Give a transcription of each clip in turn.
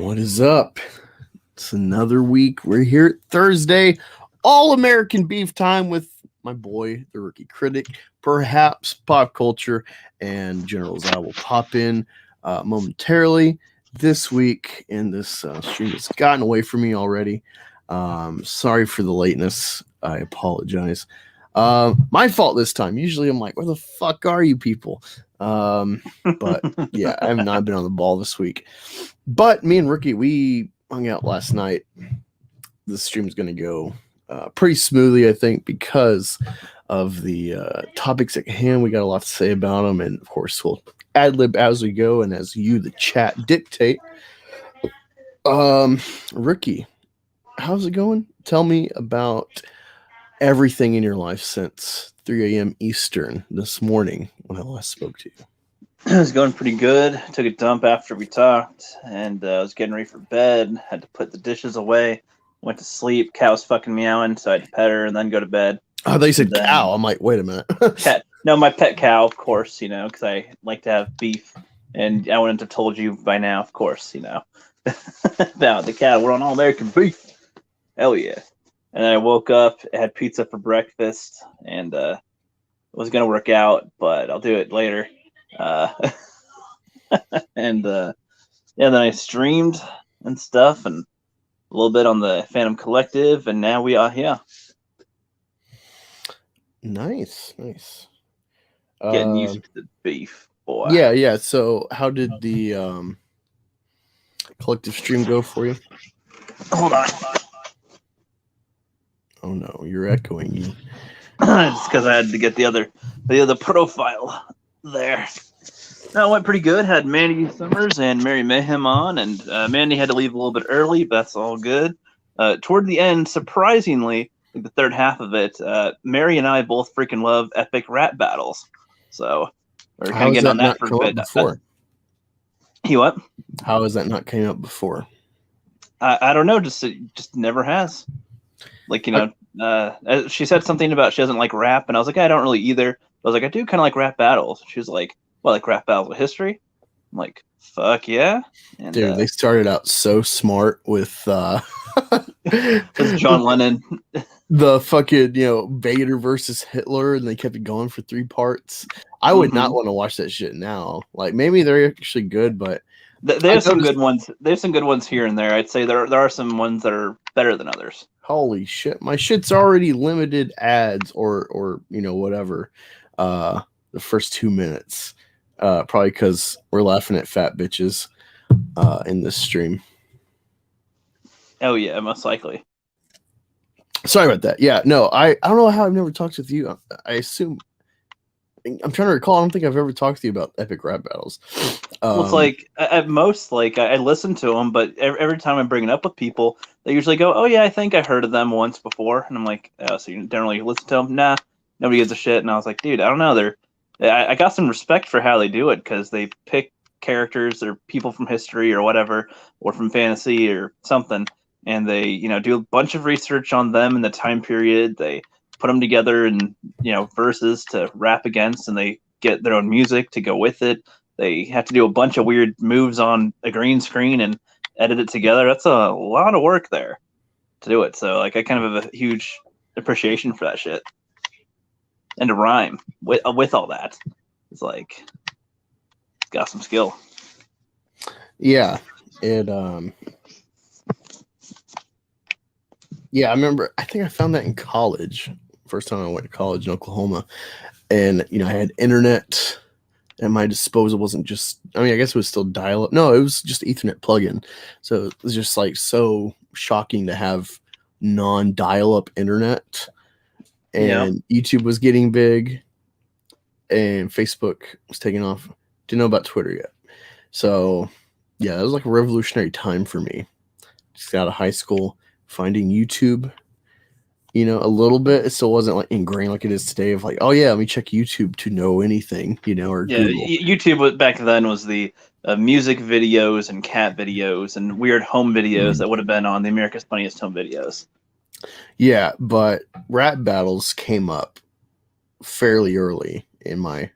What is up? It's another week. We're here at Thursday, All American Beef Time with my boy, the Rookie Critic. Perhaps pop culture and generals. I will pop in momentarily this week, and this stream has gotten away from me already. Sorry for the lateness. I apologize. My fault this time. Usually I'm like, where the fuck are you people? But yeah, I have not been on the ball this week. But me and Rookie, we hung out last night. The stream's going to go pretty smoothly, I think, because of the topics at hand. We got a lot to say about them, and of course, we'll ad-lib as we go and as you, the chat, dictate. Rookie, how's it going? Tell me about everything in your life since 3 a.m. Eastern this morning when I last spoke to you. It was going pretty good. Took a dump after we talked, and I was getting ready for bed. Had to put the dishes away. Went to sleep. Cat was fucking meowing, so I had to pet her and then go to bed. Oh, they said cow. I'm like, wait a minute. Cat. No, my pet cow, of course, because I like to have beef. And I wouldn't have told you by now, of course, about the cat. We're on All American Beef. Hell yeah. And then I woke up, had pizza for breakfast, and was going to work out, but I'll do it later. And then I streamed and stuff, and a little bit on the Phantom Collective, and now we are here. Nice. Getting used to the beef, boy. Yeah. So how did the collective stream go for you? Hold on. Oh no, you're echoing you. It's because I had to get the other profile there. No, it went pretty good. Had Mandy Summers and Mary Mayhem on, and Mandy had to leave a little bit early, but that's all good. Toward the end, surprisingly, like the third half of it, Mary and I both freaking love epic rap battles. So we're kind of getting on that for a bit. Before? You what? How has that not came up before? I don't know. Just never has. Like, she said something about she doesn't like rap, and I was like, I don't really either. I was like, I do kind of like rap battles. She was like, well, like rap battles with history? I'm like, fuck yeah. And, dude, they started out so smart with John Lennon. The fucking, Vader versus Hitler, and they kept it going for 3 parts. I would not want to watch that shit now. Like, maybe they're actually good, but there's some good ones. There's some good ones here and there. I'd say there are some ones that are better than others. Holy shit. My shit's already limited ads or whatever. The first 2 minutes. Probably because we're laughing at fat bitches in this stream. Oh yeah, most likely. Sorry about that. Yeah, no, I don't know how I've never talked with you. I assume I'm trying to recall. I don't think I've ever talked to you about epic rap battles. Well, it's like at most, like I listen to them, but every time I bring it up with people, they usually go, "Oh yeah, I think I heard of them once before," and I'm like, "Oh, so you don't really listen to them?" Nah, nobody gives a shit. And I was like, dude, I don't know. I got some respect for how they do it because they pick characters or people from history or whatever, or from fantasy or something, and they do a bunch of research on them in the time period. They put them together in verses to rap against, and they get their own music to go with it. They have to do a bunch of weird moves on a green screen and edit it together. That's a lot of work there to do it. So like I kind of have a huge appreciation for that shit. And to rhyme with all that, it's like it's got some skill. Yeah, it yeah, I remember. I think I found that in college. First time I went to college in Oklahoma, and I had internet, and my disposal wasn't just. I mean, I guess it was still dial-up. No, it was just Ethernet plug-in. So it was just like so shocking to have non-dial-up internet. And YouTube was getting big, and Facebook was taking off. Didn't know about Twitter yet. So, yeah, it was like a revolutionary time for me. Just out of high school, finding YouTube, a little bit. It still wasn't like ingrained like it is today of like, oh yeah, let me check YouTube to know anything, or yeah, Google. YouTube back then was the music videos and cat videos and weird home videos that would have been on the America's Funniest Home Videos. Yeah, but rap battles came up fairly early in my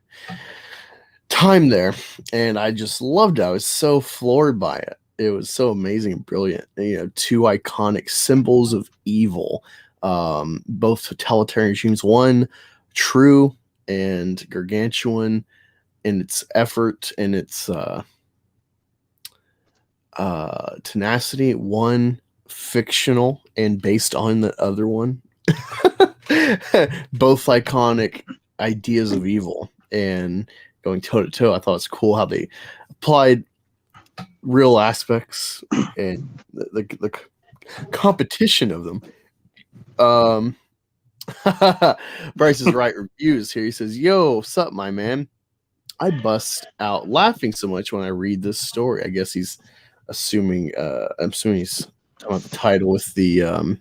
time there, and I just loved it. I was so floored by it. It was so amazing and brilliant. And, two iconic symbols of evil, both totalitarian regimes. One true and gargantuan in its effort and its tenacity. One fictional and based on the other one. Both iconic ideas of evil and going toe to toe. I thought it's cool how they applied real aspects and the competition of them. Bryce is right reviews here. He says, "Yo, sup, my man? I bust out laughing so much when I read this story." I guess he's assuming. I'm assuming he's talking about the title with the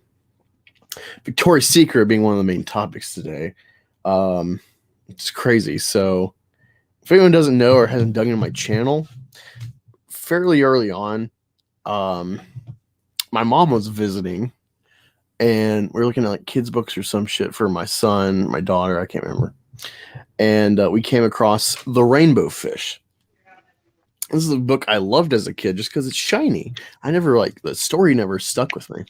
Victoria's Secret being one of the main topics today. It's crazy. So, if anyone doesn't know or hasn't dug into my channel, fairly early on, my mom was visiting, and we are looking at like kids' books or some shit for my son, my daughter, I can't remember. And we came across The Rainbow Fish. This is a book I loved as a kid just because it's shiny. I never the story never stuck with me,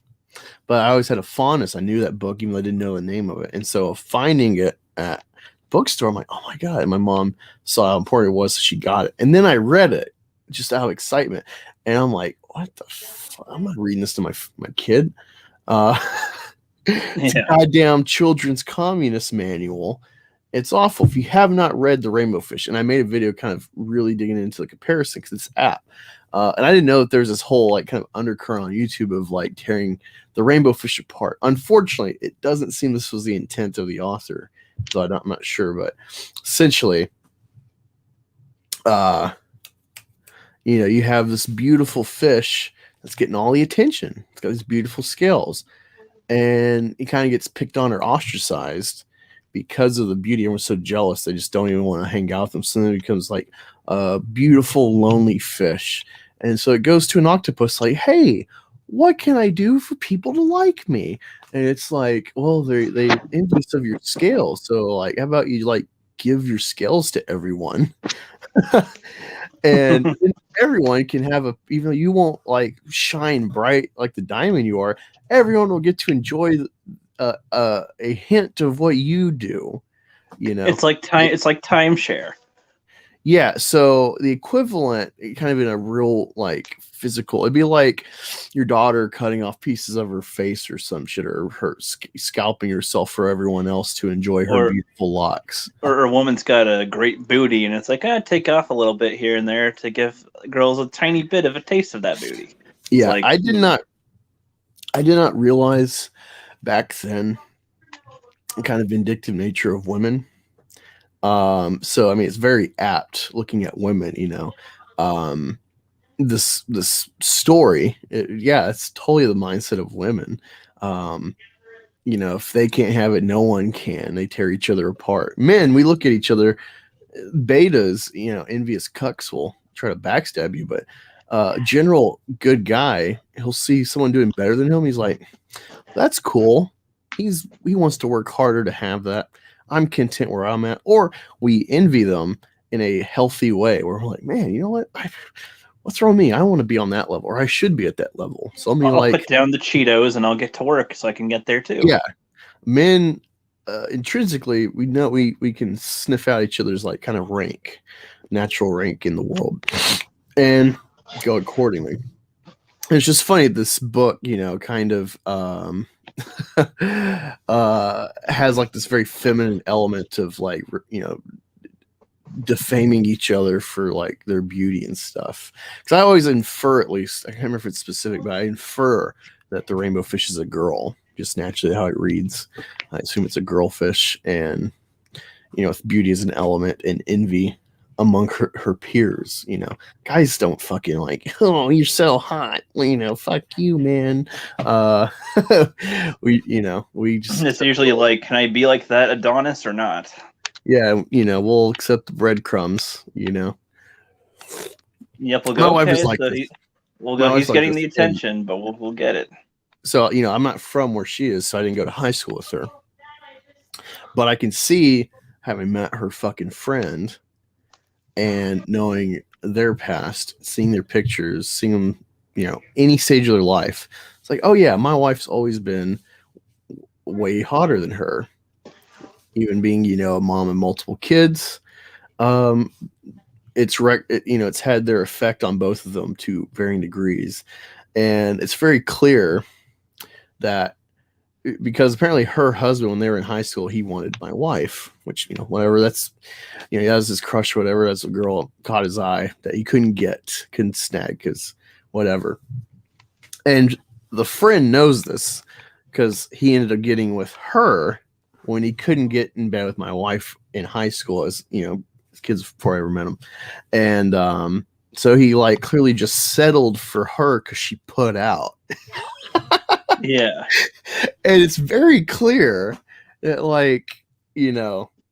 but I always had a fondness. I knew that book even though I didn't know the name of it. And so finding it at bookstore, I'm like, oh my God. And my mom saw how important it was, so she got it. And then I read it just out of excitement. And I'm like, what the fuck? I'm not reading this to my kid. It's a goddamn children's communist manual. It's awful. If you have not read The Rainbow Fish, and I made a video kind of really digging into the comparison because it's app. And I didn't know that there's this whole kind of undercurrent on YouTube of tearing The Rainbow Fish apart. Unfortunately, it doesn't seem this was the intent of the author. So I'm not sure, but essentially, you have this beautiful fish that's getting all the attention. It's got these beautiful scales, and it kind of gets picked on or ostracized because of the beauty. Everyone's so jealous they just don't even want to hang out with them. So then it becomes like a beautiful, lonely fish. And so it goes to an octopus like, hey, what can I do for people to like me? And it's like, well, they envious of your scales. So how about you give your scales to everyone? And everyone can have even though you won't shine bright like the diamond you are, everyone will get to enjoy a hint of what you do. It's like time. It's like timeshare. Yeah, so the equivalent, kind of in a real physical, it'd be like your daughter cutting off pieces of her face or some shit, or her scalping herself for everyone else to enjoy her beautiful locks. Or a woman's got a great booty, and it's like, take off a little bit here and there to give girls a tiny bit of a taste of that booty. Yeah, I did not realize back then the kind of vindictive nature of women. So I mean, it's very apt looking at women, this story. It's totally the mindset of women. If they can't have it, no one can. They tear each other apart. Men, we look at each other, betas, envious cucks will try to backstab you, but general good guy, he'll see someone doing better than him. He's like, that's cool. He wants to work harder to have that. I'm content where I'm at. Or we envy them in a healthy way where we're like, man, you know what? What's wrong with me? I want to be on that level, or I should be at that level. So I'll put down the Cheetos and I'll get to work so I can get there too. Yeah. Men, intrinsically, we know we can sniff out each other's kind of rank, natural rank in the world, and go accordingly. And it's just funny, this book, kind of has this very feminine element of defaming each other for their beauty and stuff. Because I always infer, at least I can't remember if it's specific, but I infer that the rainbow fish is a girl, just naturally how it reads. I assume it's a girl fish, and if beauty is an element and envy among her peers, guys don't fucking oh, you're so hot, fuck you, man. We just, it's usually can I be like that Adonis or not? Yeah, we'll accept the breadcrumbs, Yep, we'll go. My wife is like we'll go. He's getting the attention, but we'll get it. So I'm not from where she is, so I didn't go to high school with her. But I can see, having met her fucking friend and knowing their past, seeing their pictures, seeing them any stage of their life. It's like, oh yeah, my wife's always been way hotter than her, even being a mom and multiple kids. Um, it's had their effect on both of them to varying degrees, and it's very clear that because apparently her husband, when they were in high school, he wanted my wife, which whatever, that's he has his crush or whatever. That's a girl caught his eye that he couldn't snag because whatever. And the friend knows this because he ended up getting with her when he couldn't get in bed with my wife in high school, as his kids before I ever met him. And so he like clearly just settled for her because she put out. Yeah. And it's very clear that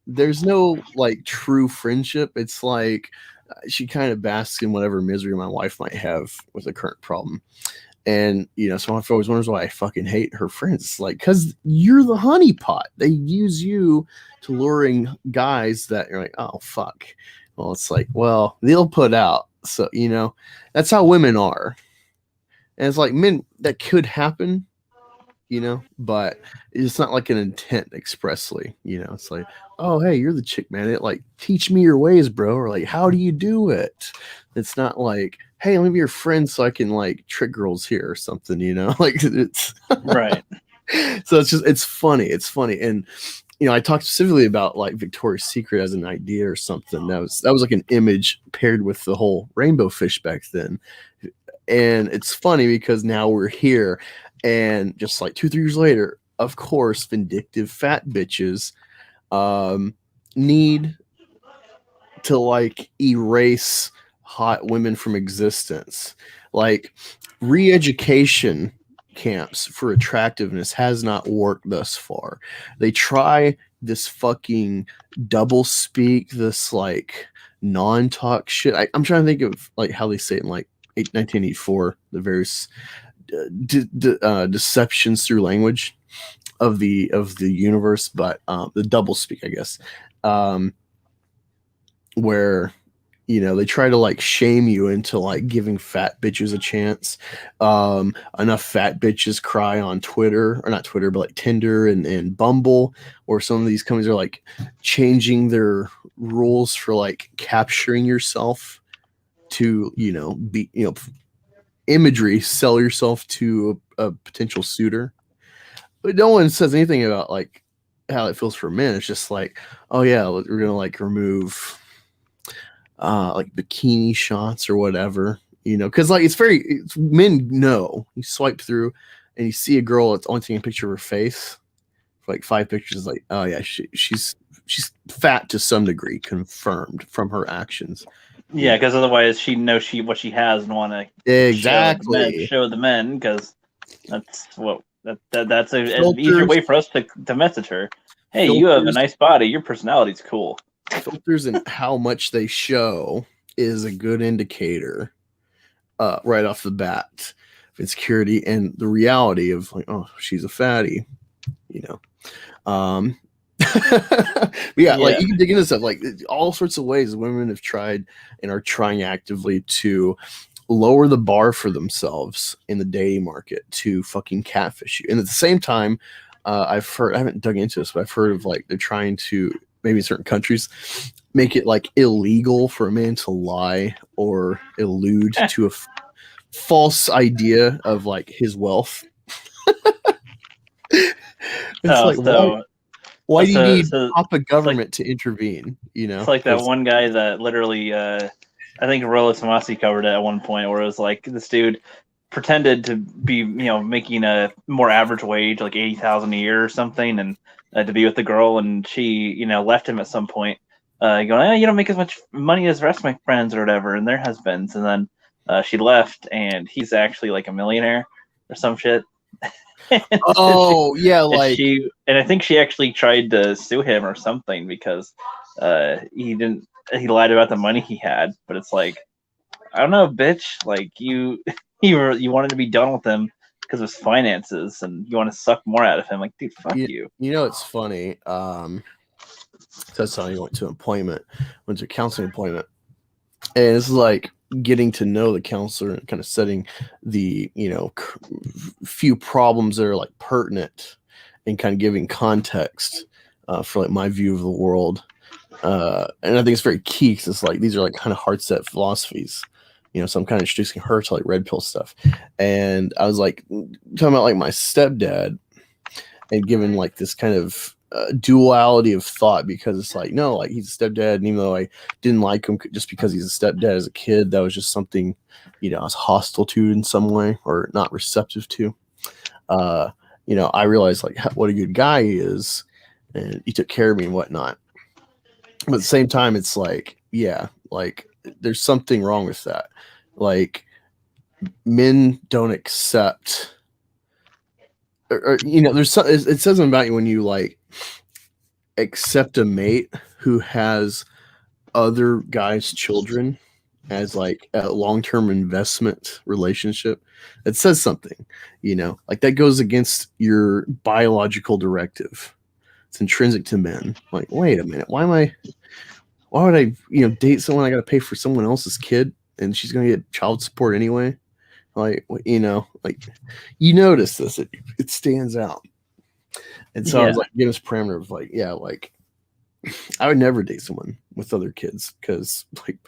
there's no like true friendship. It's like she kind of basks in whatever misery my wife might have with the current problem. And so my wife always wonders why I fucking hate her friends. Like, because you're the honeypot. They use you to luring guys that you're like, oh fuck. Well, it's like, well, they'll put out. So that's how women are. And it's like, men, that could happen, but it's not like an intent expressly. It's like, oh hey, you're the chick, man. It like, teach me your ways, bro. Or like, how do you do it? It's not like, hey, let me be your friend so I can like trick girls here or something, like it's right. So it's funny. And I talked specifically about like Victoria's Secret as an idea or something. That was like an image paired with the whole rainbow fish back then. And it's funny because now we're here, and just like 2-3 years later, of course, vindictive fat bitches need to like erase hot women from existence. Like, re-education camps for attractiveness has not worked thus far. They try this fucking double speak, this like non-talk shit. I'm trying to think of like how they say it in like 1984, the various deceptions through language of the universe, but the double speak, I guess, where they try to like shame you into like giving fat bitches a chance. Enough fat bitches cry on Twitter, or not Twitter, but like Tinder and Bumble, or some of these companies are like changing their rules for like capturing yourself to be imagery, sell yourself to a potential suitor. But no one says anything about like how it feels for men. It's just like, oh yeah, we're gonna like remove like bikini shots or whatever, because like it's men know. You swipe through and you see a girl that's only taking a picture of her face for like 5 pictures, like, oh yeah, she's fat to some degree, confirmed from her actions. Yeah, because otherwise she knows what she has and want to exactly show the men, because that's that's an easier filters, way for us to message her. Hey, filters, you have a nice body. Your personality's cool. Filters and how much they show is a good indicator right off the bat of insecurity and the reality of like, oh, she's a fatty, but yeah, like you can dig into stuff like all sorts of ways women have tried and are trying actively to lower the bar for themselves in the dating market to fucking catfish you. And at the same time, I haven't dug into this, but I've heard of like they're trying to, maybe in certain countries, make it like illegal for a man to lie or allude to a false idea of like his wealth. Why do you need a government to intervene? It's like that one guy that literally, I think Rollo Tomasi covered it at one point, where it was like this dude pretended to be, making a more average wage, like 80,000 a year or something, and to be with the girl, and she, left him at some point, going, you don't make as much money as the rest of my friends or whatever, and their husbands, and then she left, and he's actually like a millionaire or some shit. Oh yeah, like and I think she actually tried to sue him or something because he lied about the money he had. But it's like, I don't know, bitch. Like you wanted to be done with him because of his finances, and you want to suck more out of him. Like, dude, fuck you. It's funny. That's how you went to a counseling appointment, and it's like getting to know the counselor and kind of setting the, few problems that are like pertinent and kind of giving context for like my view of the world. And I think it's very key because it's like these are like kind of hard set philosophies, so I'm kind of introducing her to like red pill stuff. And I was like talking about like my stepdad and giving like this kind of duality of thought, because it's like, no, like he's a stepdad, and even though I didn't like him just because he's a stepdad as a kid, that was just something, I was hostile to in some way or not receptive to. I realized like what a good guy he is, and he took care of me and whatnot. But at the same time, it's like, yeah, like there's something wrong with that. Like men don't accept, or there's it says something about you when you like accept a mate who has other guys' children as like a long-term investment relationship. It says something, like that goes against your biological directive. It's intrinsic to men. Like, wait a minute, why would I, date someone I got to pay for someone else's kid and she's going to get child support anyway? Like, like you notice this, it stands out. And so I was like, giving this parameter of like, yeah, like I would never date someone with other kids because like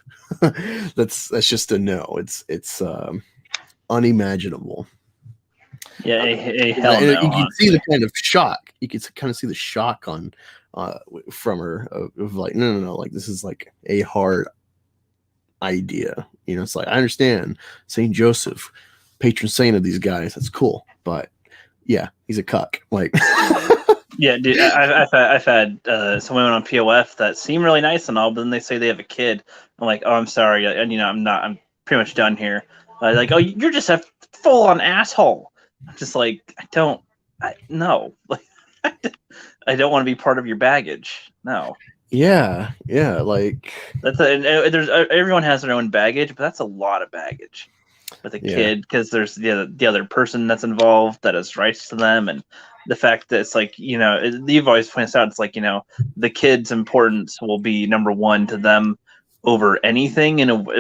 that's just a no. It's unimaginable. Yeah, a hell no. You can see the kind of shock. You can kind of see the shock on from her of like, no, like this is like a hard idea. It's like, I understand Saint Joseph, patron saint of these guys. That's cool, but yeah, he's a cuck. Like, yeah, dude, I've had some women on POF that seem really nice and all, but then they say they have a kid. I'm like, oh, I'm sorry, and I'm pretty much done here. Like, oh, you're just a full on asshole. I'm just like, no, like, I don't want to be part of your baggage. No. Yeah, like there's everyone has their own baggage, but that's a lot of baggage with a kid, because there's the other person that's involved that has rights to them, and the fact that it's like, you've always pointed out, it's like, the kid's importance will be number one to them over anything,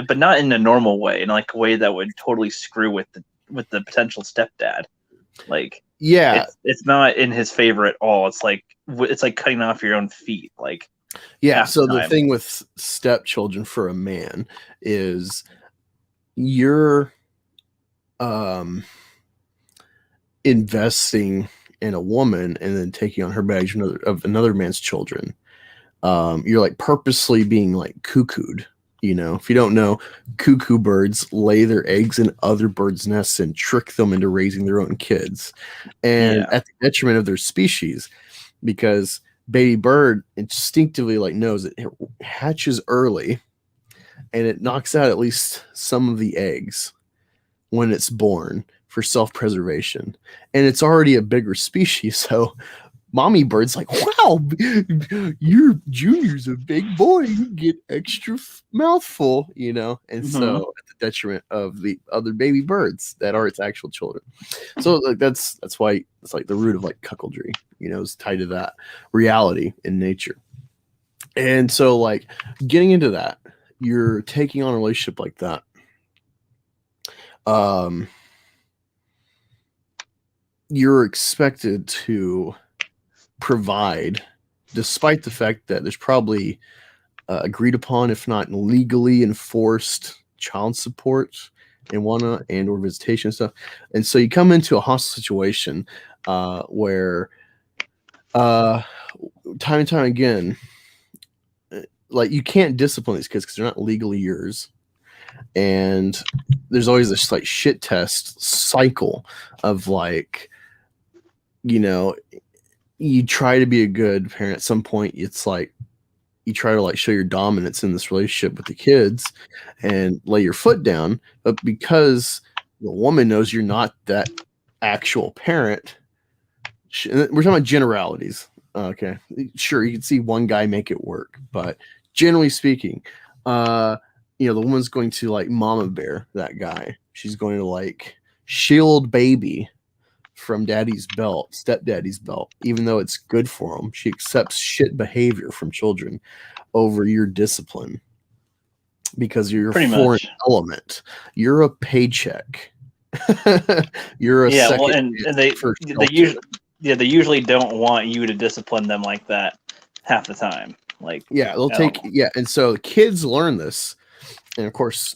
but not in a normal way, in like a way that would totally screw with the potential stepdad. Like, yeah, it's not in his favor at all. It's like cutting off your own feet. Like, yeah. So the thing with stepchildren for a man is you're investing in a woman and then taking on her baggage of another man's children. You're like purposely being like cuckooed. If you don't know, cuckoo birds lay their eggs in other birds' nests and trick them into raising their own kids, and at the detriment of their species, because baby bird instinctively like knows it hatches early and it knocks out at least some of the eggs when it's born for self-preservation, and it's already a bigger species, so mommy bird's like, wow, your Junior's a big boy. You get extra mouthful, and so at the detriment of the other baby birds that are its actual children. So like that's why it's like the root of like cuckoldry, is tied to that reality in nature. And so like getting into that, you're taking on a relationship like that. You're expected to provide, despite the fact that there's probably agreed upon, if not legally enforced, child support and whatnot, and or visitation stuff. And so you come into a hostile situation where time and time again, like you can't discipline these kids because they're not legally yours. And there's always this like shit test cycle of like, you try to be a good parent. At some point, it's like you try to like show your dominance in this relationship with the kids and lay your foot down. But because the woman knows you're not that actual parent, we're talking about generalities. Okay, sure, you can see one guy make it work, but generally speaking, the woman's going to like mama bear that guy. She's going to like shield baby from stepdaddy's belt, even though it's good for them. She accepts shit behavior from children over your discipline. because you're a Pretty foreign much. element. You're a paycheck. You're a Yeah, well, second and they for they shelter. usually don't want you to discipline them like that half the time. Like, Yeah, they'll at take all. yeah, and so kids learn this, and of course,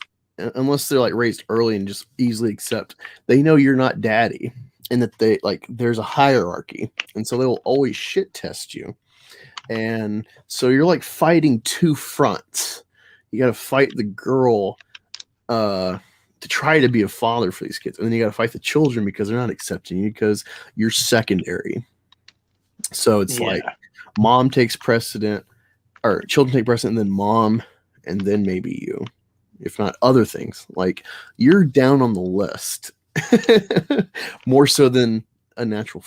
unless they're like raised early and just easily accept, they know you're not daddy, and that they like there's a hierarchy, and so they will always shit test you, and so you're like fighting two fronts. You got to fight the girl to try to be a father for these kids, and then you got to fight the children because they're not accepting you because you're secondary. So it's like Yeah, mom takes precedent, or children take precedent, and then mom, and then maybe you, if not other things. Like you're down on the list more so than a natural,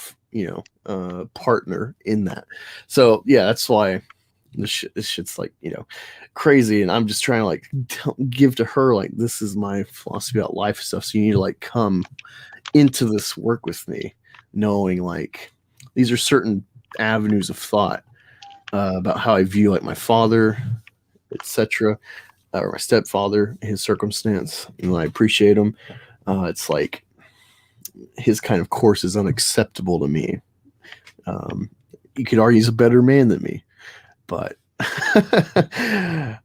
partner in that. So yeah, that's why this shit's like crazy, and I'm just trying to like give to her like this is my philosophy about life stuff. So you need to like come into this work with me, knowing like these are certain avenues of thought about how I view like my father, etc., or my stepfather, his circumstance. I appreciate him. It's like his kind of course is unacceptable to me. You could argue he's a better man than me, but but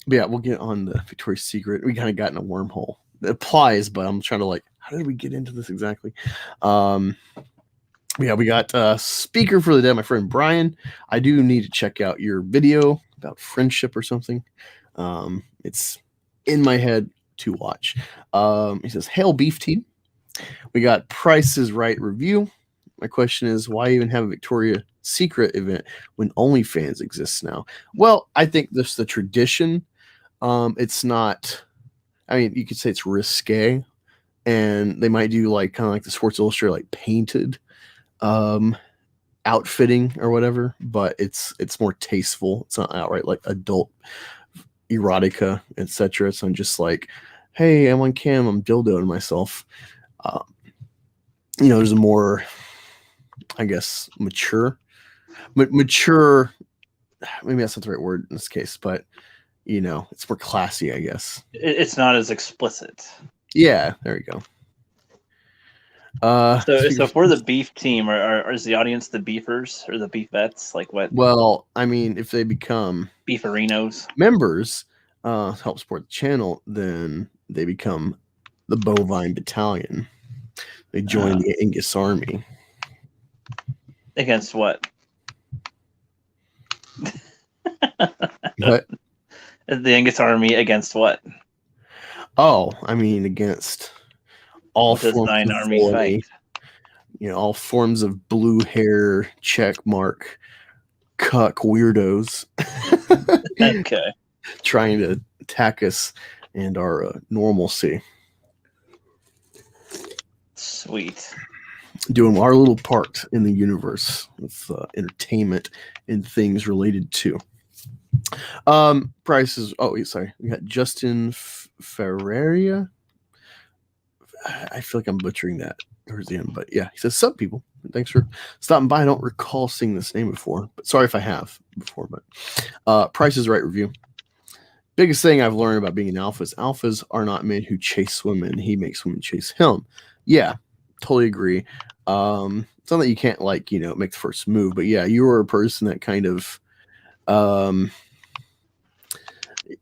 yeah, we'll get on the Victoria's Secret. We kind of got in a wormhole. It applies, but I'm trying to like, how did we get into this exactly? Yeah, we got speaker for the day, my friend Brian. I do need to check out your video about friendship or something. It's in my head to watch. He says, "Hail Beef Team." We got Price is Right review. My question is, why even have a Victoria's Secret event when OnlyFans exists now? Well, I think this is the tradition. It's not. I mean, you could say it's risque, and they might do like kind of like the Sports Illustrated, like painted outfitting or whatever, but it's more tasteful. It's not outright like adult erotica, etc. So I'm just like, hey, I'm on cam, I'm dildoing myself. There's a more, I guess, mature. Mature, maybe that's not the right word in this case, but it's more classy, I guess. it's not as explicit. Yeah, there you go. So for the beef team, or is the audience the beefers or the beefettes? Like what? Well, I mean, if they become Beeferinos. members, help support the channel, then they become the Bovine Battalion. They join the Angus Army. Against what? What? The Angus Army against what? Oh, I mean, against all What does forms thine of army villainy, fight? all forms of blue hair, check mark, cuck weirdos Okay. trying to attack us and our normalcy. Sweet. Doing our little part in the universe with entertainment and things related to. Prices. Oh, sorry. We got Justin Ferreira. I feel like I'm butchering that towards the end, but yeah, he says, "Sup, people. Thanks for stopping by. I don't recall seeing this name before, but sorry if I have before. But Price is Right review. Biggest thing I've learned about being an alpha is alphas are not men who chase women. He makes women chase him. Yeah, totally agree. It's not that you can't make the first move, but yeah, you are a person that kind of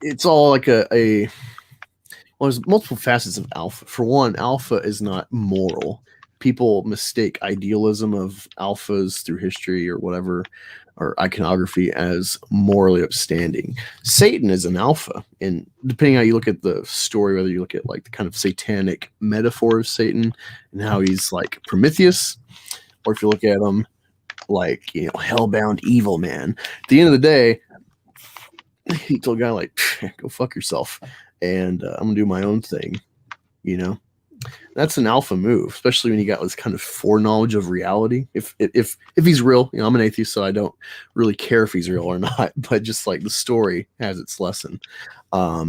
it's all like well, there's multiple facets of alpha. For one, alpha is not moral. People mistake idealism of alphas through history or whatever, or iconography, as morally upstanding. Satan is an alpha, and depending how you look at the story, whether you look at like the kind of satanic metaphor of Satan and how he's like Prometheus, or if you look at him like hellbound evil man, at the end of the day, he told a guy like, go fuck yourself, and I'm gonna do my own thing. That's an alpha move, especially when you got this kind of foreknowledge of reality. If he's real, I'm an atheist, so I don't really care if he's real or not. But just like the story has its lesson. A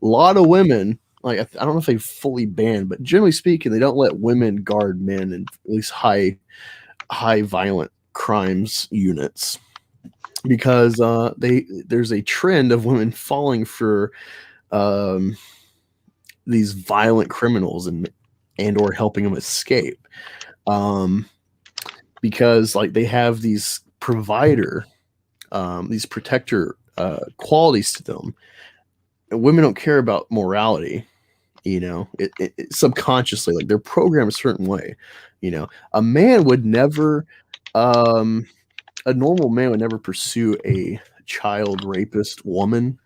lot of women, like I don't know if they fully ban, but generally speaking, they don't let women guard men in at least high violent crimes units. because there's a trend of women falling for um, these violent criminals and or helping them escape, um, because like they have these provider, these protector qualities to them. And women don't care about morality. It subconsciously, like they're programmed a certain way. A man would never, um, a normal man would never pursue a child rapist woman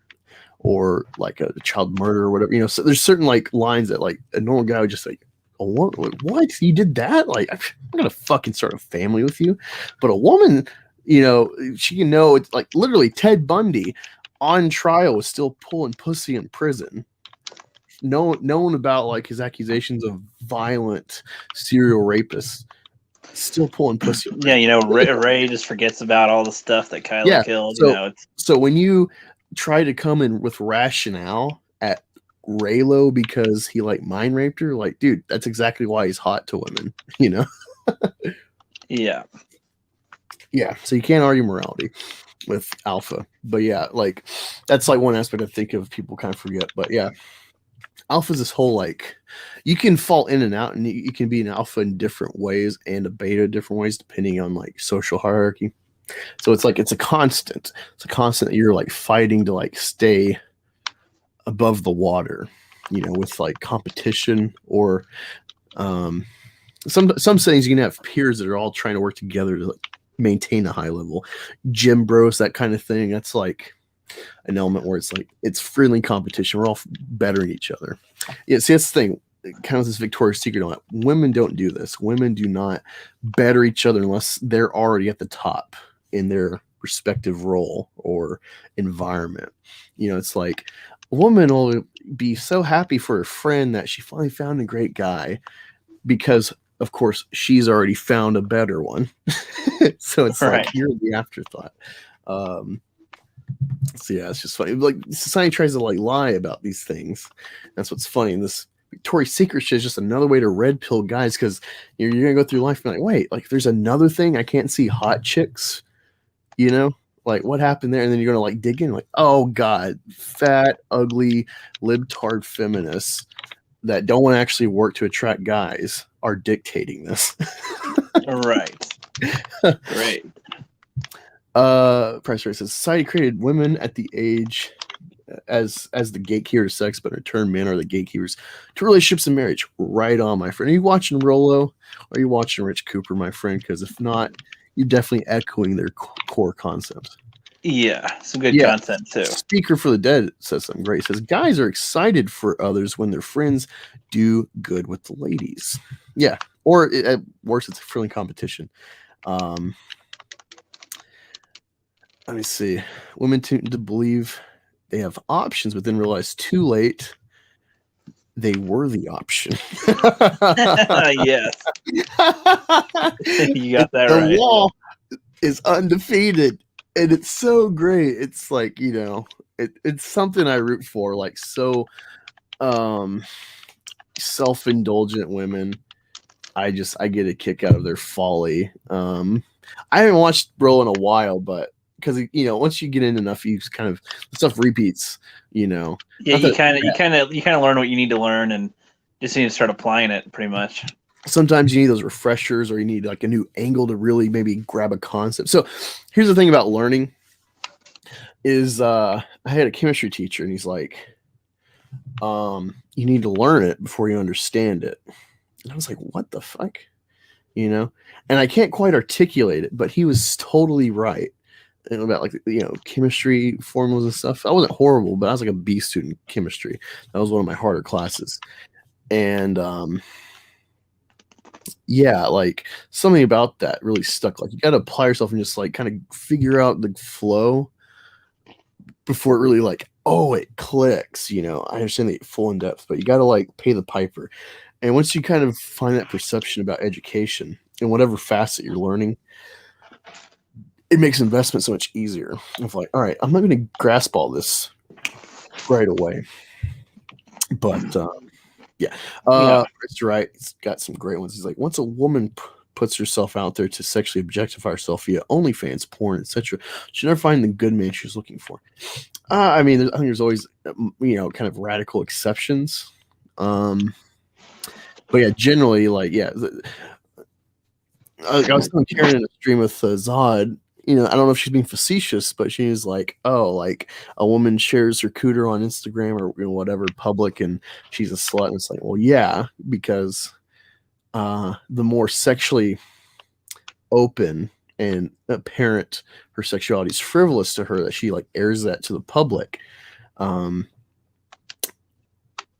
or like a child murderer or whatever. So there's certain like lines that like a normal guy would just like, oh, what? You did that? Like, I'm gonna fucking start a family with you. But a woman, she can know. It's like literally Ted Bundy on trial was still pulling pussy in prison. Known about like his accusations of violent serial rapists, still pulling pussy. Yeah, Ray just forgets about all the stuff that Kyla killed. So when you try to come in with rationale at Raylo because he like mind raped her, like, dude, that's exactly why he's hot to women. Yeah. Yeah. So you can't argue morality with alpha, but yeah, like that's like one aspect I think of people kind of forget. But yeah, alpha is this whole like you can fall in and out, and you can be an alpha in different ways and a beta different ways depending on like social hierarchy. So it's like it's a constant. It's a constant that you're like fighting to like stay above the water, with like competition or some settings you can have peers that are all trying to work together to like, maintain a high level. Gym bros, that kind of thing. That's like an element where it's like it's friendly competition. We're all bettering each other. Yeah, see, that's the thing. Kind of this Victoria's Secret on it. Women don't do this. Women do not better each other unless they're already at the top in their respective role or environment. It's like a woman will be so happy for her friend that she finally found a great guy because, of course, she's already found a better one. So it's Right. like you're the afterthought. So yeah, it's just funny. Like society tries to like lie about these things. That's what's funny. And this Victoria's Secret shit is just another way to red pill guys because you're gonna go through life and be like, wait, like there's another thing I can't see hot chicks. Like what happened there? And then you're gonna like dig in, like, oh god, fat, ugly, libtard feminists that don't want to actually work to attract guys are dictating this. Right. Right. Price Right says society created women at the age as the gatekeeper to sex, but in return, men are the gatekeepers to relationships and marriage. Right on, my friend. Are you watching Rollo? Or are you watching Rich Cooper, my friend? Because if not, you're definitely echoing their core concepts. Yeah, some good content too. Speaker for the Dead says something great. He says guys are excited for others when their friends do good with the ladies. Yeah, or at worst, it's a friendly competition. Let me see. Women tend to believe they have options, but then realize too late they were the option. Yes. You got that right. The law is undefeated, and it's so great. It's like, it's something I root for. Like, so self-indulgent women. I get a kick out of their folly. I haven't watched Bro in a while, but because once you get in enough, you kind of stuff repeats. Yeah, you kind of learn what you need to learn, and just need to start applying it. Pretty much. Sometimes you need those refreshers, or you need like a new angle to really maybe grab a concept. So here's the thing about learning: is I had a chemistry teacher, and he's like, you need to learn it before you understand it. And I was like, what the fuck, And I can't quite articulate it, but he was totally right. About like chemistry formulas and stuff. I wasn't horrible, but I was like a B student in chemistry. That was one of my harder classes, and yeah, like something about that really stuck. Like you got to apply yourself and just like kind of figure out the flow before it really like it clicks. I understand the full in depth, but you got to like pay the piper. And once you kind of find that perception about education in whatever facet you're learning, it makes investment so much easier. Of like, all right, I'm not going to grasp all this right away, but yeah, it's right. It's got some great ones. He's like, once a woman puts herself out there to sexually objectify herself via OnlyFans, porn, etc. She'll never find the good man she's looking for. I mean, I think there's always, kind of radical exceptions. But yeah, generally, like, yeah. I was telling Karen in a stream with Zod, I don't know if she's being facetious, but she's like, oh, like a woman shares her cooter on Instagram or whatever public, and she's a slut. And it's like, well, yeah, because the more sexually open and apparent her sexuality is frivolous to her, that she like airs that to the public.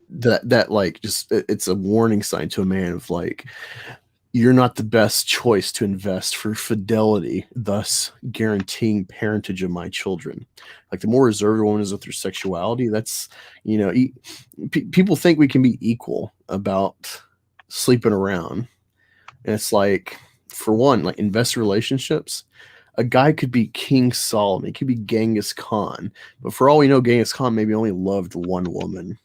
That like just it's a warning sign to a man of like, you're not the best choice to invest for fidelity, thus guaranteeing parentage of my children. Like the more reserved a woman is with her sexuality, that's, people think we can be equal about sleeping around. And it's like, for one, like investor relationships, a guy could be King Solomon, he could be Genghis Khan, but for all we know, Genghis Khan maybe only loved one woman.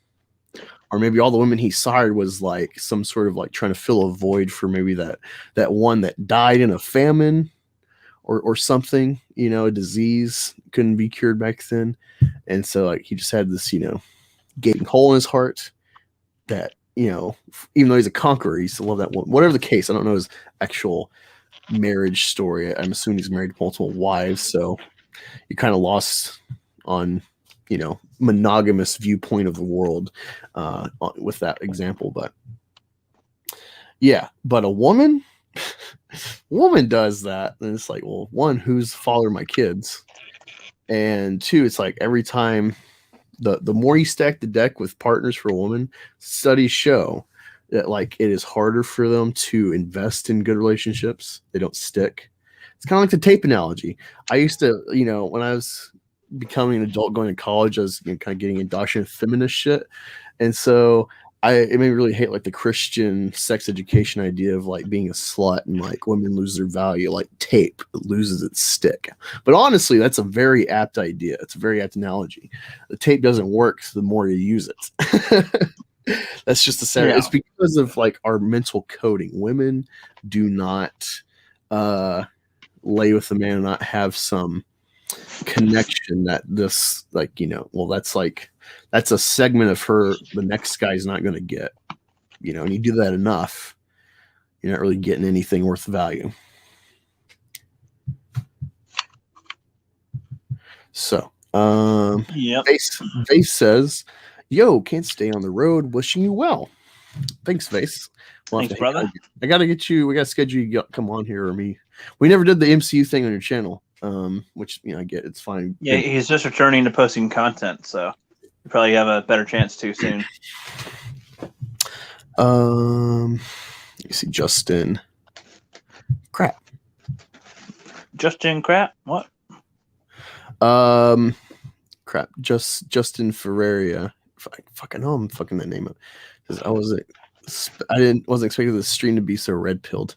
Or maybe all the women he sired was like some sort of like trying to fill a void for maybe that one that died in a famine or something, a disease couldn't be cured back then. And so like he just had this, gaping hole in his heart that, even though he's a conqueror, he still loved that one. Whatever the case, I don't know his actual marriage story. I'm assuming he's married to multiple wives, so you kind of lost on monogamous viewpoint of the world with that example. But yeah, but a woman does that, and it's like, well, one, who's fathering my kids, and two, it's like every time the more you stack the deck with partners for a woman, studies show that like it is harder for them to invest in good relationships. They don't stick. It's kind of like the tape analogy. I used to, when I was becoming an adult going to college, I was kind of getting indoctrinated with feminist shit. And so it made me really hate like the Christian sex education idea of like being a slut and like women lose their value, like tape loses its stick. But honestly, that's a very apt idea. It's a very apt analogy. The tape doesn't work the more you use it. That's just the same. Yeah. It's because of like our mental coding. Women do not lay with a man and not have some connection that this like that's a segment of her the next guy's not going to get, and you do that enough, you're not really getting anything worth value. So Vase says, yo, can't stay on the road, wishing you well. Thanks, Vase. Thanks, brother. I gotta get you, we gotta schedule you to come on here, or me. We never did the MCU thing on your channel. Which I get, it's fine. Yeah, he's just returning to posting content, so you probably have a better chance to soon. You see Justin. Crap. Justin crap? What? Crap. Justin Ferreira. I'm fucking that name up. I wasn't expecting the stream to be so red pilled.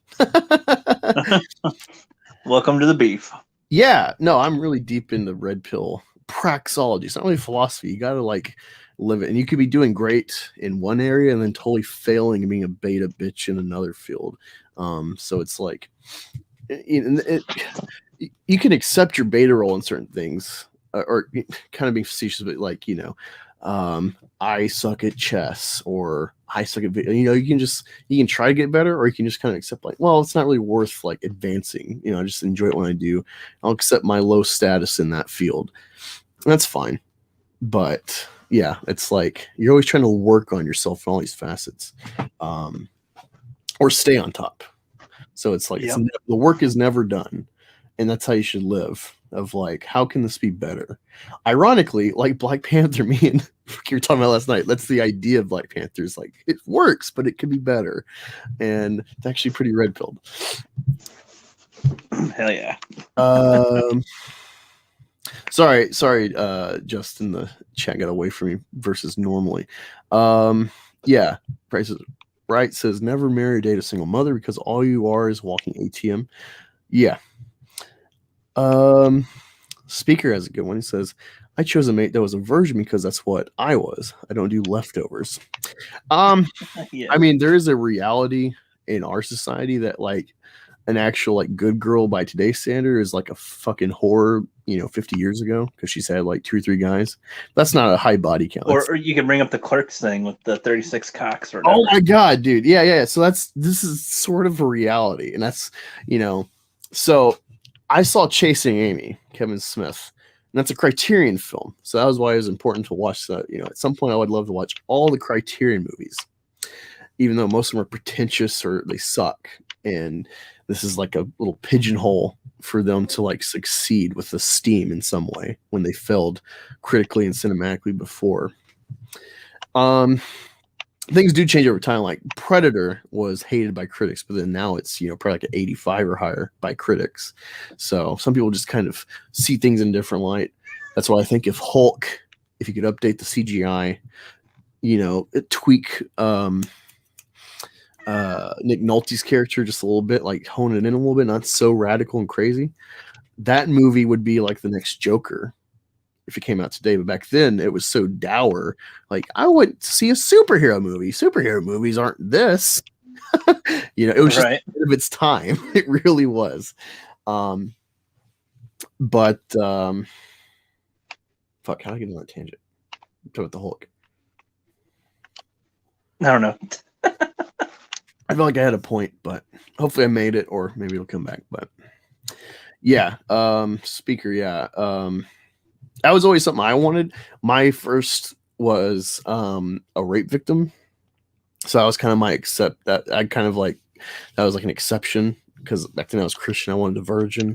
Welcome to the beef. Yeah, no, I'm really deep in the red pill praxology. It's not really philosophy. You got to like live it. And you could be doing great in one area and then totally failing and being a beta bitch in another field. So it's like, you can accept your beta role in certain things, or kind of being facetious, but like, I suck at chess, or I suck at video. You can try to get better, or you can just kind of accept like, well, it's not really worth like advancing. I just enjoy it when I do. I'll accept my low status in that field. That's fine. But yeah, it's like you're always trying to work on yourself in all these facets, or stay on top. So it's like the work is never done, and that's how you should live. Of like, how can this be better? Ironically, like Black Panther, me and you were talking about last night, that's the idea of Black Panther, is like it works, but it could be better, and it's actually pretty red pilled. Hell yeah. Sorry, Justin, the chat got away from me versus normally. Yeah, Prices Right says never marry or date a single mother because all you are is walking ATM. Yeah. Speaker has a good one. He says, I chose a mate that was a virgin because that's what I was. I don't do leftovers. Yeah. I mean, there is a reality in our society that like an actual like good girl by today's standard is like a fucking whore, 50 years ago because she's had like 2 or 3 guys. That's not a high body count. Or you can bring up the Clerks thing with the 36 cocks or Oh whatever. my god, dude. Yeah. So this is sort of a reality, and that's So I saw Chasing Amy, Kevin Smith, and that's a Criterion film. So that was why it was important to watch that. At some point I would love to watch all the Criterion movies, even though most of them are pretentious or they suck. And this is like a little pigeonhole for them to like succeed with esteem in some way when they failed critically and cinematically before. Things do change over time. Like Predator was hated by critics, but then now it's probably like an 85 or higher by critics. So some people just kind of see things in a different light. That's why I think if Hulk, if you could update the CGI, tweak Nick Nolte's character just a little bit, like hone it in a little bit, not so radical and crazy, that movie would be like the next Joker if it came out today. But back then it was so dour. Like, I went to see a superhero movie. Superhero movies aren't this. It was just right. of its time. It really was. But fuck, how do I get on that tangent? Talk about the Hulk. I don't know. I feel like I had a point, but hopefully I made it, or maybe it'll come back. But yeah, speaker, yeah. That was always something I wanted. My first was a rape victim. So that was kind of my that was like an exception, because back then I was Christian. I wanted a virgin.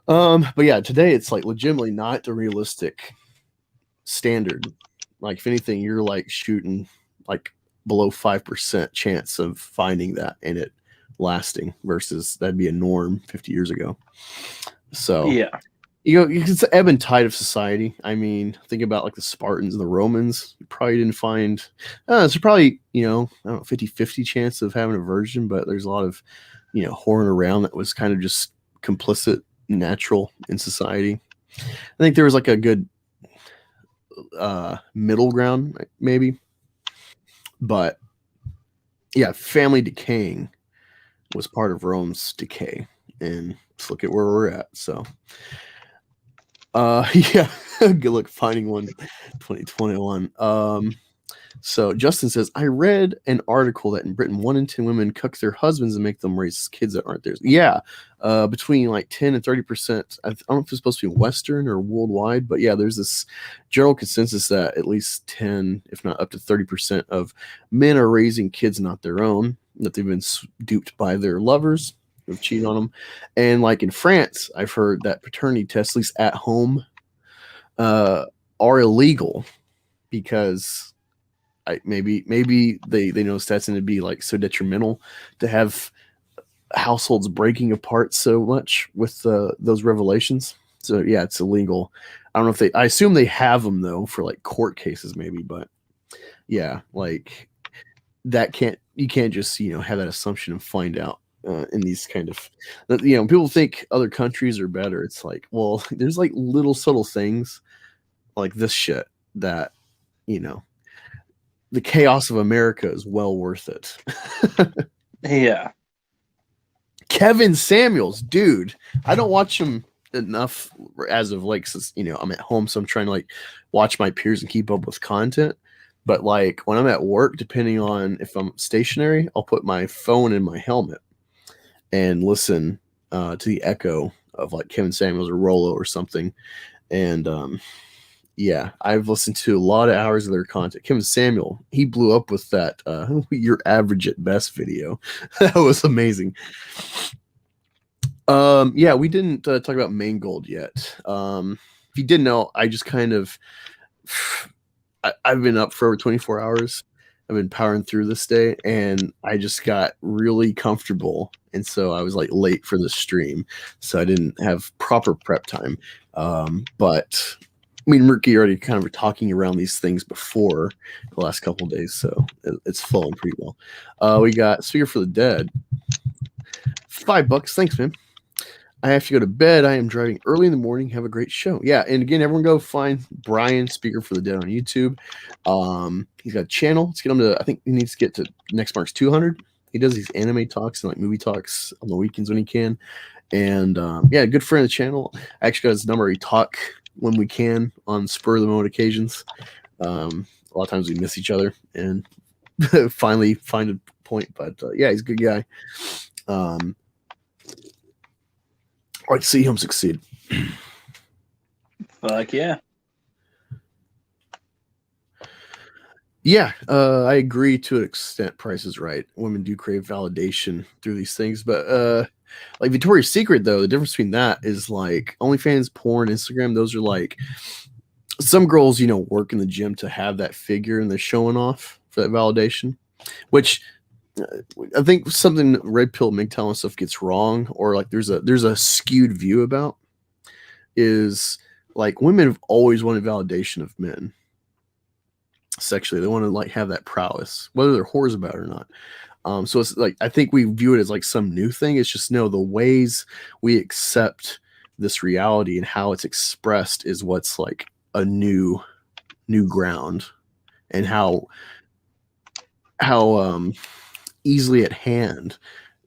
But yeah, today it's like legitimately not a realistic standard. Like, if anything, you're like shooting like below 5% chance of finding that and it lasting, versus that'd be a norm 50 years ago. So yeah, it's the ebb and tide of society. I mean, think about like the Spartans and the Romans. You probably didn't find, it's probably, I don't know, 50-50 chance of having a virgin, but there's a lot of, whoring around that was kind of just complicit, natural in society. I think there was like a good middle ground, maybe. But yeah, family decaying was part of Rome's decay, and let's look at where we're at. So yeah, good luck finding one 2021. So Justin says, I read an article that in Britain 1 in 10 women cuck their husbands and make them raise kids that aren't theirs. Yeah, between like 10 and 30%. I don't know if it's supposed to be Western or worldwide, but yeah, there's this general consensus that at least 10, if not up to 30% of men are raising kids not their own, that they've been duped by their lovers who've cheated on them. And like in France, I've heard that paternity tests, at least at home, are illegal because maybe they notice that's going to be like so detrimental to have households breaking apart so much with those revelations. So yeah, it's illegal. I don't know if I assume they have them though for like court cases maybe, but yeah, like that you can't just have that assumption and find out in these kind of people think other countries are better. It's like, well, there's like little subtle things like this shit that the chaos of America is well worth it. yeah. Kevin Samuels, dude, I don't watch him enough as of like, since I'm at home, so I'm trying to like watch my peers and keep up with content. But like when I'm at work, depending on if I'm stationary, I'll put my phone in my helmet and listen to the echo of like Kevin Samuels or Rollo or something. And yeah, I've listened to a lot of hours of their content. Kevin Samuel, he blew up with that "You're Average at Best" video. That was amazing. Yeah, we didn't talk about Mangold yet. If you didn't know, I just kind of I've been up for over 24 hours. I've been powering through this day, and I just got really comfortable, and so I was like late for the stream, so I didn't have proper prep time. But I mean, Murky already kind of were talking around these things before the last couple of days, so it's flowing pretty well. We got Speaker for the Dead. $5. Thanks, man. I have to go to bed. I am driving early in the morning. Have a great show. Yeah, and again, everyone go find Brian, Speaker for the Dead, on YouTube. He's got a channel. Let's get him to, I think he needs to get to next mark's 200. He does these anime talks and like movie talks on the weekends when he can. And yeah, good friend of the channel. I actually got his number. We talk when we can on spur of the moment occasions. A lot of times we miss each other and finally find a point. But yeah, he's a good guy. I like to see him succeed. Fuck yeah. Yeah, I agree to an extent. Price is Right. Women do crave validation through these things, but like Victoria's Secret, though, the difference between that is like OnlyFans, porn, Instagram. Those are like some girls, work in the gym to have that figure and they're showing off for that validation, which I think something Red Pill, MGTOW and stuff gets wrong, or like there's a skewed view about is like women have always wanted validation of men. Sexually, they want to like have that prowess, whether they're whores about it or not. So it's like I think we view it as like some new thing. It's just no, the ways we accept this reality and how it's expressed is what's like a new ground, and how easily at hand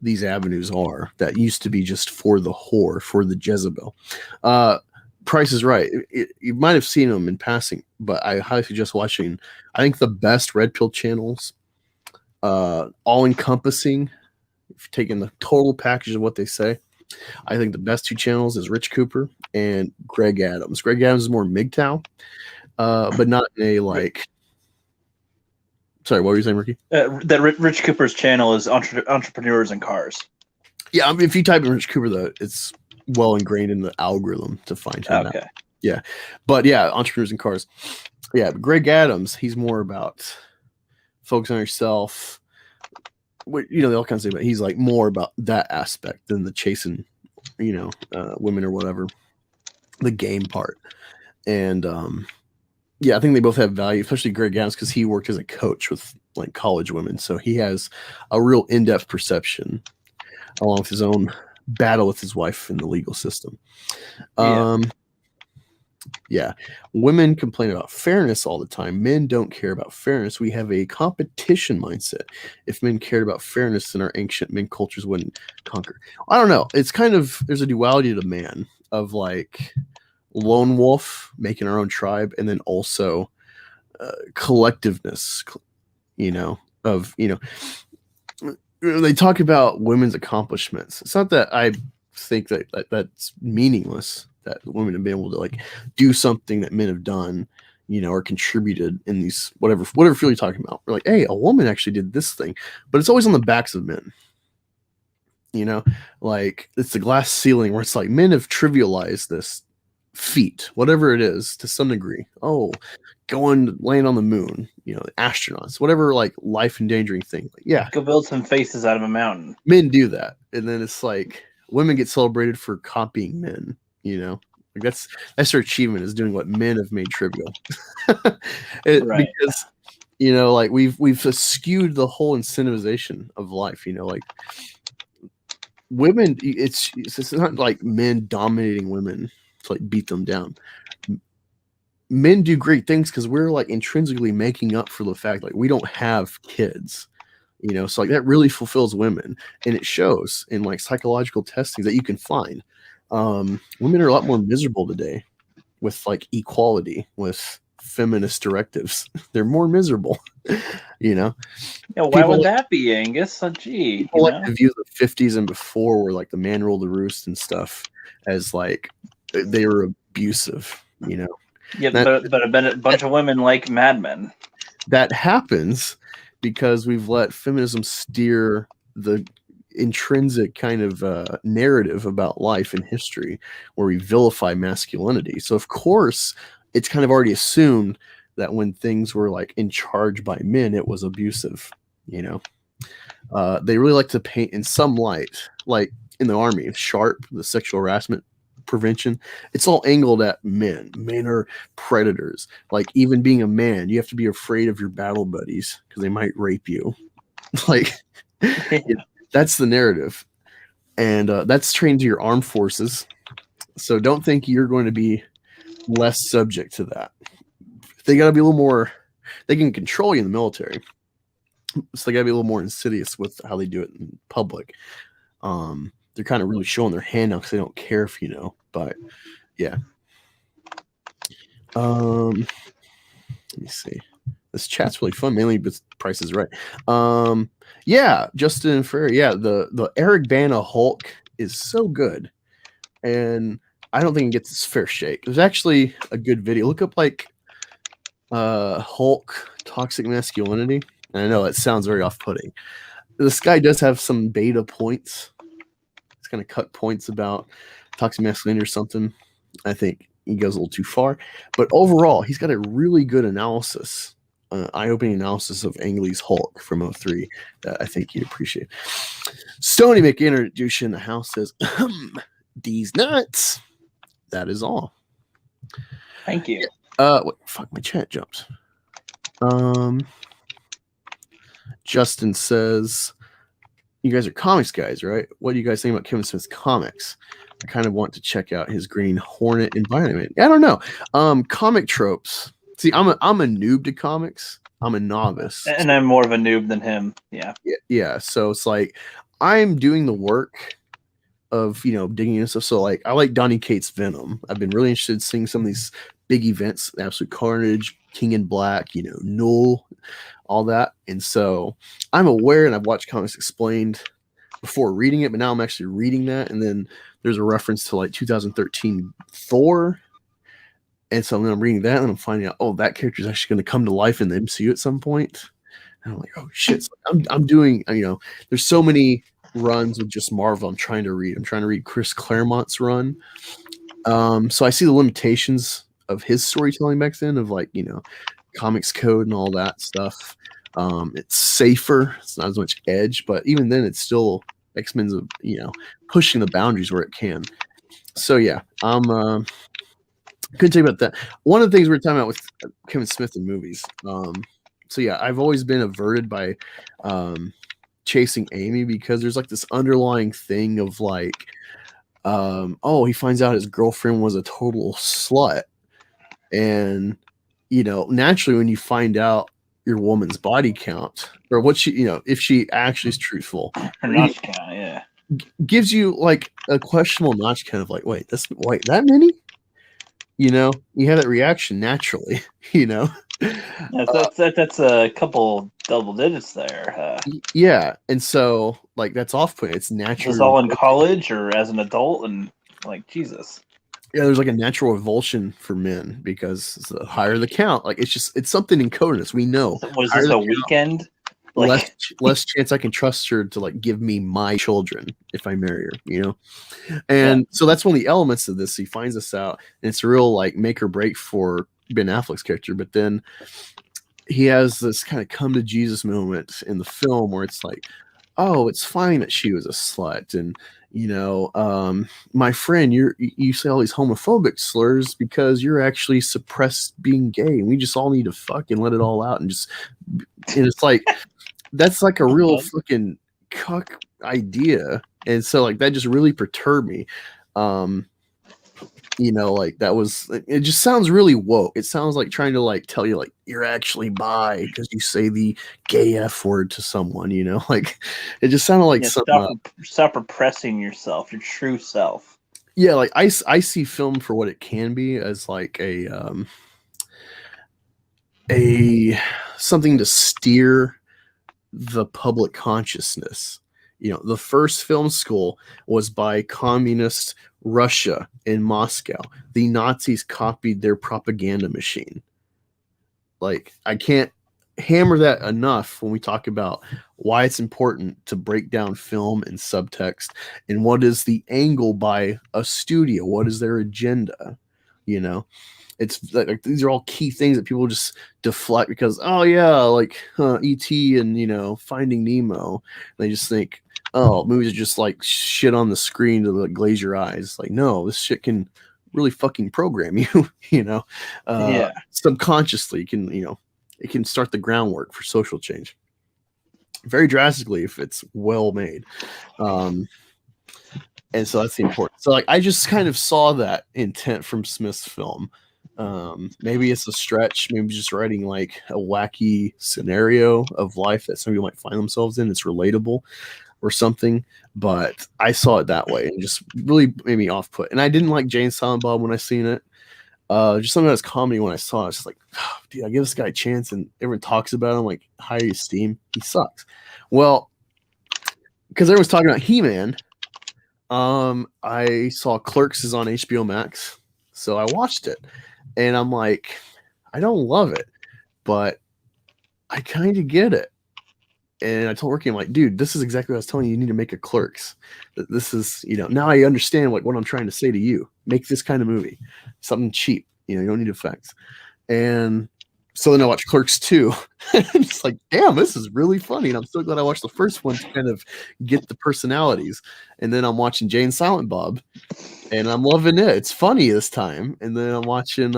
these avenues are that used to be just for the whore, for the Jezebel. Price is Right. You might have seen them in passing, but I highly suggest watching. I think the best Red Pill channels, all encompassing, if you're taking the total package of what they say, I think the best two channels is Rich Cooper and Greg Adams. Greg Adams is more MGTOW, but not in a like. Sorry, what were you saying, Ricky? That Rich Cooper's channel is Entrepreneurs and Cars. Yeah, I mean, if you type in Rich Cooper, though, it's well ingrained in the algorithm to find him. Okay. Out. Yeah, but yeah, Entrepreneurs and Cars. Yeah, but Greg Adams, he's more about focusing on yourself. They all kinds of say, but he's like more about that aspect than the chasing, women or whatever, the game part. And yeah, I think they both have value, especially Greg Adams because he worked as a coach with like college women, so he has a real in-depth perception, along with his own battle with his wife in the legal system. Yeah. Women complain about fairness all the time. Men don't care about fairness. We have a competition mindset. If men cared about fairness, then our ancient men cultures wouldn't conquer. I don't know. It's kind of, there's a duality to man of like lone wolf, making our own tribe, and then also collectiveness, they talk about women's accomplishments. It's not that I think that's meaningless, that women have been able to like do something that men have done, or contributed in these whatever field you're talking about. We're like, hey, a woman actually did this thing, but it's always on the backs of men. Like it's the glass ceiling where it's like men have trivialized this feat, whatever it is, to some degree. Oh, land on the moon, astronauts, whatever, like life endangering thing. Like, yeah, go build some faces out of a mountain. Men do that, and then it's like women get celebrated for copying men. Like that's their achievement, is doing what men have made trivial. Right. Because like we've skewed the whole incentivization of life. Like women, it's not like men dominating women to like beat them down. Men do great things because we're like intrinsically making up for the fact like we don't have kids, so like that really fulfills women, and it shows in like psychological testing that you can find. Women are a lot more miserable today with like equality, with feminist directives. They're more miserable, Yeah, why would that be, Angus? Gee, people like to view the 50s and before, where like the man ruled the roost and stuff, as like they were abusive, Yeah, but a bunch of women like Mad Men. That happens because we've let feminism steer the intrinsic kind of narrative about life and history, where we vilify masculinity. So of course it's kind of already assumed that when things were like in charge by men, it was abusive. They really like to paint in some light, like in the Army, SHARP, the sexual harassment prevention, it's all angled at men. Men are predators. Like even being a man, you have to be afraid of your battle buddies because they might rape you. Like that's the narrative, and that's trained to your armed forces. So don't think you're going to be less subject to that. They got to be a little more. They can control you in the military, So they gotta be a little more insidious with how they do it in public. They're kind of really showing their hand now because they don't care if you know. But yeah. Let me see. This chat's really fun, mainly because Price is Right. Yeah, Justin and Ferrer. Yeah, the Eric Bana Hulk is so good, and I don't think it gets its fair shake. There's actually a good video. Look up like Hulk toxic masculinity. And I know it sounds very off-putting. This guy does have some beta points. It's gonna cut points about toxic masculinity or something. I think he goes a little too far, but overall, he's got a really good analysis, eye-opening analysis of Ang Lee's Hulk from 03 that I think you'd appreciate. Stony McIntroduction in the house says, "These nuts." That is all. Thank you. Wait, fuck, my chat jumped. Justin says, "You guys are comics guys, right? What do you guys think about Kevin Smith's comics? I kind of want to check out his Green Hornet environment." I don't know. Comic tropes. See, I'm a noob to comics. I'm a novice. And I'm more of a noob than him. Yeah. Yeah. So it's like I'm doing the work of, digging into stuff. So like I like Donny Cates' Venom. I've been really interested in seeing some of these big events, Absolute Carnage, King in Black, Null, all that. And so I'm aware, and I've watched Comics Explained before reading it, but now I'm actually reading that. And then there's a reference to like 2013 Thor. And so then I'm reading that and I'm finding out, oh, that character is actually going to come to life in the MCU at some point. And I'm like, oh shit. So I'm doing, there's so many runs with just Marvel I'm trying to read. I'm trying to read Chris Claremont's run. So I see the limitations of his storytelling back then of like, comics code and all that stuff. It's safer. It's not as much edge, but even then it's still X-Men's, pushing the boundaries where it can. So yeah, I'm couldn't tell you about that. One of the things we were talking about with Kevin Smith in movies. So yeah, I've always been averted by Chasing Amy because there's like this underlying thing of like, he finds out his girlfriend was a total slut. And, naturally when you find out your woman's body count or what she, if she actually is truthful, her notch count, yeah, gives you like a questionable notch count of like, wait, that many? You have that reaction naturally, that's a couple double digits there. Yeah, and so like that's off-putting. It's natural. Is this all in college or as an adult? And like Jesus. Yeah, there's like a natural revulsion for men because the higher the count, like it's something encoded in us. We know. Was this a weekend? Like, less chance I can trust her to like give me my children if I marry her, And so that's one of the elements of this. He finds this out, and it's a real like make or break for Ben Affleck's character. But then he has this kind of come to Jesus moment in the film where it's like, oh, it's fine that she was a slut, and my friend, you say all these homophobic slurs because you're actually suppressed being gay, and we just all need to fucking let it all out and it's like. That's like a real fucking cuck idea. And so like that just really perturbed me. Like that was, it just sounds really woke. It sounds like trying to like tell you like you're actually bi because you say the gay F word to someone, like it just sounded like stop repressing yourself, your true self. Yeah, like I see film for what it can be as like a something to steer the public consciousness. The first film school was by communist Russia in Moscow. The Nazis copied their propaganda machine. Like, I can't hammer that enough when we talk about why it's important to break down film and subtext and what is the angle by a studio, what is their agenda. It's like these are all key things that people just deflect because, oh yeah, like E.T. and Finding Nemo. And they just think, oh, movies are just like shit on the screen to like glaze your eyes. Like, no, this shit can really fucking program you. Subconsciously, it can start the groundwork for social change very drastically if it's well made. And so that's the important. So like I just kind of saw that intent from Smith's film. Maybe it's a stretch, maybe just writing like a wacky scenario of life that some people might find themselves in. It's relatable or something, but I saw it that way and just really made me off put. And I didn't like Jane Silent Bob when I seen it. Just something that's comedy when I saw it. It's just like, oh, dude, I give this guy a chance and everyone talks about him like high esteem. He sucks. Well, because everyone's talking about He-Man, I saw Clerks is on HBO Max, so I watched it, and I'm like, I don't love it, but I kind of get it. And I told Ricky, I'm like, dude, this is exactly what I was telling you. You need to make a Clerks. This is, now I understand what I'm trying to say to you. Make this kind of movie, something cheap. You don't need effects. And so then I watched Clerks 2. It's like, damn, this is really funny. And I'm so glad I watched the first one to kind of get the personalities. And then I'm watching Jane Silent Bob, and I'm loving it. It's funny this time. And then I'm watching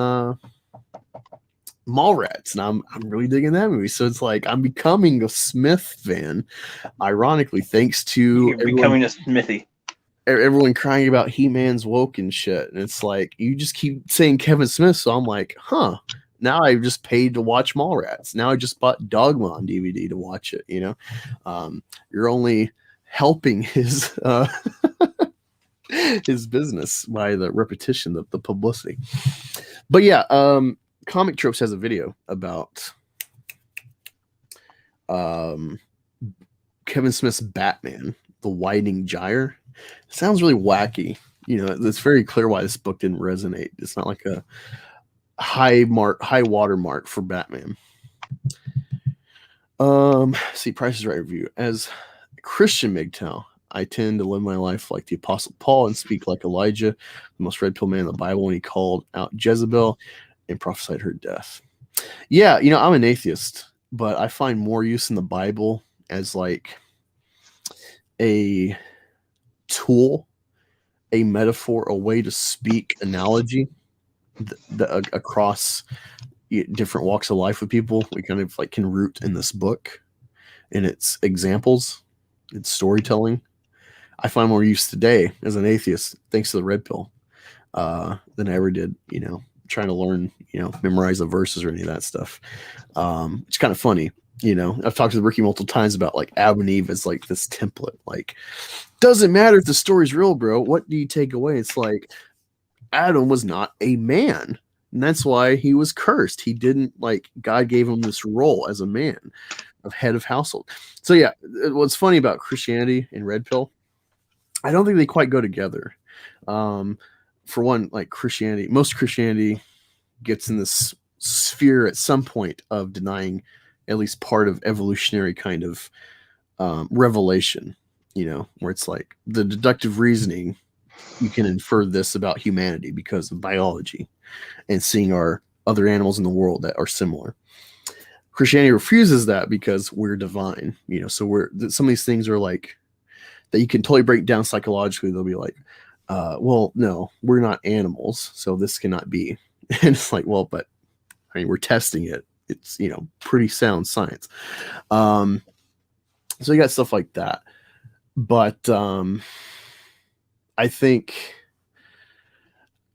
Mallrats, and I'm really digging that movie. So it's like I'm becoming a Smith fan, ironically, thanks to becoming a Smithy. Everyone crying about He-Man's woke and shit. And it's like you just keep saying Kevin Smith, so I'm like, huh. Now I've just paid to watch Mallrats. Now I just bought Dogma on DVD to watch it. You're only helping his his business by the repetition, the publicity. But yeah, Comic Tropes has a video about Kevin Smith's Batman, The Widening Gyre. It sounds really wacky. It's very clear why this book didn't resonate. It's not like a high watermark for Batman. See, Price is Right review. As a Christian MGTOW, I tend to live my life like the Apostle Paul and speak like Elijah, the most red pill man in the Bible, when he called out Jezebel and prophesied her death. Yeah, I'm an atheist, but I find more use in the Bible as like a tool, a metaphor, a way to speak analogy across different walks of life with people. We kind of like can root in this book and its examples, its storytelling. I find more use today as an atheist, thanks to the red pill, than I ever did, trying to learn, memorize the verses or any of that stuff. It's kind of funny. I've talked to Ricky multiple times about like Adam and Eve as like this template. Like, doesn't matter if the story's real, bro. What do you take away? It's like Adam was not a man, and that's why he was cursed. He didn't God gave him this role as a man, of head of household. So yeah, what's funny about Christianity and red pill, I don't think they quite go together. For one, like most Christianity gets in this sphere at some point of denying at least part of evolutionary kind of revelation, where it's like the deductive reasoning, you can infer this about humanity because of biology and seeing our other animals in the world that are similar. Christianity refuses that because we're divine, so some of these things are like that you can totally break down psychologically. They'll be like, well, no, we're not animals, so this cannot be. And it's like, well, but I mean, we're testing it. It's, pretty sound science. So you got stuff like that. But I think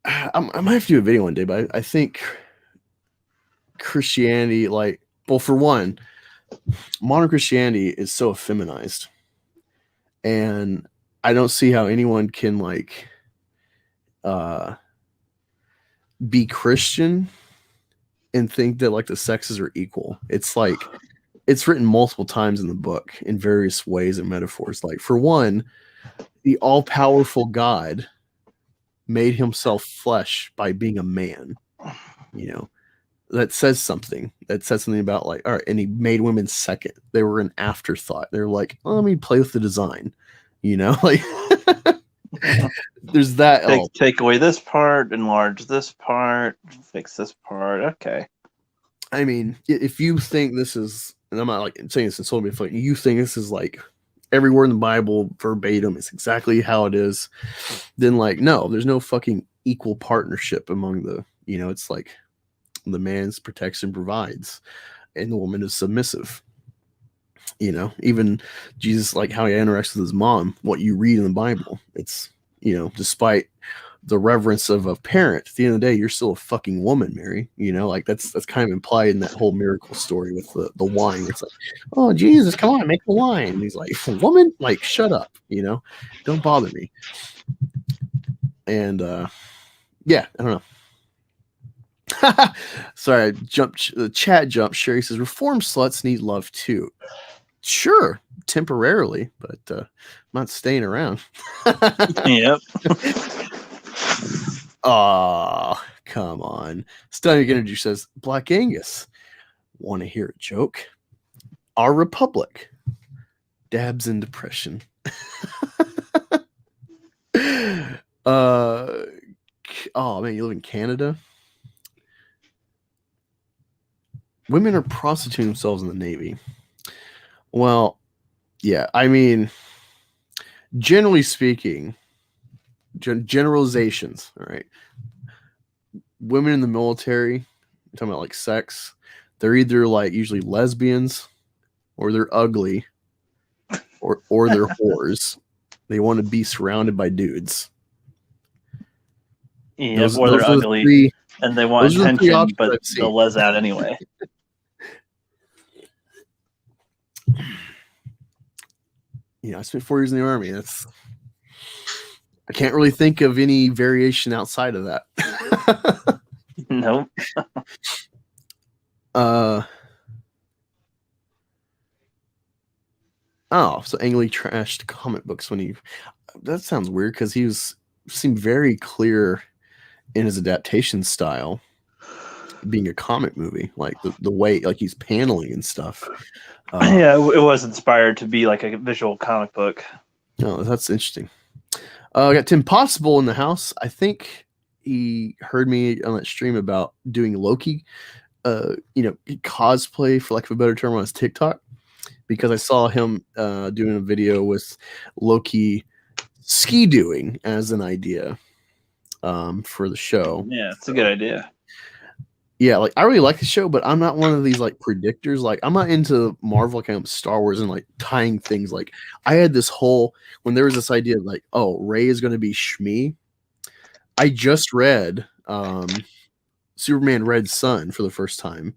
I might have to do a video one day, but I think Christianity, for one, modern Christianity is so effeminized. And I don't see how anyone can be Christian and think that the sexes are equal. It's like it's written multiple times in the book in various ways and metaphors. Like, for one, the all-powerful God made himself flesh by being a man. That says something. That says something about all right, and he made women second. They were an afterthought. They were like, oh, let me play with the design. There's that. Take away this part, enlarge this part, fix this part. Okay. I mean, if you think this is, and I'm not saying this insulting, but you think this is every word in the Bible verbatim is exactly how it is, then no, there's no fucking equal partnership among the, it's like the man's protects and provides, and the woman is submissive. Even Jesus, how he interacts with his mom, what you read in the Bible, it's, despite the reverence of a parent. At the end of the day, you're still a fucking woman, Mary. You know, like that's kind of implied in that whole miracle story with the wine. It's like, oh Jesus, come on, make the wine. And he's like, woman, like shut up, you know, don't bother me. And yeah, I don't know. Sorry, I jumped. The chat jumped. Sherry says, "Reformed sluts need love too." Sure, temporarily, but I'm not staying around. Yep. Oh, come on. Stunning Energy says, Black Angus. Want to hear a joke? Our Republic dabs in depression. Oh man, you live in Canada? Women are prostituting themselves in the Navy. Well, yeah, I mean, generally speaking, generalizations, all right. Women in the military, I'm talking about like sex, they're either like usually lesbians or they're ugly or they're whores. They want to be surrounded by dudes. Yeah, or they're ugly and they want attention, but they'll les out anyway. I spent 4 years in the Army. I can't really think of any variation outside of that. Nope. So Ang Lee trashed comic books when that sounds weird because seemed very clear in his adaptation style, being a comic movie, like the way like he's paneling and stuff. Yeah, it was inspired to be like a visual comic book. Oh, that's interesting. I got Tim Possible in the house. I think he heard me on that stream about doing Loki, cosplay, for lack of a better term, on his TikTok, because I saw him doing a video with Loki ski doing as an idea for the show. Yeah, it's a good idea. Yeah, like I really like the show, but I'm not one of these like predictors. Like I'm not into Marvel, like I'm Star Wars and like tying things. Like I had this whole when there was this idea of like, oh, Rey is going to be Shmi. I just read Superman Red Sun for the first time,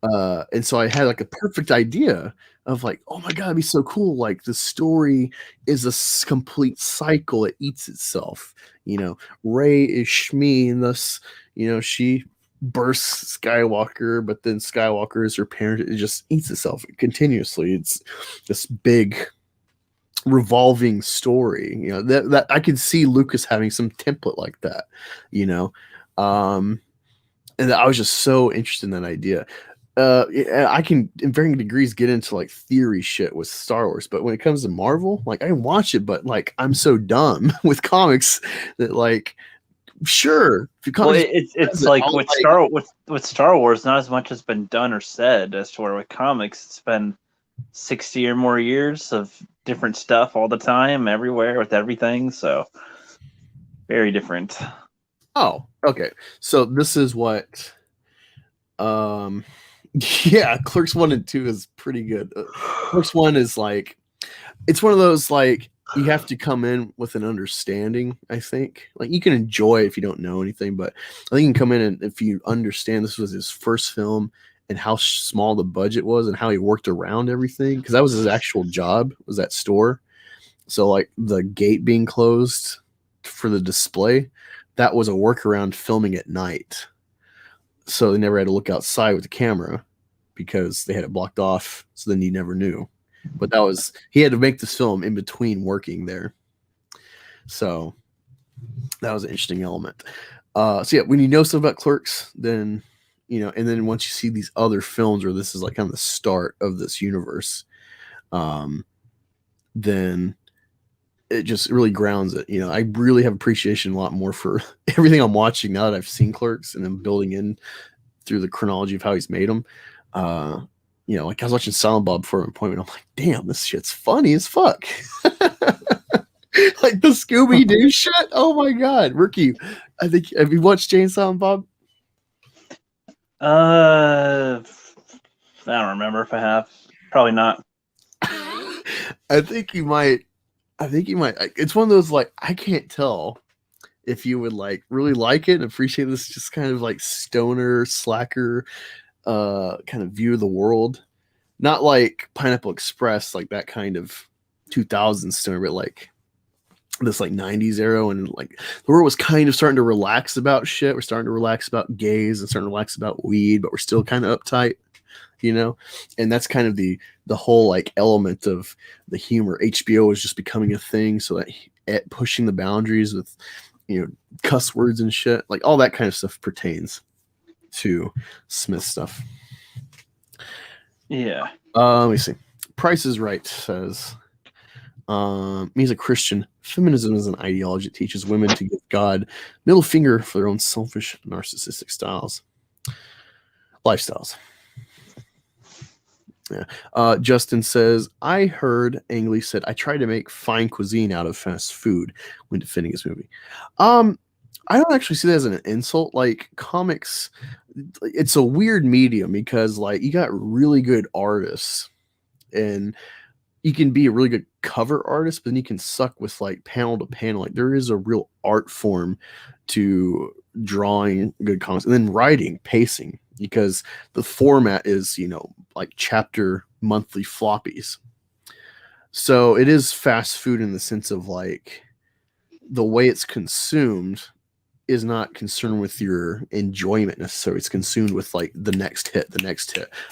and so I had like a perfect idea of like, oh my god, it'd be so cool. Like the story is a complete cycle; it eats itself. Rey is Shmi, and thus, she bursts Skywalker, but then Skywalker is her parent. It just eats itself continuously. It's this big revolving story. That I could see Lucas having some template like that. And I was just so interested in that idea. I can, in varying degrees, get into like theory shit with Star Wars, but when it comes to Marvel, like I can watch it, but like I'm so dumb with comics that like. Sure. Well, it's like with Star Wars, not as much has been done or said as to where with comics, it's been 60 or more years of different stuff all the time, everywhere with everything. So very different. Oh, okay. So this is what, Clerks 1 and 2 is pretty good. Clerks 1 is like, it's one of those like. You have to come in with an understanding, I think. Like you can enjoy it if you don't know anything, but I think you can come in and if you understand this was his first film and how small the budget was and how he worked around everything, because that was his actual job, was that store. So like the gate being closed for the display, that was a workaround filming at night. So they never had to look outside with the camera because they had it blocked off. So then you never knew. But he had to make this film in between working there. So that was an interesting element. When you know stuff about Clerks, then, and then once you see these other films where this is like kind of the start of this universe, then it just really grounds it. I really have appreciation a lot more for everything I'm watching now that I've seen Clerks and then building in through the chronology of how he's made them. Like I was watching Silent Bob for an appointment. I'm like, damn, this shit's funny as fuck. Like the Scooby-Doo shit. Oh my god, Rookie. Have you watched Jane Silent Bob? I don't remember if I have. Probably not. I think you might. It's one of those like I can't tell if you would like really like it and appreciate this just kind of like stoner slacker kind of view of the world. Not like Pineapple Express, like that kind of 2000s stoner, but like this like 90s era and like the world was kind of starting to relax about shit. We're starting to relax about gays and starting to relax about weed, but we're still kind of uptight, you know? And that's kind of the whole like element of the humor. HBO is just becoming a thing, so that pushing the boundaries with, you know, cuss words and shit, like all that kind of stuff pertains to Smith stuff. Yeah. Let me see. Price is Right says, he's a Christian. Feminism is an ideology that teaches women to give God middle finger for their own selfish, narcissistic lifestyles. Yeah. Justin says, I heard Ang Lee said, I tried to make fine cuisine out of fast food when defending his movie. I don't actually see that as an insult. Like comics, it's a weird medium because like you got really good artists and you can be a really good cover artist, but then you can suck with like panel to panel. Like there is a real art form to drawing good comics and then writing, pacing, because the format is, you know, like chapter monthly floppies. So it is fast food in the sense of like the way it's consumed is not concerned with your enjoyment necessarily. It's consumed with like the next hit.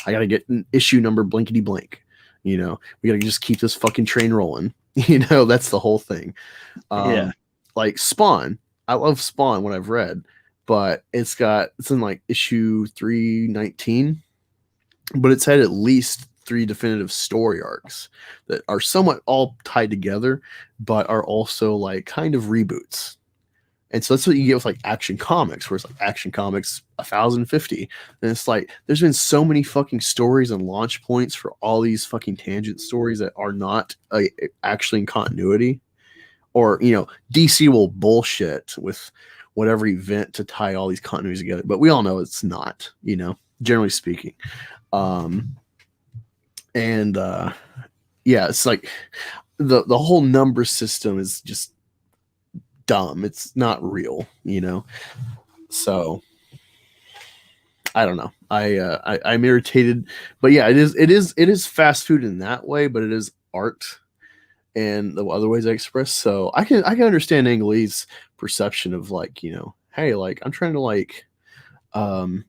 I got to get an issue number blankety blank. You know, we got to just keep this fucking train rolling. You know, that's the whole thing. Yeah. Like Spawn. I love Spawn, what I've read, but it's in like issue 319, but it's had at least 3 definitive story arcs that are somewhat all tied together, but are also like kind of reboots. And so that's what you get with like Action Comics, where it's like Action Comics 1050. And it's like there's been so many fucking stories and launch points for all these fucking tangent stories that are not actually in continuity. Or, you know, DC will bullshit with whatever event to tie all these continuities together. But we all know it's not, you know, generally speaking. Yeah, it's like the whole number system is just dumb. It's not real, you know. So I don't know. I'm irritated, but yeah, it is fast food in that way, but it is art and the other ways I express. So I can understand Ang Lee's perception of like, you know, hey, like I'm trying to like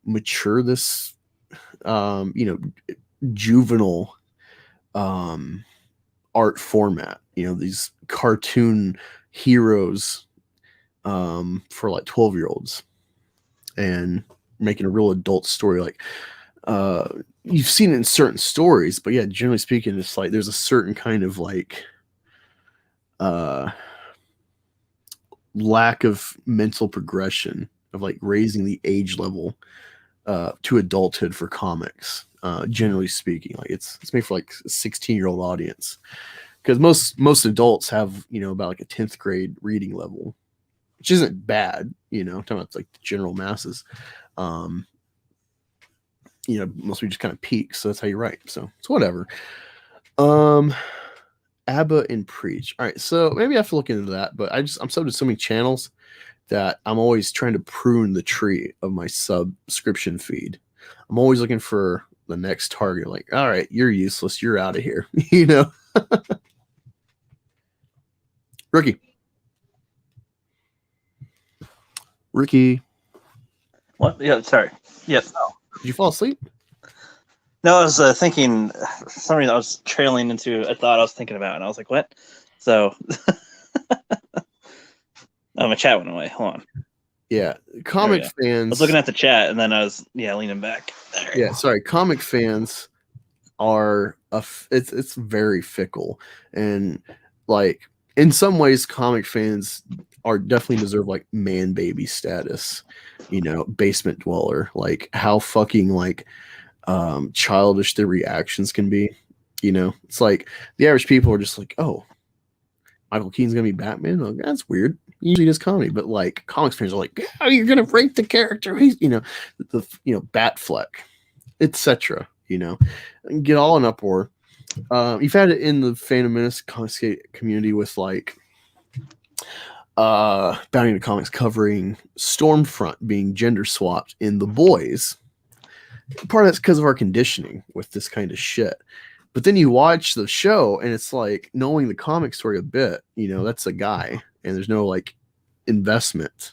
mature this you know, juvenile art format, you know, these cartoon heroes for like 12-year-olds and making a real adult story. Like you've seen it in certain stories, but yeah, generally speaking, it's like there's a certain kind of like lack of mental progression of like raising the age level to adulthood for comics. Generally speaking, like it's made for like a 16-year-old audience, because most adults have, you know, about like a 10th grade reading level, which isn't bad, you know, talking about like the general masses. You know, most people just kind of peak, so that's how you write. So it's whatever. ABBA and Preach. All right, so maybe I have to look into that, but I'm subbed to so many channels that I'm always trying to prune the tree of my subscription feed. I'm always looking for the next target. Like, all right, you're useless. You're out of here. You know? Ricky. What? Yeah, sorry. Yes. Did you fall asleep? No, I was thinking, for some reason I was trailing into a thought I was thinking about, and I was like, what? So, my chat went away. Hold on. Yeah, comic fans. I was looking at the chat, and then I was leaning back. Yeah, sorry. Comic fans are it's very fickle, and like in some ways, comic fans are definitely deserve like man baby status. You know, basement dweller. Like how fucking like childish their reactions can be. You know, it's like the average people are just like, oh, Michael Keaton's gonna be Batman. Like, that's weird. He usually does comedy, but like comics fans are like, oh, you're gonna rank the character. He's, you know, the Batfleck, etc. You know, and get all in uproar. You've had it in the Phantom Menace community with like Bounty Hunter Comics covering Stormfront being gender swapped in The Boys. Part of that's because of our conditioning with this kind of shit. But then you watch the show and it's like knowing the comic story a bit, that's a guy and there's no like investment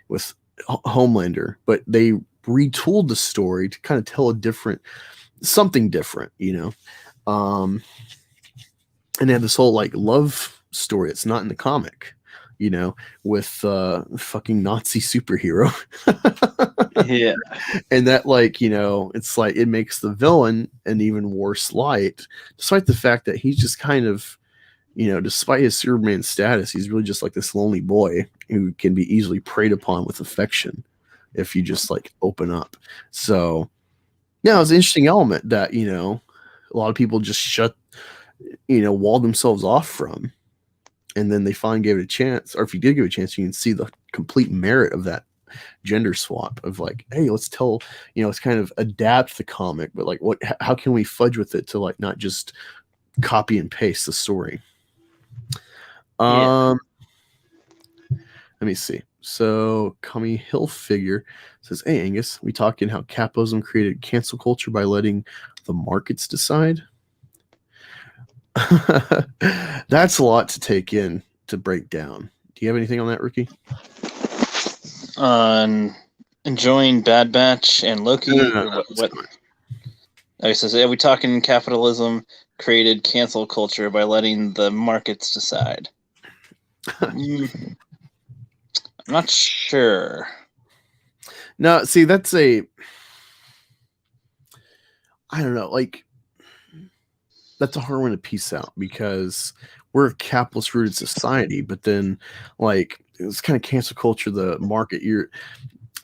with Homelander, but they retooled the story to kind of tell something different, and they have this whole like love story. It's not in the comic, with fucking Nazi superhero. Yeah. And that like, it's like it makes the villain an even worse light, despite the fact that he's just kind of, despite his Superman status, he's really just like this lonely boy who can be easily preyed upon with affection if you just like open up. So yeah, it's an interesting element that, a lot of people just wall themselves off from. And then they finally gave it a chance, or if you did give it a chance, you can see the complete merit of that gender swap of like, hey, let's tell, let's kind of adapt the comic, but like how can we fudge with it to like not just copy and paste the story. Yeah. Let me see. So Kami Hilfiger says, hey Angus, we talking how capitalism created cancel culture by letting the markets decide. That's a lot to take in to break down. Do you have anything on that, Ricky? On enjoying Bad Batch and Loki? No, what? Okay, so are we talking capitalism created cancel culture by letting the markets decide? I'm not sure. No, see, that's I don't know, like, that's a hard one to piece out because we're a capitalist rooted society, but then like it's kind of cancel culture, the market,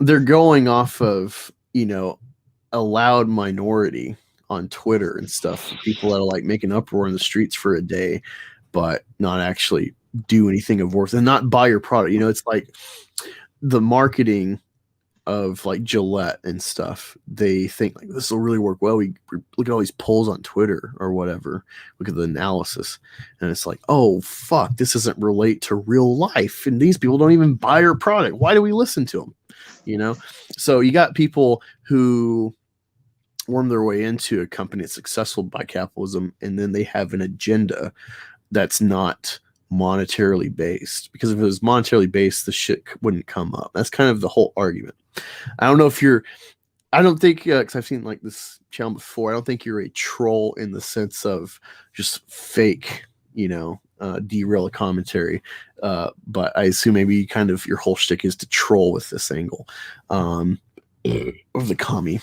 they're going off of, a loud minority on Twitter and stuff, people that are like making uproar in the streets for a day, but not actually do anything of worth and not buy your product. It's like the marketing of like Gillette and stuff. They think like this will really work well. We look at all these polls on Twitter or whatever. Look at the analysis, and it's like, oh fuck, this doesn't relate to real life, and these people don't even buy our product. Why do we listen to them? So you got people who worm their way into a company that's successful by capitalism, and then they have an agenda that's not monetarily based, because if it was monetarily based, the shit wouldn't come up. That's kind of the whole argument. I don't know if I don't think, because I've seen like this channel before, I don't think you're a troll in the sense of just fake, derail a commentary. But I assume maybe kind of your whole shtick is to troll with this angle of the commie.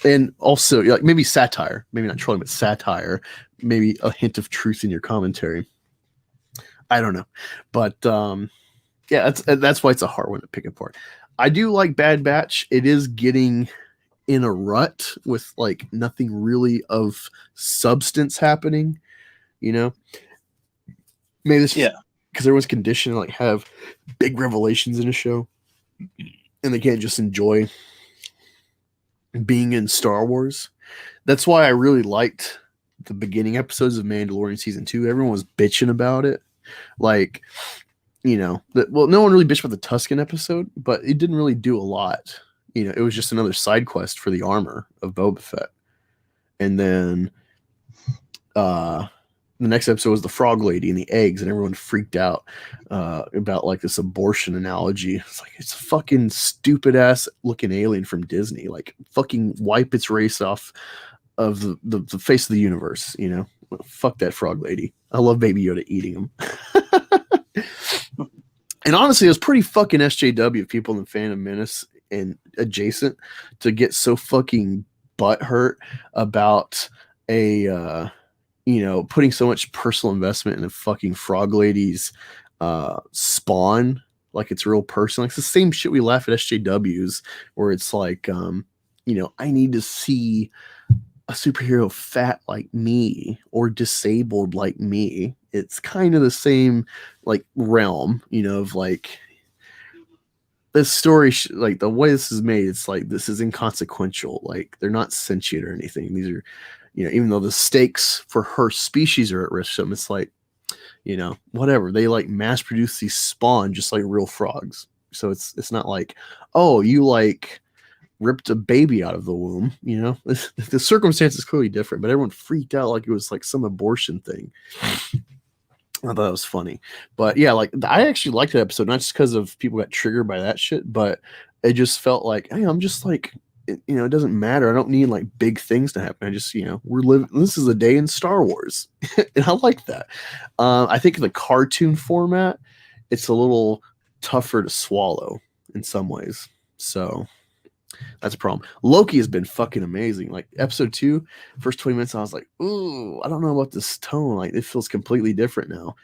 And also like maybe satire, maybe not trolling, but satire, maybe a hint of truth in your commentary. I don't know. But yeah, that's why it's a hard one to pick apart. I do like Bad Batch. It is getting in a rut with like nothing really of substance happening, Maybe this because everyone's conditioned to like have big revelations in a show, and they can't just enjoy being in Star Wars. That's why I really liked the beginning episodes of Mandalorian season 2. Everyone was bitching about it, like. No one really bitched about the Tusken episode, but it didn't really do a lot. It was just another side quest for the armor of Boba Fett. And then the next episode was the frog lady and the eggs, and everyone freaked out about like this abortion analogy. It's like, it's a fucking stupid ass looking alien from Disney. Like, fucking wipe its race off of the face of the universe, Fuck that frog lady. I love Baby Yoda eating them. And honestly, it was pretty fucking SJW of people in the Phantom Menace and adjacent to get so fucking butthurt about putting so much personal investment in a fucking frog lady's spawn, like it's a real person. Like, it's the same shit we laugh at SJWs, where it's like, I need to see a superhero fat like me or disabled like me. It's kind of the same like realm, of like this story, like the way this is made, it's like this is inconsequential. Like, they're not sentient or anything. These are, even though the stakes for her species are at risk, it's like, you know, whatever. They like mass produce these spawn just like real frogs. So it's not like, oh, you like ripped a baby out of the womb, you know. The circumstance is clearly different, but everyone freaked out like it was like some abortion thing. I thought that was funny. But yeah, like I actually liked that episode, not just because of people got triggered by that shit, but it just felt like, hey, I'm just like, you know, it doesn't matter. I don't need like big things to happen. I just, you know, we're living, this is a day in Star Wars. And I like that. I think the cartoon format, it's a little tougher to swallow in some ways. So that's a problem. Loki has been fucking amazing. Like episode 2, first 20 minutes, I was like, ooh, I don't know about this tone. Like it feels completely different now.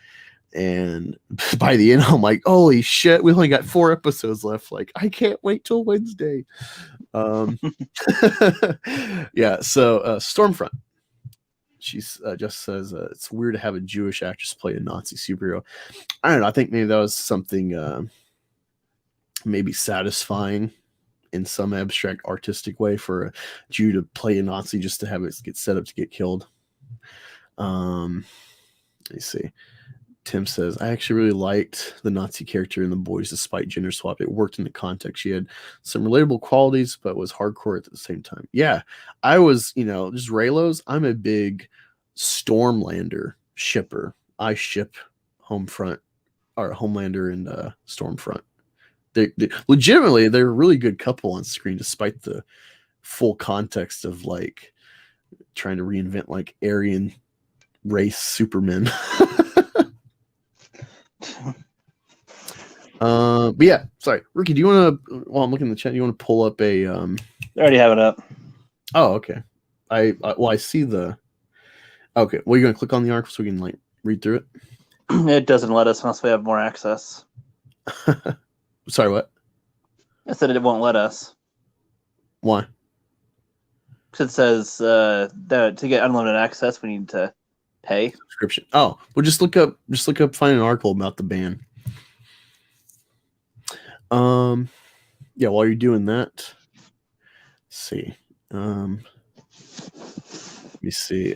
And by the end, I'm like, holy shit, we only got 4 episodes left. Like, I can't wait till Wednesday. Yeah, so Stormfront. She's just says it's weird to have a Jewish actress play a Nazi superhero. I don't know. I think maybe that was something maybe satisfying in some abstract artistic way for a Jew to play a Nazi just to have it get set up to get killed. Let me see. Tim says, I actually really liked the Nazi character in The Boys despite gender swap. It worked in the context. She had some relatable qualities, but was hardcore at the same time. Yeah, I was, you know, just Raylos. I'm a big Stormlander shipper. I ship Homefront or Homelander and Stormfront. They legitimately, they're a really good couple on screen despite the full context of like trying to reinvent like Aryan race supermen. But yeah, sorry, Ricky. Do you want to? While I'm looking in the chat, you want to pull up a? I already have it up. Oh, okay. I see the. Okay, well, you're gonna click on the article so we can like read through it. It doesn't let us unless we have more access. Sorry, what? I said it won't let us. Why? Because it says that to get unlimited access, we need to pay. Subscription. Oh, well, just look up. Find an article about the ban. Yeah, while you're doing that, let's see. Let me see.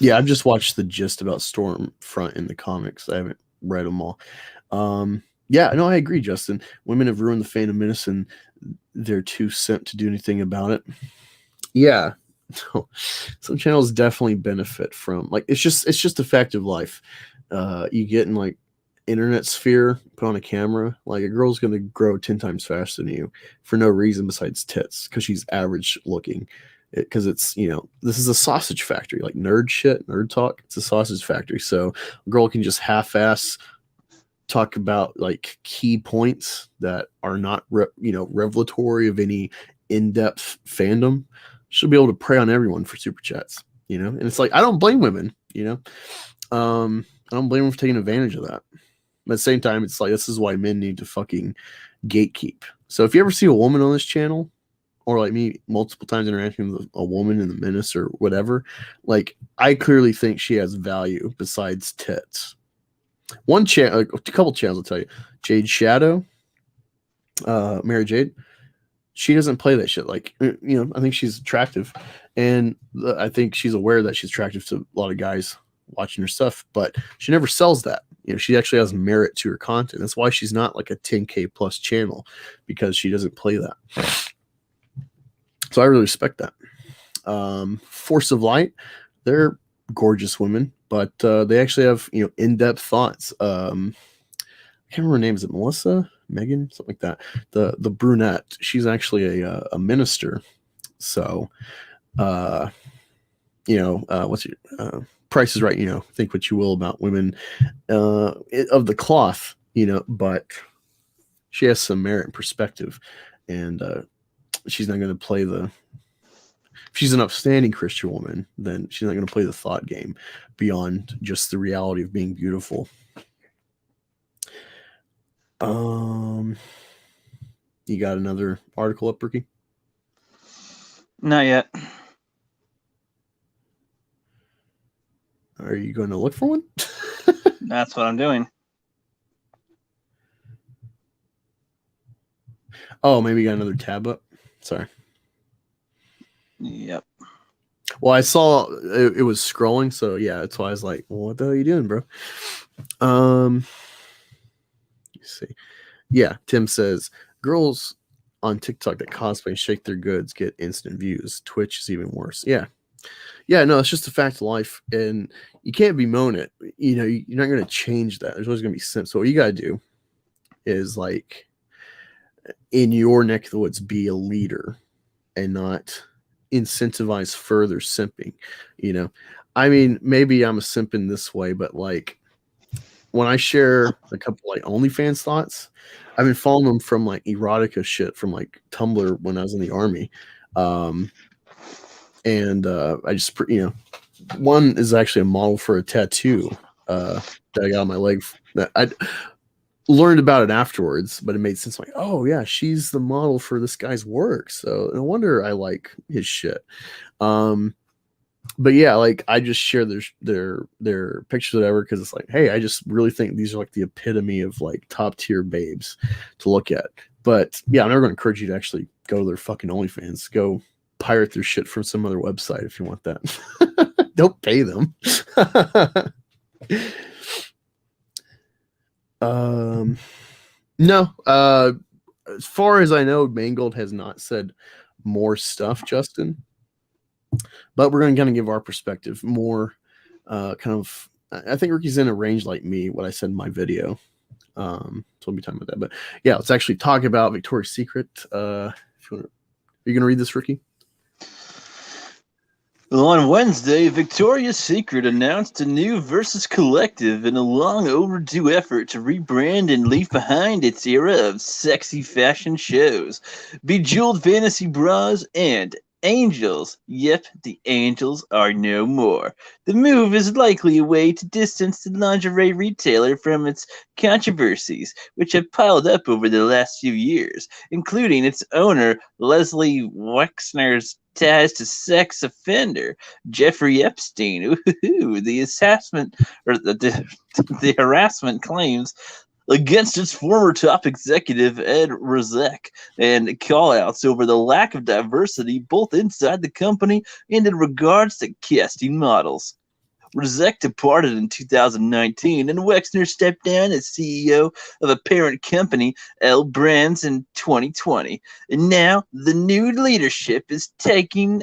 Yeah, I've just watched the gist about Stormfront in the comics. I haven't read them all. Yeah, no, I agree, Justin. Women have ruined the Phantom Menace, and they're too sent to do anything about it. Yeah, some channels definitely benefit from like it's just a fact of life. You get in like internet sphere, put on a camera, like a girl's gonna grow 10 times faster than you for no reason besides tits, because she's average looking. Because it's, you know, this is a sausage factory, like nerd shit, nerd talk. It's a sausage factory. So a girl can just half-ass talk about like key points that are not, revelatory of any in-depth fandom. She'll be able to prey on everyone for super chats, you know. And it's like I don't blame women, you know. I don't blame them for taking advantage of that. But at the same time, it's like this is why men need to fucking gatekeep. So if you ever see a woman on this channel, or like me multiple times interacting with a woman in the Menace or whatever, like I clearly think she has value besides tits. One channel, a couple channels will tell you. Jade Shadow, Mary Jade, she doesn't play that shit. Like, you know, I think she's attractive, and I think she's aware that she's attractive to a lot of guys watching her stuff, but she never sells that. You know, she actually has merit to her content. That's why she's not like a 10K plus channel, because she doesn't play that. So I really respect that. Force of Light, they're gorgeous women, but they actually have, you know, in-depth thoughts. I can't remember her name. Is it Melissa? Megan? Something like that. The brunette. She's actually a minister. So, what's your Price is Right? You know, think what you will about women of the cloth, you know, but she has some merit and perspective, and she's not going to play if she's an upstanding Christian woman, then she's not going to play the thought game beyond just the reality of being beautiful. You got another article up, Ricky? Not yet. Are you going to look for one? That's what I'm doing. Oh, maybe you got another tab up. Sorry. Yep. Well, I saw it was scrolling, so yeah, that's why I was like, well, "What the hell are you doing, bro?" Let's see. Yeah, Tim says girls on TikTok that cosplay and shake their goods get instant views. Twitch is even worse. Yeah, no, it's just a fact of life, and you can't bemoan it. You know, you're not going to change that. There's always going to be simps. So what you got to do is, like, in your neck of the woods, be a leader and not incentivize further simping. You know, I mean, maybe I'm a simp in this way, but like when I share a couple like OnlyFans thoughts, I've been following them from like erotica shit from like Tumblr when I was in the army. And I just, one is actually a model for a tattoo that I got on my leg that I learned about it afterwards, but it made sense. Like, oh yeah, she's the model for this guy's work. So no wonder I like his shit. But yeah, like I just share their pictures, whatever, because it's like, hey, I just really think these are like the epitome of like top tier babes to look at. But yeah, I'm never going to encourage you to actually go to their fucking OnlyFans. Go pirate their shit from some other website if you want that. Don't pay them. No. As far as I know, Mangold has not said more stuff, Justin. But we're going to kind of give our perspective more kind of. I think Ricky's in a range like me, what I said in my video. So we'll be talking about that. But yeah, let's actually talk about Victoria's Secret. If you want to, are you going to read this, Ricky? Well, on Wednesday, Victoria's Secret announced a new Versus Collective in a long overdue effort to rebrand and leave behind its era of sexy fashion shows, bejeweled fantasy bras, and angels. Yep, the angels are no more. The move is likely a way to distance the lingerie retailer from its controversies, which have piled up over the last few years, including its owner, Leslie Wexner's ties to sex offender Jeffrey Epstein. Ooh, the assessment or the harassment claims against its former top executive Ed Rozek and callouts over the lack of diversity both inside the company and in regards to casting models. Rozek departed in 2019, and Wexner stepped down as CEO of a parent company, L Brands, in 2020. And now the new leadership is taking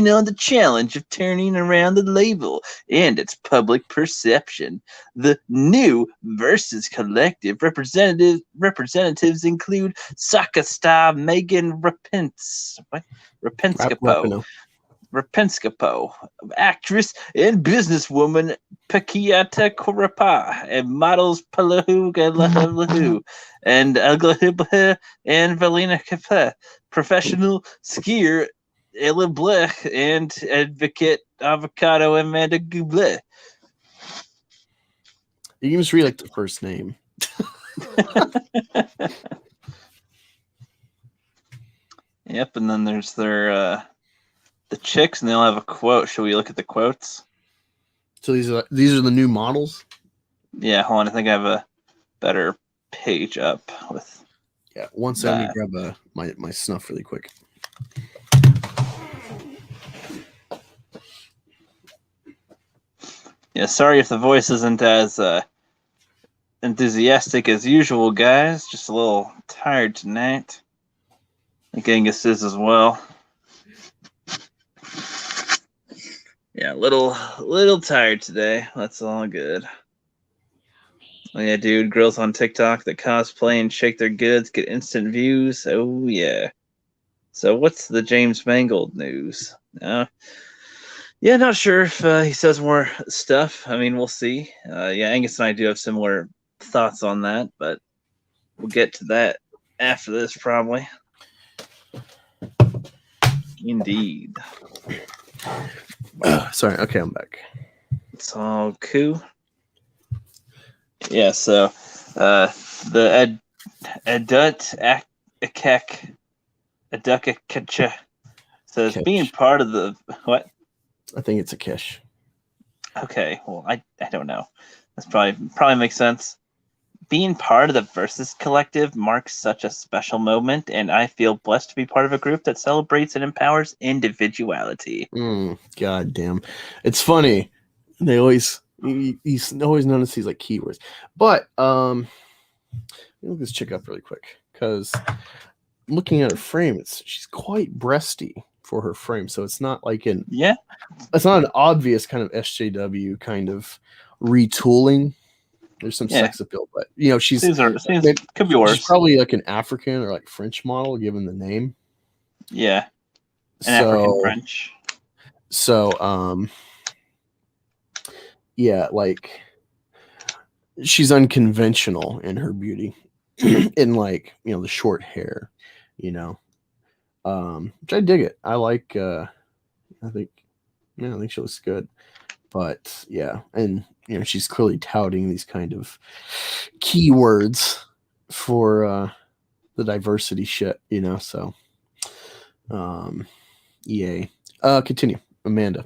on the challenge of turning around the label and its public perception. The new Versus Collective representatives include soccer star Megan Rapinskapo, actress and businesswoman Pakiata Korapa, and models Palahu Galahu and Aglahibha and Valina Kape, professional skier Ella Blech, and advocate Avocado Amanda Goulet. You can just read like the first name. Yep, and then there's their the chicks, and they'll have a quote. Should we look at the quotes? So these are the new models. Yeah, hold on. I think I have a better page up with. Yeah, one second. Let me grab my snuff really quick. Yeah, sorry if the voice isn't as enthusiastic as usual, guys. Just a little tired tonight. I think Angus is as well. Yeah, little tired today. That's all good. Oh yeah, dude, girls on TikTok that cosplay and shake their goods get instant views. Oh yeah. So what's the James Mangold news? Yeah, not sure if he says more stuff. I mean, we'll see. Yeah, Angus and I do have similar thoughts on that, but we'll get to that after this, probably. Indeed. Sorry. Okay, I'm back. It's all cool. Yeah, so the Adut says Kish. Being part of the what? I think it's a Kish. Okay, well I don't know. That's probably makes sense. being part of the Versus Collective marks such a special moment, and I feel blessed to be part of a group that celebrates and empowers individuality. God damn. It's funny. They always he's always notice these like keywords. But let me look this chick up really quick because looking at her frame, she's quite breasty for her frame. So it's not like it's not an obvious kind of SJW kind of retooling. There's some sex appeal, but she's could be worse. She's probably like an African or like French model, given the name. Yeah, African French. So, yeah, like she's unconventional in her beauty, in like the short hair, which I dig it. I like. I think she looks good, but yeah, and she's clearly touting these kind of keywords for the diversity shit, so yay. Continue, Amanda.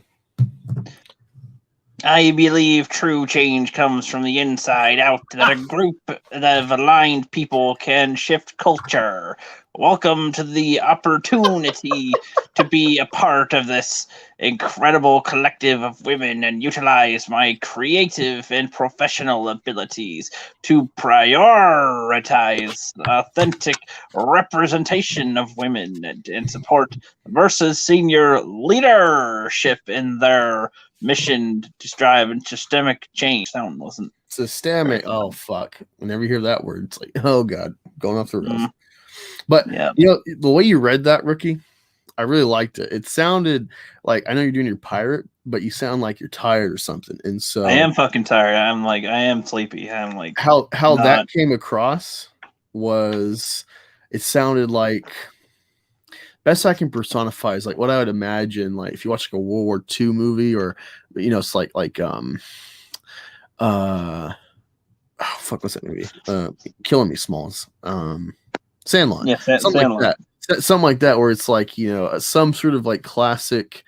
I believe true change comes from the inside out, that a group of aligned people can shift culture. Welcome to the opportunity to be a part of this incredible collective of women and utilize my creative and professional abilities to prioritize authentic representation of women and support Versus senior leadership in their mission to strive and systemic change. That one wasn't systemic. Oh fuck! Whenever you hear that word, it's like, oh god, going off the rails. But the way you read that, Rookie, I really liked it. It sounded like, I know you're doing your pirate, but you sound like you're tired or something. And so I am fucking tired. I am sleepy. I'm like how that came across was, it sounded like, best I can personify is like what I would imagine, like if you watch like a World War II movie, or it's like oh fuck, what's that movie? Killing Me Smalls. Sandlot. Yeah, something like that. Something like that, where it's like, some sort of like classic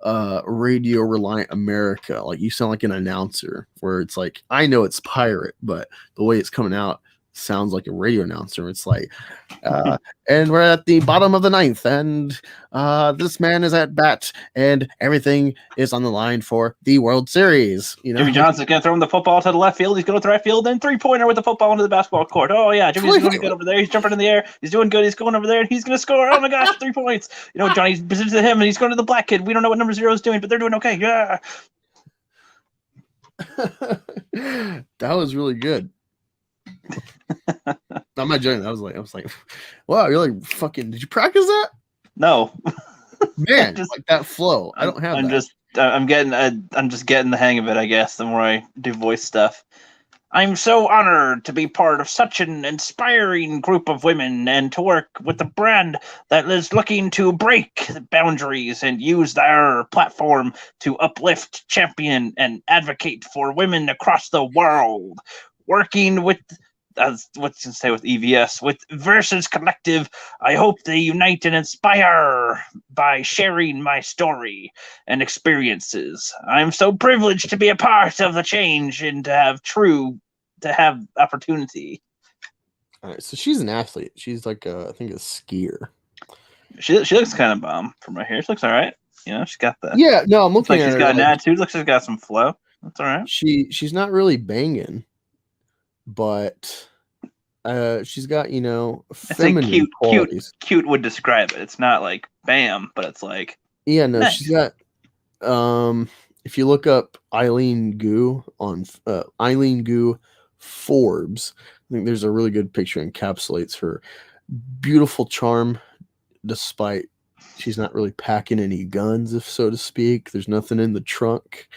radio reliant America. Like you sound like an announcer, where it's like, I know it's pirate, but the way it's coming out sounds like a radio announcer. It's like, and we're at the bottom of the ninth, and this man is at bat, and everything is on the line for the World Series. Jimmy Johnson's gonna throw him the football to the left field. He's going to the right field, then 3-pointer with the football into the basketball court. Oh yeah, Jimmy's doing good over there. He's jumping in the air. He's doing good. He's going over there, and he's gonna score. Oh my gosh, 3 points. Johnny's positioned to him, and he's going to the black kid. We don't know what number 0 is doing, but they're doing okay. Yeah. That was really good. I'm not joking. I was like, wow, you're like fucking. Did you practice that? No, man, like that flow. I don't have. I'm just getting the hang of it, I guess. The more I do voice stuff, I'm so honored to be part of such an inspiring group of women and to work with a brand that is looking to break the boundaries and use their platform to uplift, champion, and advocate for women across the world. Working with with EVS, with Versus Collective, I hope they unite and inspire by sharing my story and experiences. I'm so privileged to be a part of the change and to have opportunity. All right, so she's an athlete. She's like I think a skier. She looks kind of bomb from right here. She looks all right. She's got the I'm looking at her. She's got an attitude. Looks like she's got some flow. That's all right. She's not really banging, but she's got feminine qualities. Cute would describe it. It's not like bam, but it's like nice. She's got if you look up Eileen Gu on Eileen Gu Forbes, I think there's a really good picture encapsulates her beautiful charm, despite she's not really packing any guns, if so to speak. There's nothing in the trunk.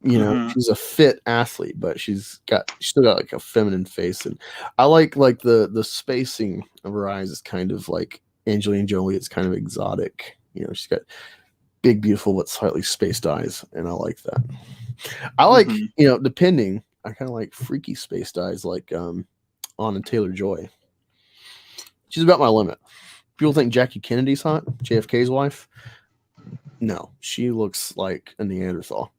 She's a fit athlete, but she's still got like a feminine face, and I like the spacing of her eyes is kind of like Angelina Jolie. It's kind of exotic. She's got big, beautiful, but slightly spaced eyes, and I like that. I like depending. I kind of like freaky spaced eyes, like Anna Taylor-Joy. She's about my limit. People think Jackie Kennedy's hot, JFK's wife. No, she looks like a Neanderthal.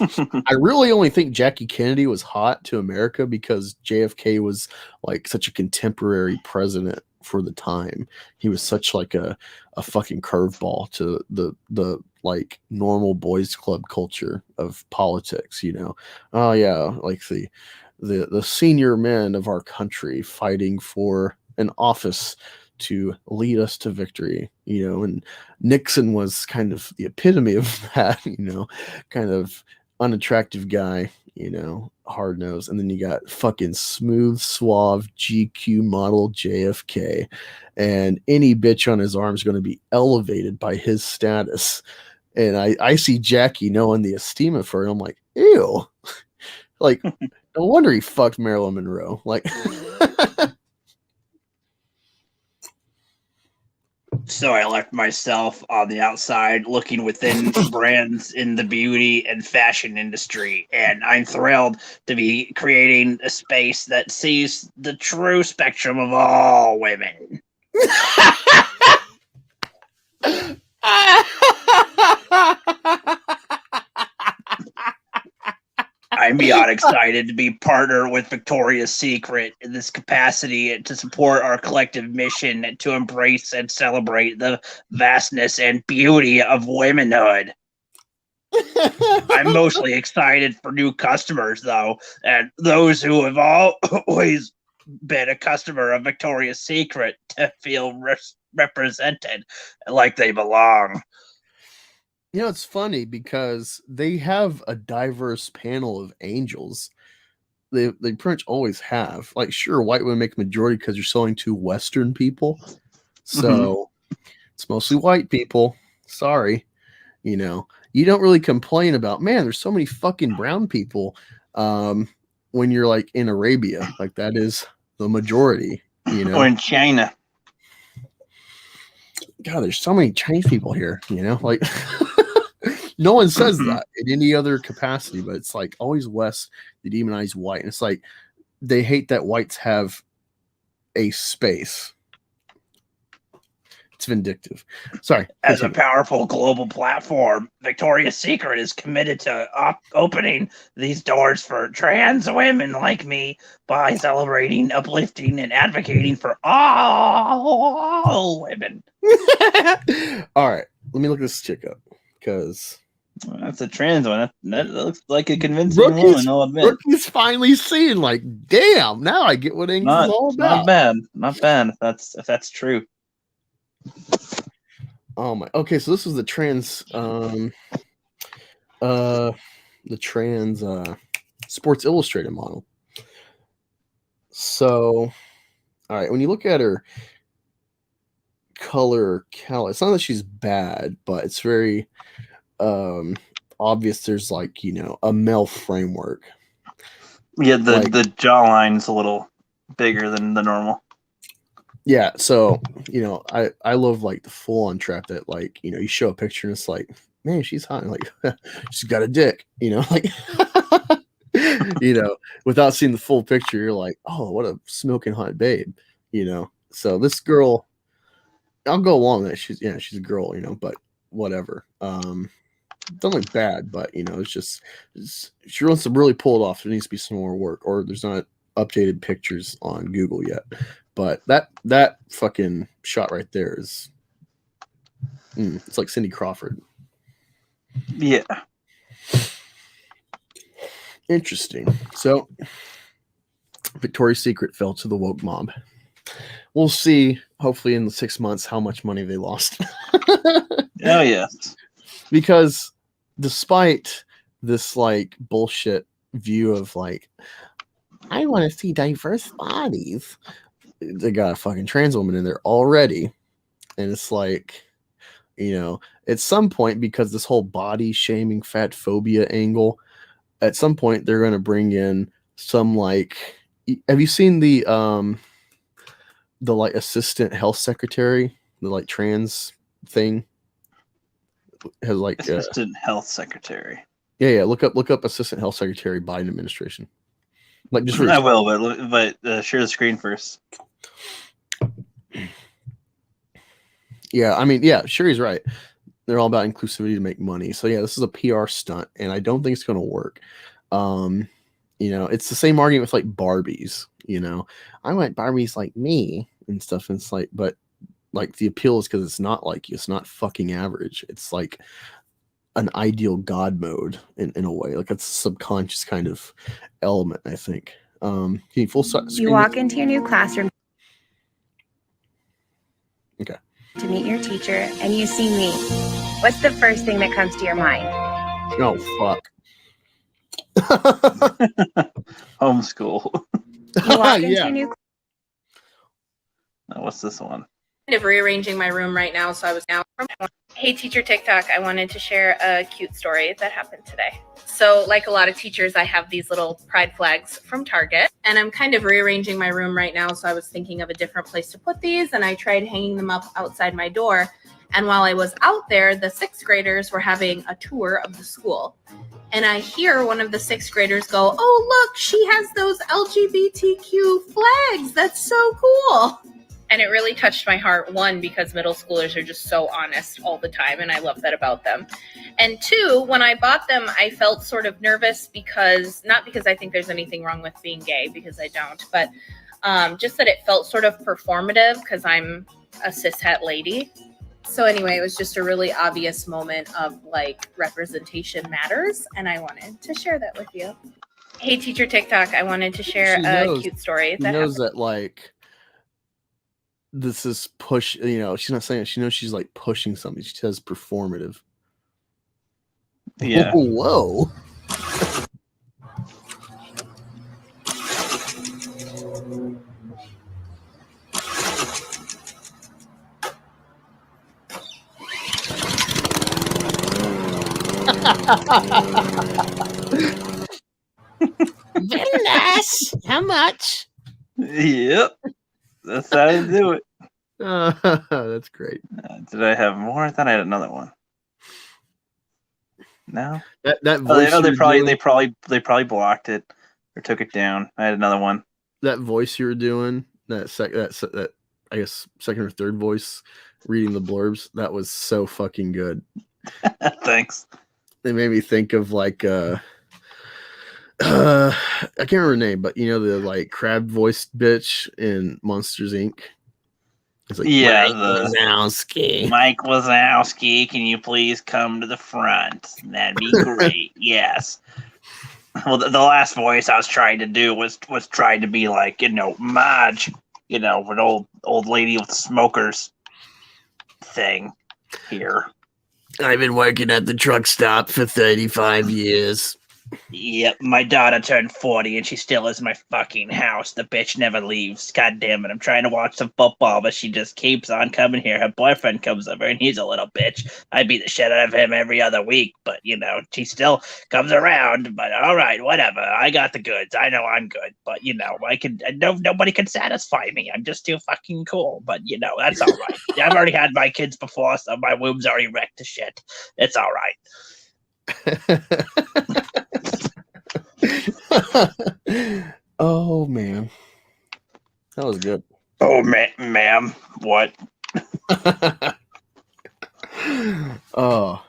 I really only think Jackie Kennedy was hot to America because JFK was like such a contemporary president for the time. He was such like a fucking curveball to the like normal boys club culture of politics, you know. Oh yeah, like the senior men of our country fighting for an office to lead us to victory, you know, and Nixon was kind of the epitome of that, you know, kind of unattractive guy, you know, hard nose. And then you got fucking smooth, suave GQ model JFK. And any bitch on his arm is going to be elevated by his status. And I see Jackie knowing the esteem for him. I'm like, ew. Like, no wonder he fucked Marilyn Monroe. Like, So I left myself on the outside looking within brands in the beauty and fashion industry. And I'm thrilled to be creating a space that sees the true spectrum of all women. I'm beyond excited to be partnered with Victoria's Secret in this capacity to support our collective mission to embrace and celebrate the vastness and beauty of womanhood. I'm mostly excited for new customers, though, and those who have always been a customer of Victoria's Secret to feel represented like they belong. you know, it's funny because they have a diverse panel of angels. They pretty much always have. Like, sure, white women make a majority because you're selling to Western people. So it's mostly white people. Sorry. You know, you don't really complain about, man, there's so many fucking brown people when you're like in Arabia. Like, that is the majority, you know. Or in China. God, there's so many Chinese people here, you know, like no one says that in any other capacity, but it's like always West, they demonize white. And it's like they hate that whites have a space. It's vindictive. Sorry. As a powerful global platform, Victoria's Secret is committed to opening these doors for trans women like me by celebrating, uplifting, and advocating for all women. All right. Let me look this chick up because That's a trans one. That looks like a convincing woman, I'll admit. Rookie's finally seeing, like, damn, now I get what Angus is all about. Not bad. Not bad if that's true. Oh my. Okay, so this is the trans Sports Illustrated model. So, all right, when you look at her color palette, it's not that she's bad, but it's very obvious there's, like, you know, a male framework. Yeah, the jawline's a little bigger than the normal. Yeah, so, you know, I love, like, the full-on trap that, like, you know, you show a picture and it's like, man, she's hot. And like, she's got a dick, you know, like, you know, without seeing the full picture, you're like, oh, what a smoking hot babe, you know. So this girl, I'll go along with it. She's a girl, you know, but whatever. Don't look bad, but, you know, she wants to really pull it off. There needs to be some more work, or there's not updated pictures on Google yet. But that fucking shot right there is, it's like Cindy Crawford. Yeah. Interesting. So, Victoria's Secret fell to the woke mob. We'll see, hopefully in the 6 months, how much money they lost. Oh, yes. Because despite this, like, bullshit view of, like, I want to see diverse bodies, they got a fucking trans woman in there already. And it's like, you know, at some point, because this whole body shaming, fat phobia angle, at some point they're going to bring in some, like, have you seen the like assistant health secretary, the like trans thing? Has like Assistant health secretary. Yeah. Look up assistant health secretary Biden administration. Like, just I will, but share the screen first. Yeah, I mean, yeah, sure, he's right. They're all about inclusivity to make money. So yeah, this is a PR stunt, and I don't think it's going to work. It's the same argument with like Barbies. I want Barbies like me and stuff. And it's like, but like the appeal is because it's not like you. It's not fucking average. It's like an ideal God mode in a way. Like it's a subconscious kind of element, I think. Can you full screen? You walk into your new classroom. Okay. To meet your teacher, and you see me. What's the first thing that comes to your mind? Oh fuck. Homeschool. You walk into Yeah. your new Now, what's this one? Kind of rearranging my room right now, so I was now from Hey Teacher TikTok, I wanted to share a cute story that happened today. So like a lot of teachers, I have these little pride flags from Target, and I'm kind of rearranging my room right now, so I was thinking of a different place to put these, and I tried hanging them up outside my door. And while I was out there, the 6th graders were having a tour of the school. And I hear one of the 6th graders go, "Oh, look, she has those LGBTQ flags. That's so cool." And it really touched my heart, one, because middle schoolers are just so honest all the time, and I love that about them. And two, when I bought them, I felt sort of nervous not because I think there's anything wrong with being gay, because I don't, but just that it felt sort of performative because I'm a cishet lady. So anyway, it was just a really obvious moment of like representation matters, and I wanted to share that with you. Hey Teacher TikTok, I wanted to share a cute story She that knows happened. that like this is push. She's not saying it. She knows she's like pushing something. She says performative. Yeah. Whoa. Very nice. How much? Yep. That's how you do it. That's great. Did I have more? I thought I had another one. No. That Oh, voice. they you were probably blocked it or took it down. I had another one. that voice you were doing, that I guess second or third voice reading the blurbs, that was so fucking good. Thanks. It made me think of like I can't remember her name, but the like crab voiced bitch in Monsters Inc. It's like Yeah, Mike Wazowski, can you please come to the front? That'd be great. Yes. Well, the last voice I was trying to do was trying to be like, Marge, an old lady with smokers thing here. I've been working at the truck stop for 35 years. Yep, my daughter turned 40 and she still is in my fucking house. The bitch never leaves. God damn it. I'm trying to watch some football, but she just keeps on coming here. Her boyfriend comes over and he's a little bitch. I beat the shit out of him every other week, but she still comes around. But all right, whatever. I got the goods. I know I'm good, but nobody can satisfy me. I'm just too fucking cool. But that's all right. I've already had my kids before, so my womb's already wrecked to shit. It's all right. Oh man, that was good. Oh, ma'am, what? Oh,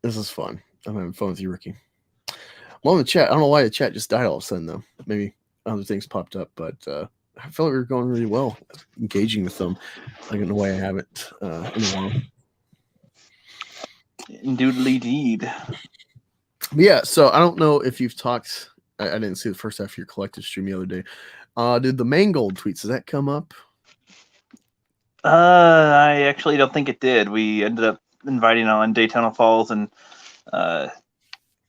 this is fun. I'm having fun with you, Ricky. Well, in the chat, I don't know why the chat just died all of a sudden, though. Maybe other things popped up, but I felt like we were going really well, engaging with them, like in a way I haven't in a while. Doodly deed. Yeah, so I don't know if you've talked. I didn't see the first half of your collective stream the other day. Did the Mangold tweets, does that come up? I actually don't think it did. We ended up inviting on Daytona Falls and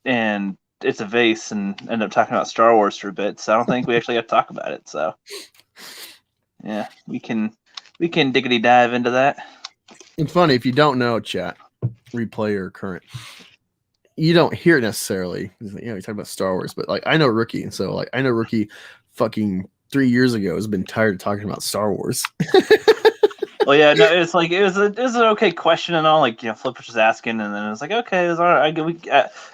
it's a vase and ended up talking about Star Wars for a bit. So I don't think we actually got to talk about it. So yeah, we can diggity dive into that. It's funny if you don't know, chat, replay or current. You don't hear it necessarily. We talk about Star Wars, but like I know Rookie, and so like I know Rookie fucking 3 years ago has been tired of talking about Star Wars. Well, yeah, no, it's like it was an okay question and all. Like Flip was just asking, and then it was like, okay, it was all right.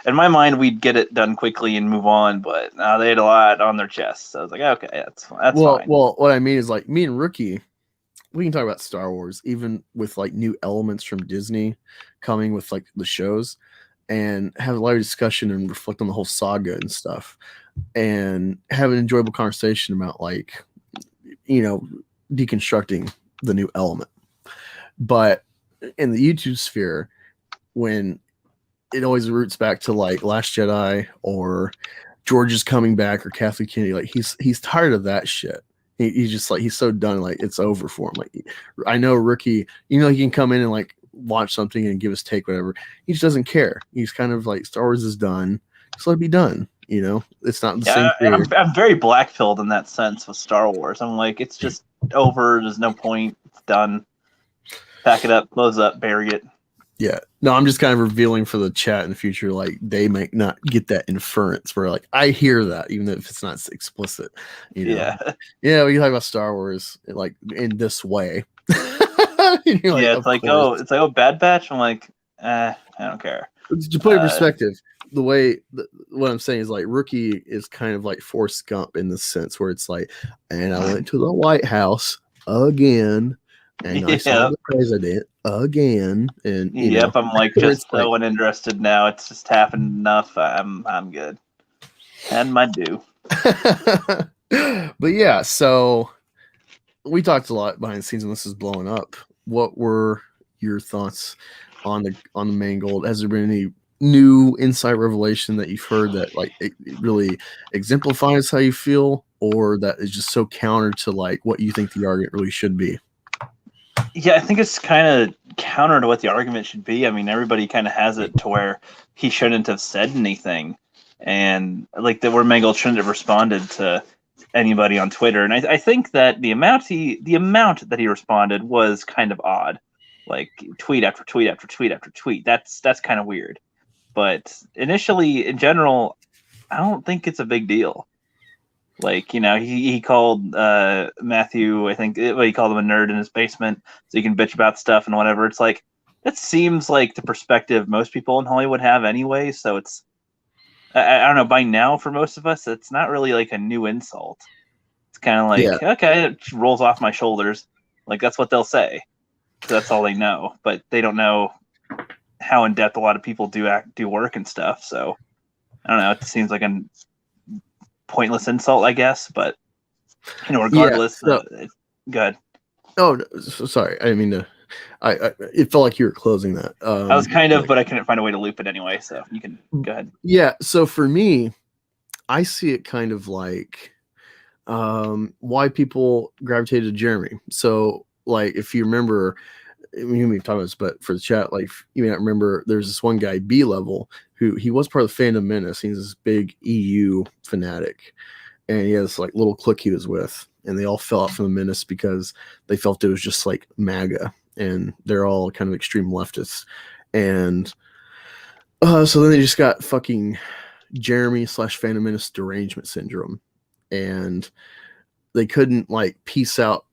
In my mind, we'd get it done quickly and move on, but they had a lot on their chest, so I was like, okay, that's fine. Well, what I mean is like me and Rookie we can talk about Star Wars, even with like new elements from Disney coming with like the shows, and have a lot of discussion and reflect on the whole saga and stuff, and have an enjoyable conversation about like, you know, deconstructing the new element. But in the YouTube sphere, when it always roots back to like Last Jedi or George is coming back or Kathleen Kennedy, like he's tired of that shit. He's just like, he's so done, like it's over for him. Like, I know Rookie, you know, he can come in and like watch something and give his take, whatever. He just doesn't care. He's kind of like, Star Wars is done. Just let it be done. You know, it's not the same Yeah, creator. I'm very black-pilled in that sense with Star Wars. I'm like, it's just over. There's no point. It's done. Pack it up, close up, bury it. Yeah. No, I'm just kind of revealing for the chat in the future, like they might not get that inference where like I hear that, even if it's not explicit. You know? Yeah. Yeah, we talk about Star Wars like in this way. Like, yeah, it's like, oh, Bad Batch. I'm like, I don't care. To put it in perspective, the way what I'm saying is like Rookie is kind of like Forrest Gump in the sense where it's like, and I went to the White House again, and I saw the president again, and yep, I'm like just so uninterested now. It's just happened enough. I'm good. And my due. But yeah, so we talked a lot behind the scenes when this is blowing up. What were your thoughts on the Mangold? Has there been any new insight revelation that you've heard that like it really exemplifies how you feel, or that is just so counter to like what you think the argument really should be? Yeah, I think it's kind of counter to what the argument should be. I mean, everybody kind of has it to where he shouldn't have said anything, and like where Mangold shouldn't have responded to anybody on Twitter. And I think that the amount that he responded was kind of odd, like tweet after tweet after tweet after tweet. That's kind of weird. But initially, in general, I don't think it's a big deal. Like, you know, he called Matthew, I think he called him a nerd in his basement, so he can bitch about stuff and whatever. It's like, that seems like the perspective most people in Hollywood have anyway. So it's, I don't know, by now for most of us, it's not really like a new insult. It's kind of like, okay, it rolls off my shoulders. Like, that's what they'll say. That's all they know. But they don't know how in depth a lot of people do work and stuff. So I don't know. It seems like a pointless insult, I guess. But you know, regardless, good. Oh, no, sorry. I didn't mean to. It felt like you were closing that. I was kind of, but I couldn't find a way to loop it anyway. So you can go ahead. Yeah. So for me, I see it kind of like why people gravitated to Jeremy. So like, if you remember. I mean, we've talked about this, but for the chat, like you may not remember, there's this one guy, B Level, who he was part of the Phantom Menace. He's this big EU fanatic, and he has like little clique he was with, and they all fell out from the Menace because they felt it was just like MAGA, and they're all kind of extreme leftists, and so then they just got fucking Jeremy / Phantom Menace derangement syndrome, and they couldn't like piece out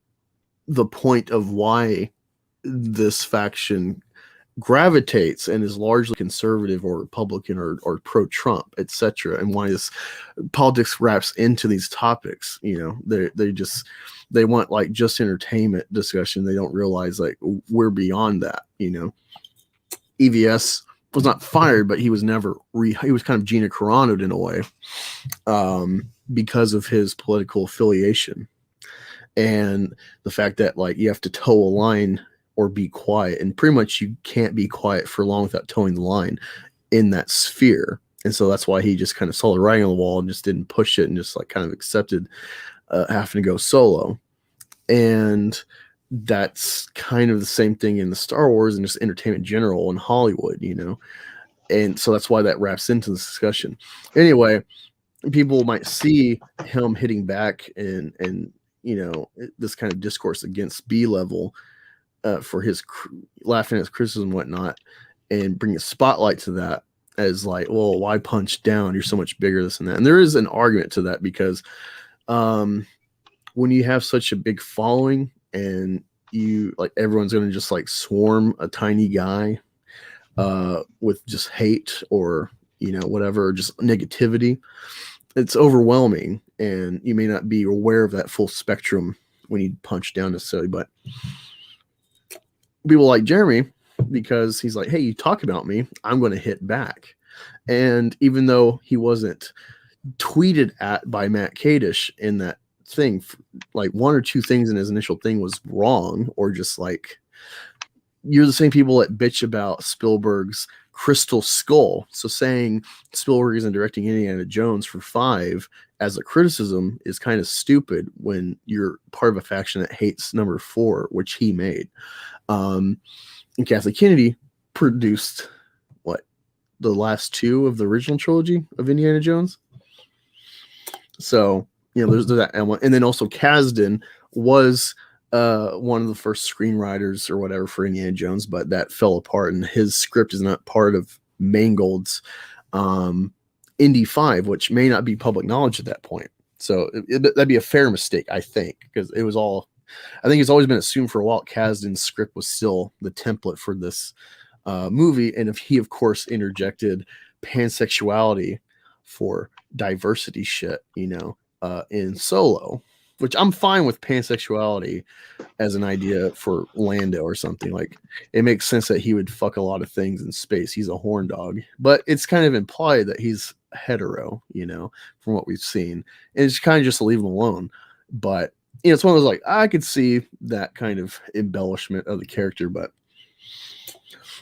the point of why this faction gravitates and is largely conservative or Republican or pro-Trump, etc., and why this politics wraps into these topics. You know, they want like just entertainment discussion. They don't realize like we're beyond that. You know, EVS was not fired, but he was never he was kind of Gina Carano'd in a way because of his political affiliation and the fact that like you have to toe a line or be quiet, and pretty much you can't be quiet for long without towing the line in that sphere. And so that's why he just kind of saw the writing on the wall and just didn't push it and just like kind of accepted having to go solo. And that's kind of the same thing in the Star Wars and just entertainment in general in Hollywood, you know. And so that's why that wraps into this discussion. Anyway, people might see him hitting back and you know, this kind of discourse against B Level for his laughing at his criticism and whatnot, and bring a spotlight to that as like, well, why punch down? You're so much bigger, this and that. And there is an argument to that because when you have such a big following and you like everyone's going to just like swarm a tiny guy with just hate or, you know, whatever, just negativity, it's overwhelming, and you may not be aware of that full spectrum we need to punch down necessarily, but people like Jeremy, because he's like, hey, you talk about me, I'm going to hit back. And even though he wasn't tweeted at by Matt Kadish in that thing, like one or two things in his initial thing was wrong, or just like, you're the same people that bitch about Spielberg's Crystal Skull. So saying Spielberg isn't directing Indiana Jones for 5 as a criticism is kind of stupid when you're part of a faction that hates number 4, which he made. And Kathleen Kennedy produced the last 2 of the original trilogy of Indiana Jones. So, there's that element. And then also Kasdan was one of the first screenwriters or whatever for Indiana Jones, but that fell apart, and his script is not part of Mangold's Indy 5, which may not be public knowledge at that point. So that'd be a fair mistake, I think, because it was all, I think it's always been assumed for a while Kasdan's script was still the template for this movie. And if he, of course, interjected pansexuality for diversity shit, in Solo, which I'm fine with pansexuality as an idea for Lando or something. Like, it makes sense that he would fuck a lot of things in space. He's a horn dog, but it's kind of implied that he's hetero, from what we've seen. And it's kind of just to leave him alone. But, it's one of those, like, I could see that kind of embellishment of the character, but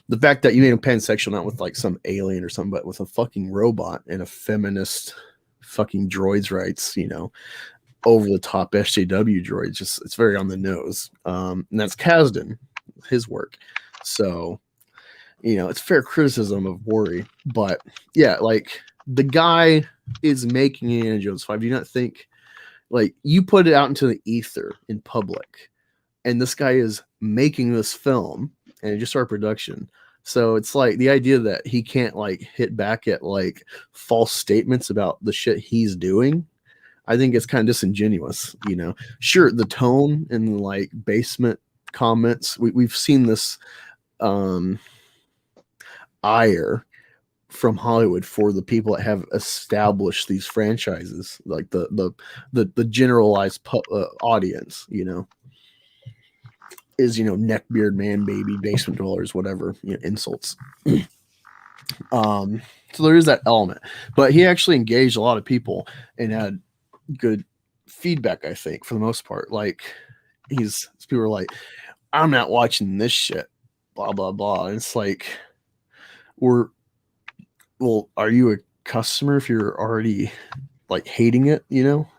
the fact that you made him pansexual, not with like some alien or something, but with a fucking robot and a feminist fucking droids rights, over the top SJW droids, just, it's very on the nose. And that's Kasdan, his work. So, it's fair criticism of Worry, but yeah, like, the guy is making Indiana Jones 5. Do you not think, like, you put it out into the ether in public, and this guy is making this film and it just started production. So it's like the idea that he can't like hit back at like false statements about the shit he's doing, I think it's kind of disingenuous, Sure, the tone and like basement comments, we've seen this ire from Hollywood for the people that have established these franchises, like the generalized audience, is neckbeard, man baby, basement dwellers, whatever, insults. So there is that element, but he actually engaged a lot of people and had good feedback, I think, for the most part. Like, people are like, I'm not watching this shit, blah blah blah. And it's like, well, are you a customer if you're already like hating it,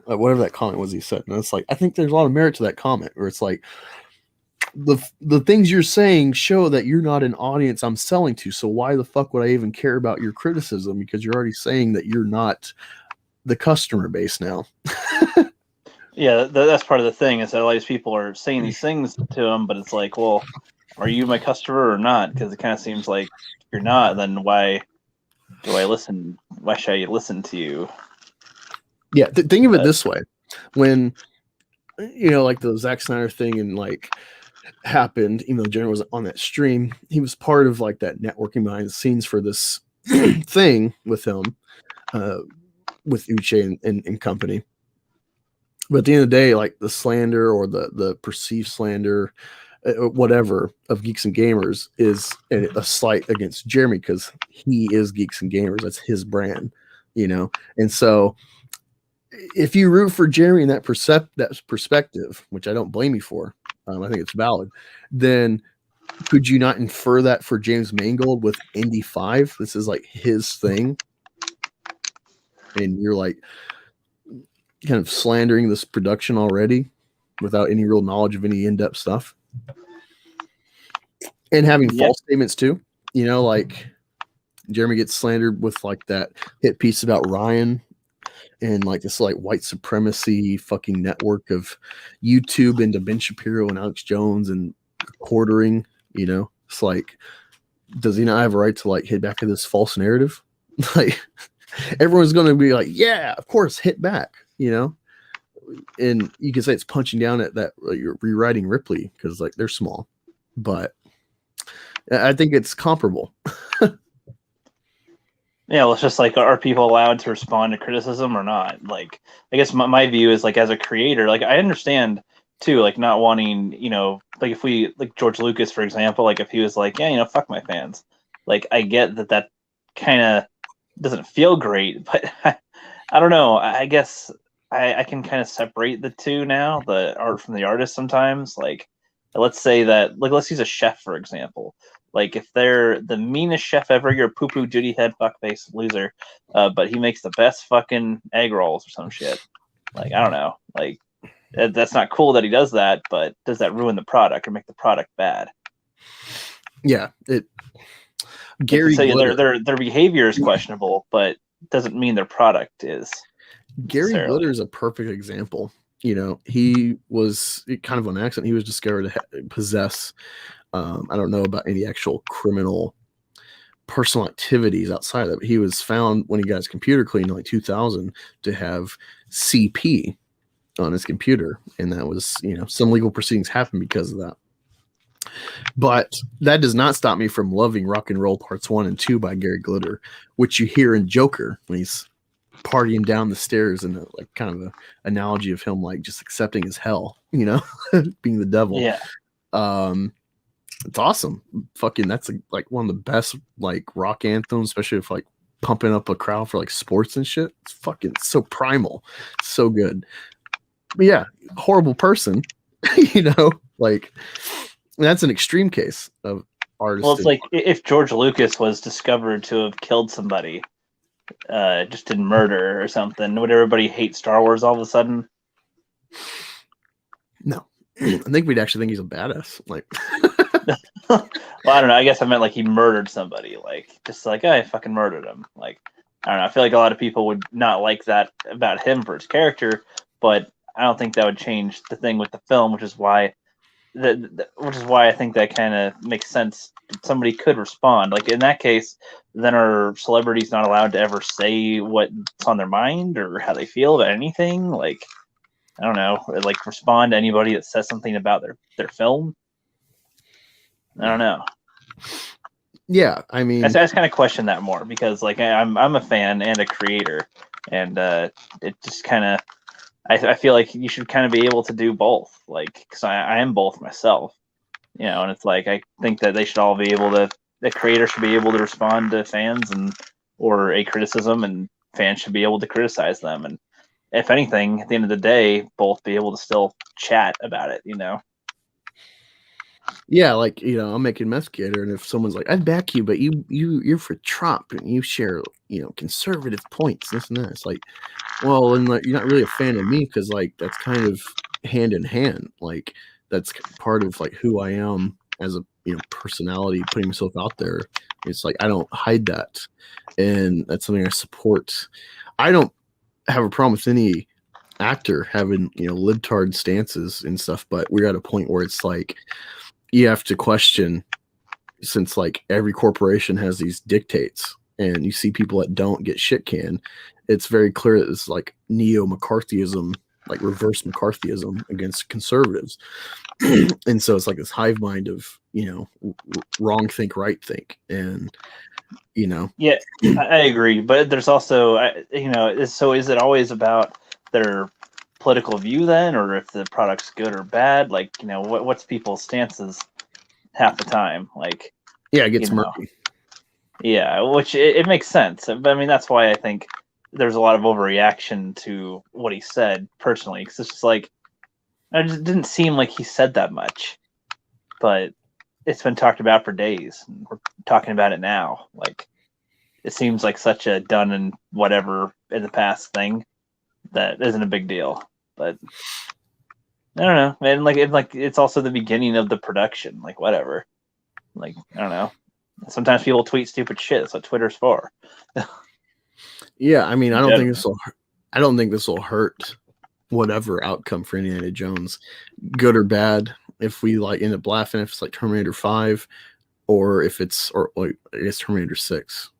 whatever that comment was he said? And it's like, I think there's a lot of merit to that comment, where it's like, the things you're saying show that you're not an audience I'm selling to. So why the fuck would I even care about your criticism? Because you're already saying that you're not the customer base now. Yeah, that's part of the thing, is that a lot of these people are saying these things to him, but it's like, well, are you my customer or not? Because it kind of seems like if you're not, then why do I listen? Why should I listen to you? Yeah, think of it this way. When, like the Zack Snyder thing and like happened, even though Jenner was on that stream, he was part of like that networking behind the scenes for this thing with him, with Uche and company. But at the end of the day, like the slander or the perceived slander, whatever, of Geeks and Gamers is a slight against Jeremy, because he is Geeks and Gamers. That's his brand, And so if you root for Jeremy in that perspective, which I don't blame you for, I think it's valid, then could you not infer that for James Mangold with Indy 5? This is like his thing. And you're like kind of slandering this production already without any real knowledge of any in-depth stuff. And having false statements too. Like Jeremy gets slandered with like that hit piece about Ryan and like this like white supremacy fucking network of YouTube into Ben Shapiro and Alex Jones and quartering, it's like, does he not have a right to like hit back at this false narrative? Like, everyone's going to be like, yeah, of course, hit back, and you can say it's punching down at that, you're rewriting Ripley because like they're small, but I think it's comparable. Yeah, well, it's just like, are people allowed to respond to criticism or not? Like, I guess my view is like, as a creator, like I understand too, like not wanting, like if we like George Lucas, for example, like if he was like, yeah, fuck my fans, like I get that kind of doesn't feel great, but I don't know. I guess I can kind of separate the two now, the art from the artist sometimes. Like, let's say that, like, let's use a chef, for example. Like, if they're the meanest chef ever, you're a poo-poo, duty head, fuckface loser, but he makes the best fucking egg rolls or some shit. Like, I don't know. Like, that's not cool that he does that, but does that ruin the product or make the product bad? Yeah, Gary so Glitter. their behavior is questionable, but doesn't mean their product is. Gary Glitter is a perfect example. He was kind of on accident. He was discovered to possess. I don't know about any actual criminal personal activities outside of that. But he was found when he got his computer cleaned in like 2000 to have CP on his computer, and that was some legal proceedings happened because of that. But that does not stop me from loving Rock and Roll Parts 1 and 2 by Gary Glitter, which you hear in Joker when he's partying down the stairs, and like kind of an analogy of him like just accepting his hell, being the devil. Yeah. It's awesome. Fucking, that's like one of the best like rock anthems, especially if like pumping up a crowd for like sports and shit. It's fucking so primal, so good. But yeah, horrible person, like that's an extreme case of artist. Well, it's like if George Lucas was discovered to have killed somebody, just in murder or something, would everybody hate Star Wars all of a sudden? No. I think we'd actually think he's a badass. Like, well, I don't know. I guess I meant like he murdered somebody, like just like, I fucking murdered him. Like, I don't know. I feel like a lot of people would not like that about him for his character, but I don't think that would change the thing with the film, which is why I think that kind of makes sense. Somebody could respond. Like in that case, then are celebrities not allowed to ever say what's on their mind or how they feel about anything? Like, I don't know, like respond to anybody that says something about their film? I don't know. Yeah, I mean, I just kind of question that more because like I'm a fan and a creator, and it just kind of I feel like you should kind of be able to do both, like because I am both myself, and it's like I think that they should all be able to. The creator should be able to respond to fans or a criticism, and fans should be able to criticize them, and if anything, at the end of the day, both be able to still chat about it, Yeah, like I'm making Investigator, and if someone's like, "I'd back you," but you're for Trump and you share conservative points, this and that, it's like, well, and like, you're not really a fan of me because like that's kind of hand in hand. Like that's part of like who I am as a personality, putting myself out there. It's like I don't hide that, and that's something I support. I don't have a problem with any actor having libtard stances and stuff, but we're at a point where it's like you have to question, since like every corporation has these dictates and you see people that don't get shit canned, it's very clear that it's like neo-McCarthyism, like reverse McCarthyism against conservatives. And so it's like this hive mind of wrong think, right think, and Yeah, I agree, but there's also so is it always about their political view then, or if the product's good or bad? Like what's people's stances half the time? Like yeah, it gets murky. Yeah, which it makes sense. But I mean, that's why I think there's a lot of overreaction to what he said personally, because it's just like it just didn't seem like he said that much, but it's been talked about for days. And we're talking about it now. Like it seems like such a done and whatever in the past thing that isn't a big deal. But I don't know, man. Like it's also the beginning of the production. Like whatever. Like I don't know. Sometimes people tweet stupid shit. That's what Twitter's for. Yeah, I mean, I don't think this will hurt whatever outcome for Indiana Jones, good or bad. If we like end up laughing, if it's like Terminator 5, or if it's I guess Terminator 6,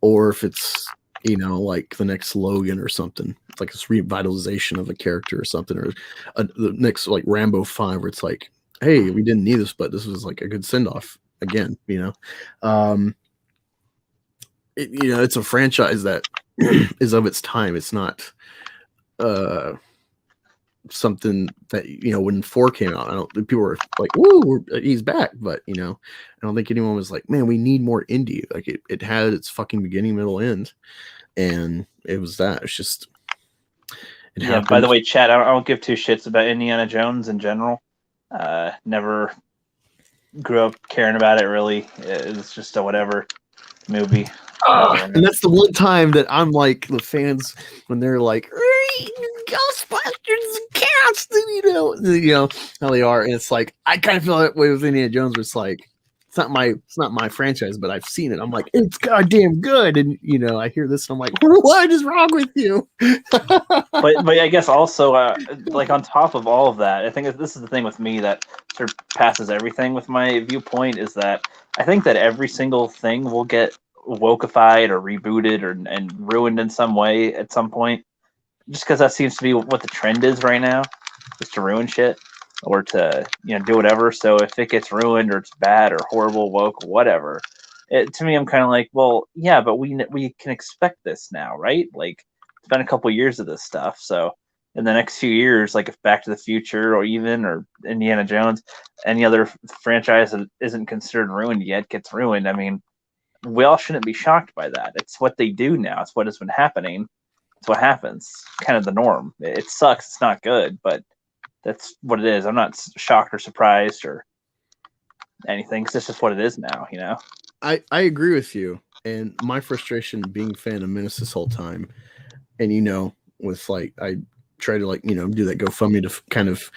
or if it's like the next Logan or something. It's like this revitalization of a character or something, or the next like Rambo 5, where it's like, hey, we didn't need this, but this was like a good send off again. It's a franchise that is of its time. It's not something that, you know, when 4 came out, I don't think people were like, "Woo, he's back," but you know, I don't think anyone was like, "Man, we need more indie." Like it had its fucking beginning, middle, end, and it was that. It's just it Yeah. happened. By the way, Chad, I don't give two shits about Indiana Jones in general. Never grew up caring about it really. It's just a whatever movie. And that's the one time that I'm like the fans when they're like Ghostbusters and cats, you know how they are, and it's like I kind of feel that way with Indiana Jones, where it's like it's not my franchise, but I've seen it. I'm like, it's goddamn good, and you know, I hear this and I'm like, what is wrong with you? but I guess also like on top of all of that, I think this is the thing with me that surpasses everything with my viewpoint is that I think that every single thing will get wokeified or rebooted and ruined in some way at some point, just because that seems to be what the trend is right now, is to ruin shit or to, you know, do whatever. So if it gets ruined or it's bad or horrible, woke, whatever, to me, I'm kind of like, well, yeah, but we can expect this now, right? Like it's been a couple years of this stuff, so in the next few years, like if Back to the Future or Indiana Jones, any other franchise that isn't considered ruined yet gets ruined, I mean, we all shouldn't be shocked by that. It's what they do now. It's what has been happening. It's what happens. Kind of the norm. It sucks. It's not good, but that's what it is. I'm not shocked or surprised or anything because it's just what it is now, you know? I agree with you. And my frustration being a fan of Menace this whole time, and you know, with like I try to like, you know, do that GoFundMe to kind of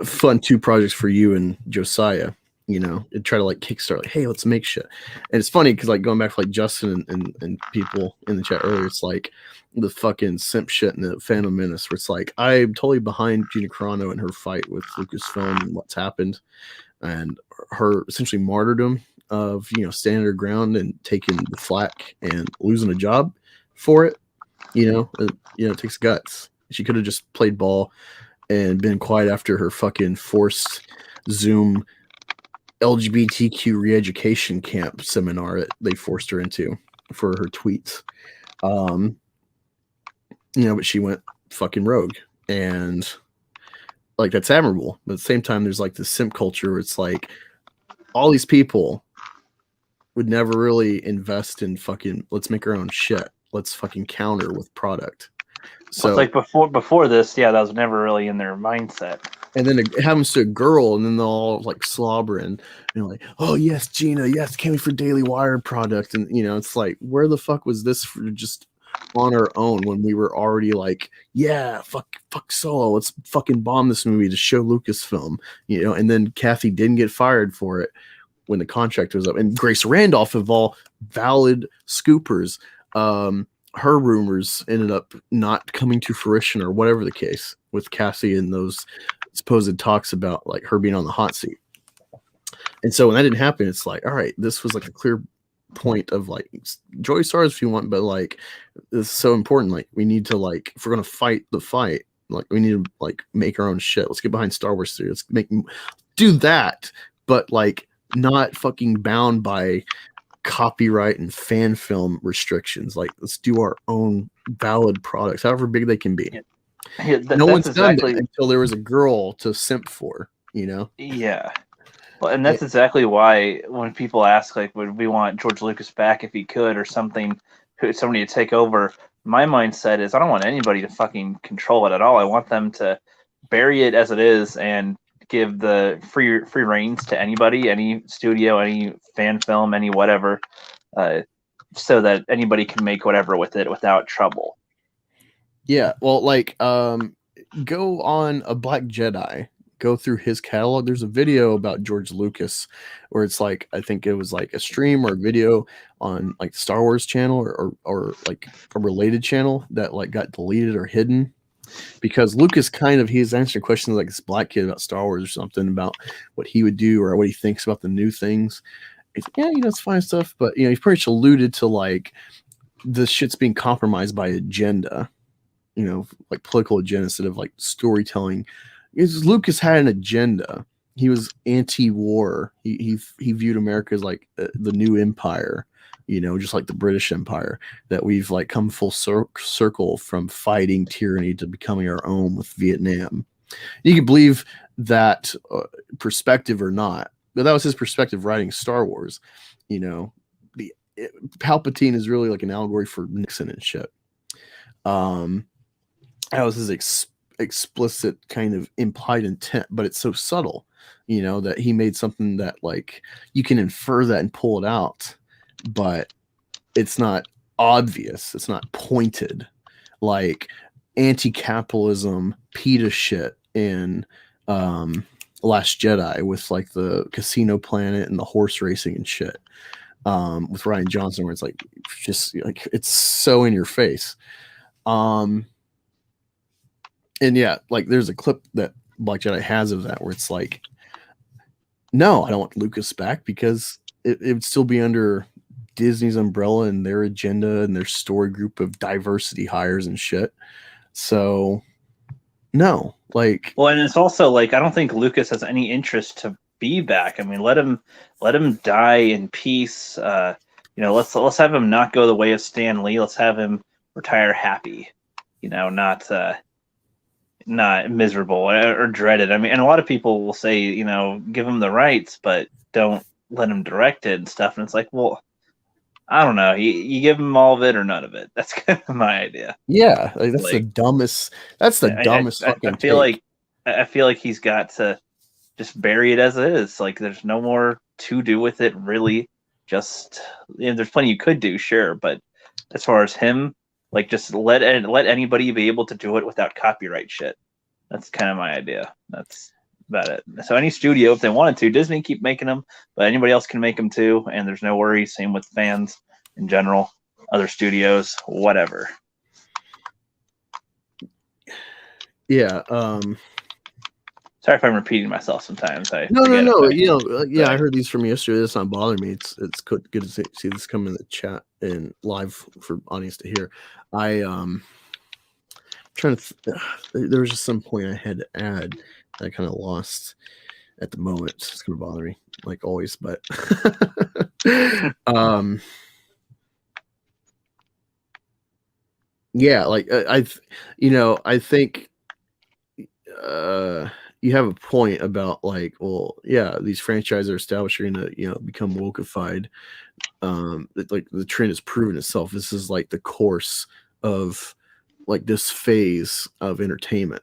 fund 2 projects for you and Josiah, you know, and try to like kickstart like, hey, let's make shit. And it's funny because like going back to like Justin and people in the chat earlier, it's like the fucking simp shit in the Phantom Menace where it's like I'm totally behind Gina Carano and her fight with Lucasfilm and what's happened and her essentially martyrdom of, you know, standing her ground and taking the flack and losing a job for it. You know, it takes guts. She could have just played ball and been quiet after her fucking forced Zoom LGBTQ re-education camp seminar that they forced her into for her tweets. You know, but she went fucking rogue, and like that's admirable. But at the same time, there's like this simp culture where it's like all these people would never really invest in fucking let's make our own shit. Let's fucking counter with product. So well, it's like before this, yeah, that was never really in their mindset. And then it happens to a girl, and then they'll all like slobber and you know, like, oh yes, Gina, yes, can't wait for Daily Wire product, and you know, it's like, where the fuck was this for just on our own when we were already like, yeah, fuck Solo, let's fucking bomb this movie to show Lucasfilm, you know, and then Kathy didn't get fired for it when the contract was up, and Grace Randolph of all valid scoopers, her rumors ended up not coming to fruition or whatever the case with Cassie and those supposed talks about like her being on the hot seat. And so when that didn't happen, it's like, all right, this was like a clear point of like Joy Stars if you want, but like this is so important. Like we need to like, if we're gonna fight the fight, like we need to like make our own shit. Let's get behind Star Wars 3. Let's do that, but like not fucking bound by copyright and fan film restrictions. Like let's do our own valid products, however big they can be. Yeah, no one's done that until there was a girl to simp for, you know? Yeah. Well, and that's exactly why when people ask, like, would we want George Lucas back if he could or something, somebody to take over, my mindset is I don't want anybody to fucking control it at all. I want them to bury it as it is and give the free reins to anybody, any studio, any fan film, any whatever, so that anybody can make whatever with it without trouble. Yeah, well, like, go on a Black Jedi, go through his catalog. There's a video about George Lucas where it's like, I think it was like a stream or a video on like Star Wars channel or like a related channel that like got deleted or hidden because Lucas he's answering questions like this black kid about Star Wars or something about what he would do or what he thinks about the new things. He's like, yeah, you know, it's fine stuff, but you know, he's pretty much alluded to like this shit's being compromised by agenda. You know, like political agenda instead of like storytelling. Because Lucas had an agenda. He was anti-war. He viewed America as like the new empire, you know, just like the British Empire, that we've like come full circle from fighting tyranny to becoming our own with Vietnam. You can believe that perspective or not, but that was his perspective writing Star Wars. You know, Palpatine is really like an allegory for Nixon and shit. That was his explicit kind of implied intent, but it's so subtle, you know, that he made something that like you can infer that and pull it out, but it's not obvious. It's not pointed, like anti-capitalism PETA shit in Last Jedi with like the casino planet and the horse racing and shit. With Ryan Johnson, where it's like just like it's so in your face. And yeah, like there's a clip that Black Jedi has of that where it's like, no, I don't want Lucas back because it would still be under Disney's umbrella and their agenda and their story group of diversity hires and shit. So no, like, well, and it's also like I don't think Lucas has any interest to be back. I mean, let him die in peace. You know, let's have him not go the way of Stan Lee. Let's have him retire happy. You know, not miserable or dreaded. I mean, and a lot of people will say, you know, give him the rights, but don't let him direct it and stuff. And it's like, well, I don't know. You give him all of it or none of it. That's kind of my idea. yeah, like that's the dumbest. That's the dumbest fucking. I feel like he's got to just bury it as it is. Like there's no more to do with it, really. Just there's plenty you could do, sure, but as far as him, like just let anybody be able to do it without copyright shit. That's kind of my idea. That's about it. So any studio, if they wanted to, Disney keep making them, but anybody else can make them too, and there's no worries. Same with fans in general, other studios, whatever. Yeah. Sorry if I'm repeating myself sometimes. No. You know, I heard these from yesterday. That's not bothering me. It's good to see this come in the chat and live for audience to hear. Trying to. There was just some point I had to add that I kind of lost at the moment. It's gonna bother me like always, but yeah, like I think you have a point about like, well, yeah, these franchises are established are gonna, you know, become wokeified. Like the trend has proven itself. This is like the course of like this phase of entertainment.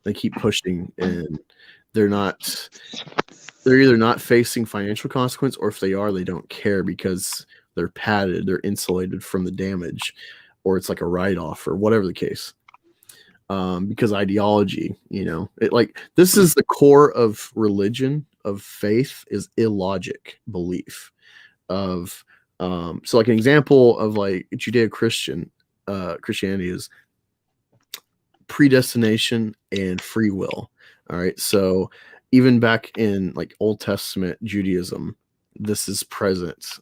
They keep pushing, and they're either not facing financial consequence, or if they are, they don't care because they're padded, they're insulated from the damage, or it's like a write-off or whatever the case. Because ideology, you know, it like this is the core of religion, of faith, is illogic belief of so like an example of like Judeo-Christian Christianity is predestination and free will. All right, so even back in like Old Testament Judaism, this is present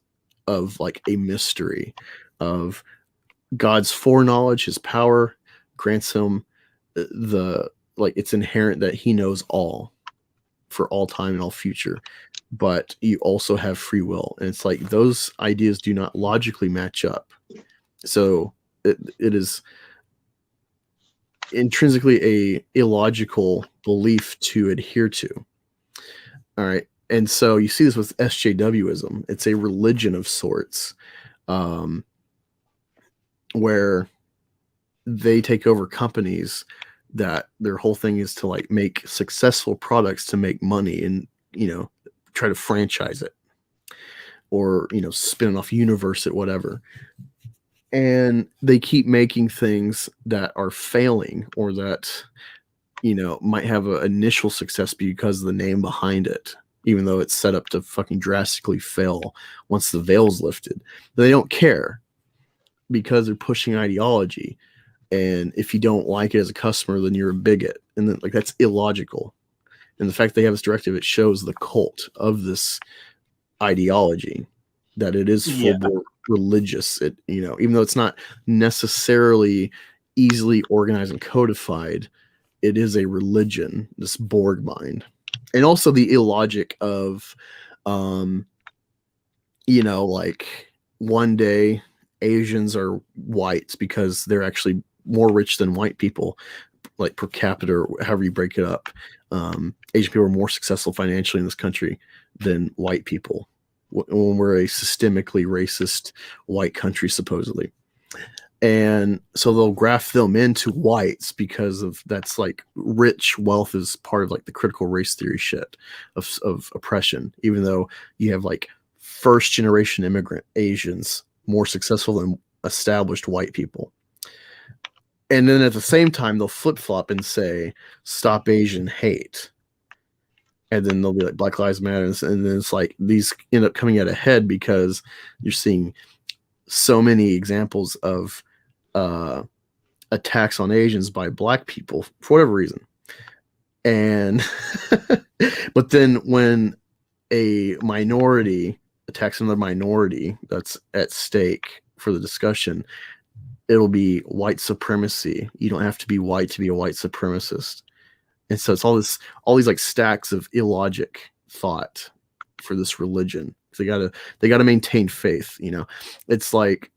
of like a mystery of God's foreknowledge, his power grants him the like it's inherent that he knows all for all time and all future, but you also have free will, and it's like those ideas do not logically match up. So it is intrinsically a illogical belief to adhere to. All right, and so you see this with SJWism. It's a religion of sorts, where they take over companies that their whole thing is to like make successful products to make money and, you know, try to franchise it or, you know, spin off universe it, whatever. And they keep making things that are failing or that, you know, might have an initial success because of the name behind it, even though it's set up to fucking drastically fail once the veil's lifted. They don't care because they're pushing ideology. And if you don't like it as a customer, then you're a bigot. And then like that's illogical. And the fact they have this directive, it shows the cult of this ideology, that it is full religious. It, you know, even though it's not necessarily easily organized and codified, it is a religion, this Borg mind. And also the illogic of you know, like one day Asians are whites because they're actually more rich than white people, like per capita, or however you break it up, Asian people are more successful financially in this country than white people when we're a systemically racist white country, supposedly. And so they'll graft them into whites because of that's like rich wealth is part of like the critical race theory shit of oppression, even though you have like first generation immigrant Asians more successful than established white people. And then at the same time, they'll flip flop and say, stop Asian hate. And then they'll be like Black Lives Matter. And then it's like these end up coming out ahead because you're seeing so many examples of attacks on Asians by black people for whatever reason. And but then when a minority attacks another minority that's at stake for the discussion, it'll be white supremacy. You don't have to be white to be a white supremacist. And so it's all these like stacks of illogic thought for this religion. They gotta maintain faith, you know. It's like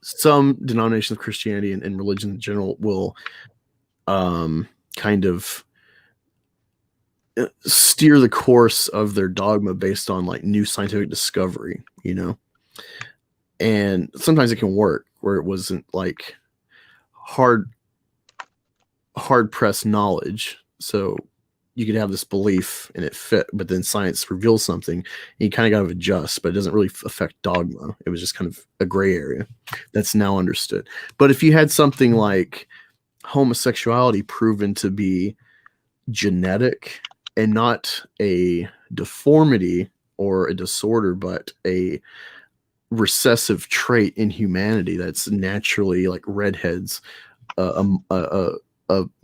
some denominations of Christianity and religion in general will kind of steer the course of their dogma based on like new scientific discovery, you know. And sometimes it can work where it wasn't like hard pressed knowledge. So you could have this belief and it fit, but then science reveals something and you kind of got to adjust, but it doesn't really affect dogma. It was just kind of a gray area that's now understood. But if you had something like homosexuality proven to be genetic and not a deformity or a disorder, but a recessive trait in humanity that's naturally like redheads, a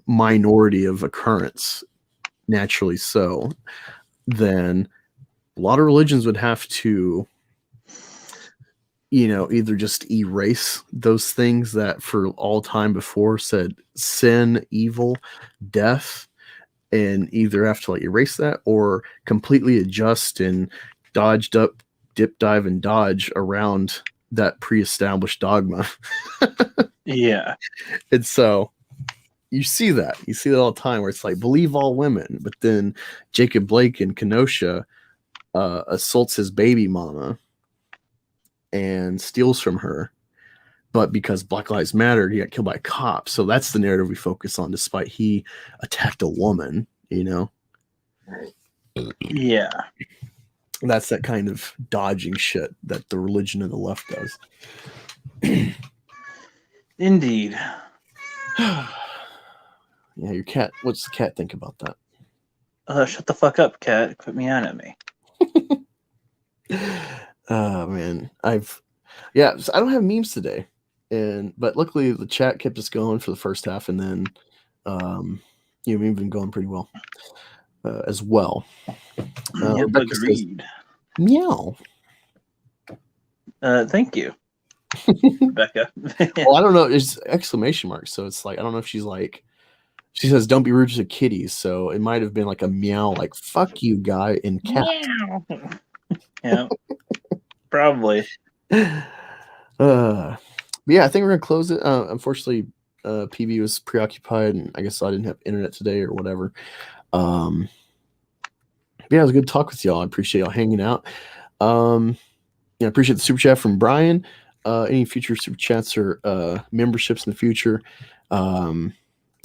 minority of occurrence, naturally so, then a lot of religions would have to, you know, either just erase those things that for all time before said sin, evil, death, and either have to like erase that or completely adjust and dodged up, dip, dive, and dodge around that pre-established dogma. Yeah. And so you see that all the time where it's like believe all women, but then Jacob Blake in Kenosha assaults his baby mama and steals from her, but because Black Lives Matter, he got killed by a cop. So that's the narrative we focus on, despite he attacked a woman, you know. Yeah. That's that kind of dodging shit that the religion of the left does. Indeed. Yeah, your cat. What's the cat think about that? Shut the fuck up, cat. Quit meowing at me. Oh man, so I don't have memes today, but luckily the chat kept us going for the first half, and then we've been going pretty well as well. Rebecca says, meow. Thank you, Rebecca. Well, I don't know. It's exclamation marks, so it's like I don't know if she's like. She says, "Don't be rude to kitties." So it might have been like a meow, like "fuck you, guy" in cat. Yeah, probably. Yeah, I think we're gonna close it. Unfortunately, PV was preoccupied, and I guess I didn't have internet today or whatever. Yeah, it was a good talk with y'all. I appreciate y'all hanging out. I appreciate the super chat from Brian. Any future super chats or memberships in the future.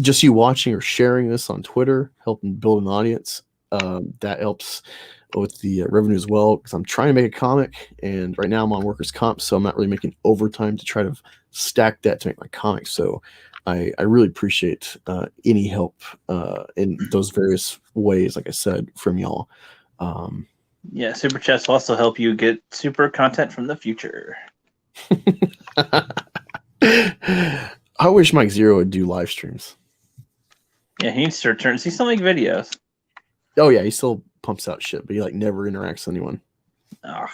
Just you watching or sharing this on Twitter, helping build an audience. That helps with the revenue as well, because I'm trying to make a comic, and right now I'm on workers' comp, so I'm not really making overtime to try to stack that to make my comic. So I really appreciate any help in those various ways, like I said, from y'all. Yeah, super chats will also help you get super content from the future. I wish Mike Zero would do live streams. Yeah, he needs to return. Does he still make videos? Oh yeah, he still pumps out shit, but he like never interacts with anyone. Oh.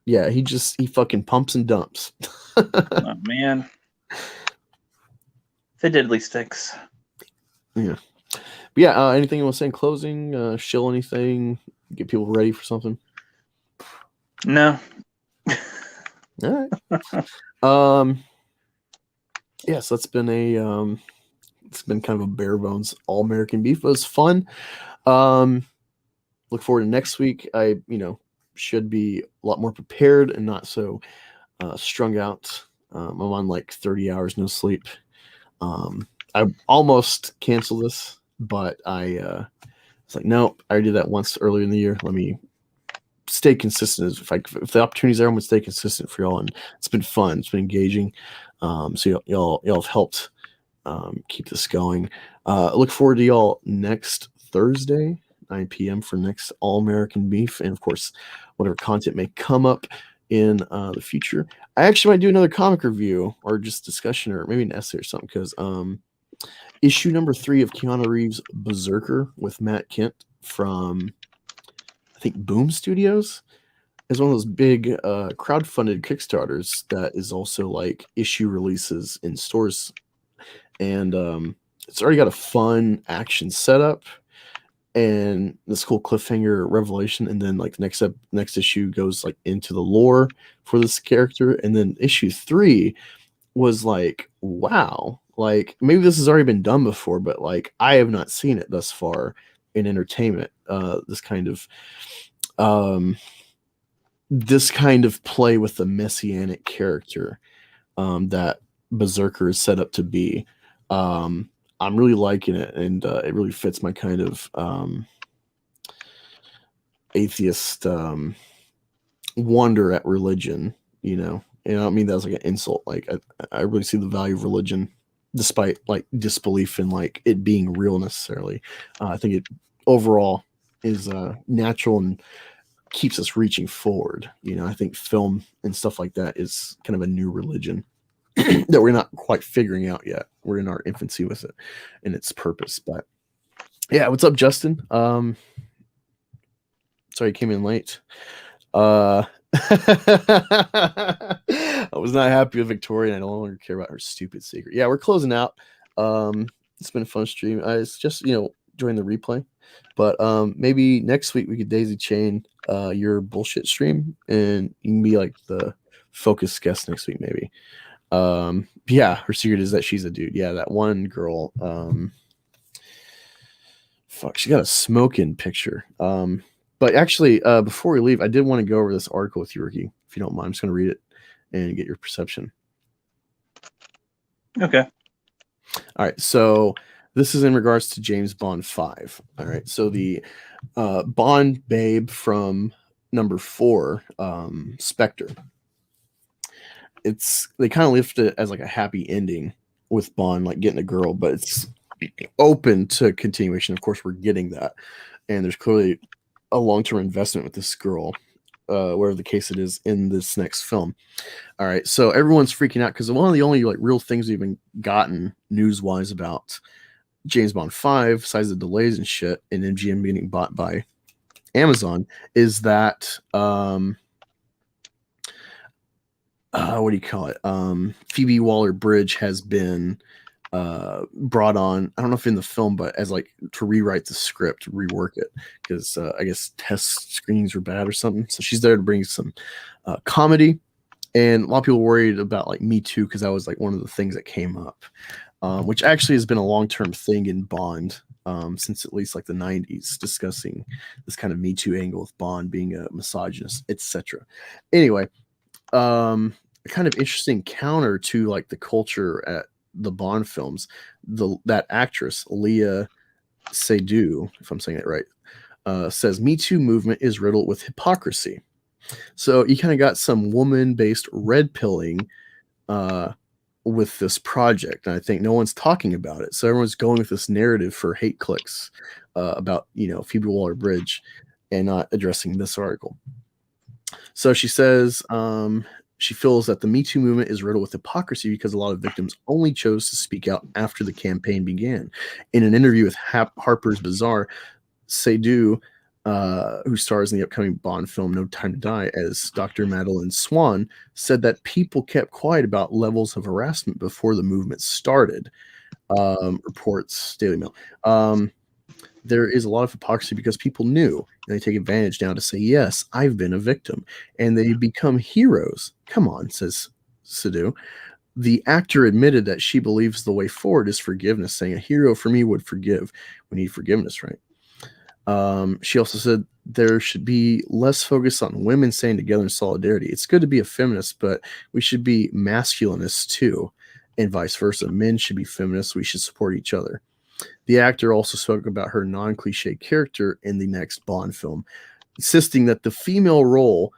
Yeah, he fucking pumps and dumps. Oh man. The diddly sticks. Yeah. But yeah, anything you want to say in closing? Shill anything? Get people ready for something? No. All right. Yes, that's been a It's been kind of a bare bones all American beef. It was fun. Look forward to next week. I should be a lot more prepared and not so strung out. I'm on like 30 hours no sleep. I almost canceled this, but I was like, no, I already did that once earlier in the year. Let me stay consistent. If the opportunity's there, I'm gonna stay consistent for y'all, and it's been fun. It's been engaging. So y'all have helped keep this going. Look forward to y'all next Thursday, 9 p.m. for next All American Beef, and of course, whatever content may come up in the future. I actually might do another comic review or just discussion or maybe an essay or something, because issue number 3 of Keanu Reeves' Berserker with Matt Kent from I think Boom Studios is one of those big crowdfunded Kickstarters that is also like issue releases in stores, and it's already got a fun action setup and this cool cliffhanger revelation, and then like the next issue goes like into the lore for this character, and then issue 3 was like, wow, like maybe this has already been done before, but like I have not seen it thus far in entertainment. This kind of play with the messianic character that Berserker is set up to be. I'm really liking it, and it really fits my kind of atheist wonder at religion, And I don't mean that as like an insult. Like I really see the value of religion, despite like disbelief in like it being real necessarily. I think it overall is natural and keeps us reaching forward. I think film and stuff like that is kind of a new religion that we're not quite figuring out yet. We're in our infancy with it and its purpose. But yeah, what's up, Justin? Sorry I came in late. I was not happy with Victoria, and I no longer care about her stupid secret. Yeah, we're closing out. It's been a fun stream. It's just join the replay, but maybe next week we could daisy chain your bullshit stream, and you can be like the focus guest next week maybe. Yeah, her secret is that she's a dude. Yeah, that one girl, fuck, she got a smoking picture. But actually, before we leave, I did want to go over this article with you, Ricky, if you don't mind. I'm just going to read it and get your perception. Okay. All right. So this is in regards to James Bond 5. All right. So the Bond babe from number 4, Spectre. They kind of left it as like a happy ending with Bond, like getting a girl, but it's open to continuation. Of course, we're getting that. And there's clearly a long-term investment with this girl, whatever the case it is in this next film. All right, so everyone's freaking out because one of the only like real things we've been gotten news-wise about James Bond 5, besides the delays and shit, and MGM getting bought by Amazon, is that what do you call it? Phoebe Waller-Bridge has been brought on, I don't know if in the film, but as like to rewrite the script, rework it, because I guess test screenings were bad or something. So she's there to bring some comedy, and a lot of people worried about like Me Too, because that was like one of the things that came up, which actually has been a long-term thing in Bond since at least like the 90s, discussing this kind of Me Too angle with Bond being a misogynist, etc. Anyway, a kind of interesting counter to like the culture at the Bond films, that actress Leah Seydoux, if I'm saying it right, says Me Too movement is riddled with hypocrisy. So you kind of got some woman-based red pilling with this project, and I think no one's talking about it. So everyone's going with this narrative for hate clicks about Phoebe Waller-Bridge, and not addressing this article. So she says she feels that the Me Too movement is riddled with hypocrisy because a lot of victims only chose to speak out after the campaign began. In an interview with Harper's Bazaar, Seydoux, who stars in the upcoming Bond film No Time to Die as Dr. Madeleine Swan, said that people kept quiet about levels of harassment before the movement started, reports Daily Mail. There is a lot of hypocrisy because people knew, and they take advantage now to say, yes, I've been a victim, and they become heroes. Come on, says Seydoux. The actor admitted that she believes the way forward is forgiveness, saying, "A hero for me would forgive. We need forgiveness, right?" She also said there should be less focus on women staying together in solidarity. It's good to be a feminist, but we should be masculinists too, and vice versa. Men should be feminists. We should support each other. The actor also spoke about her non-cliche character in the next Bond film, insisting that the female role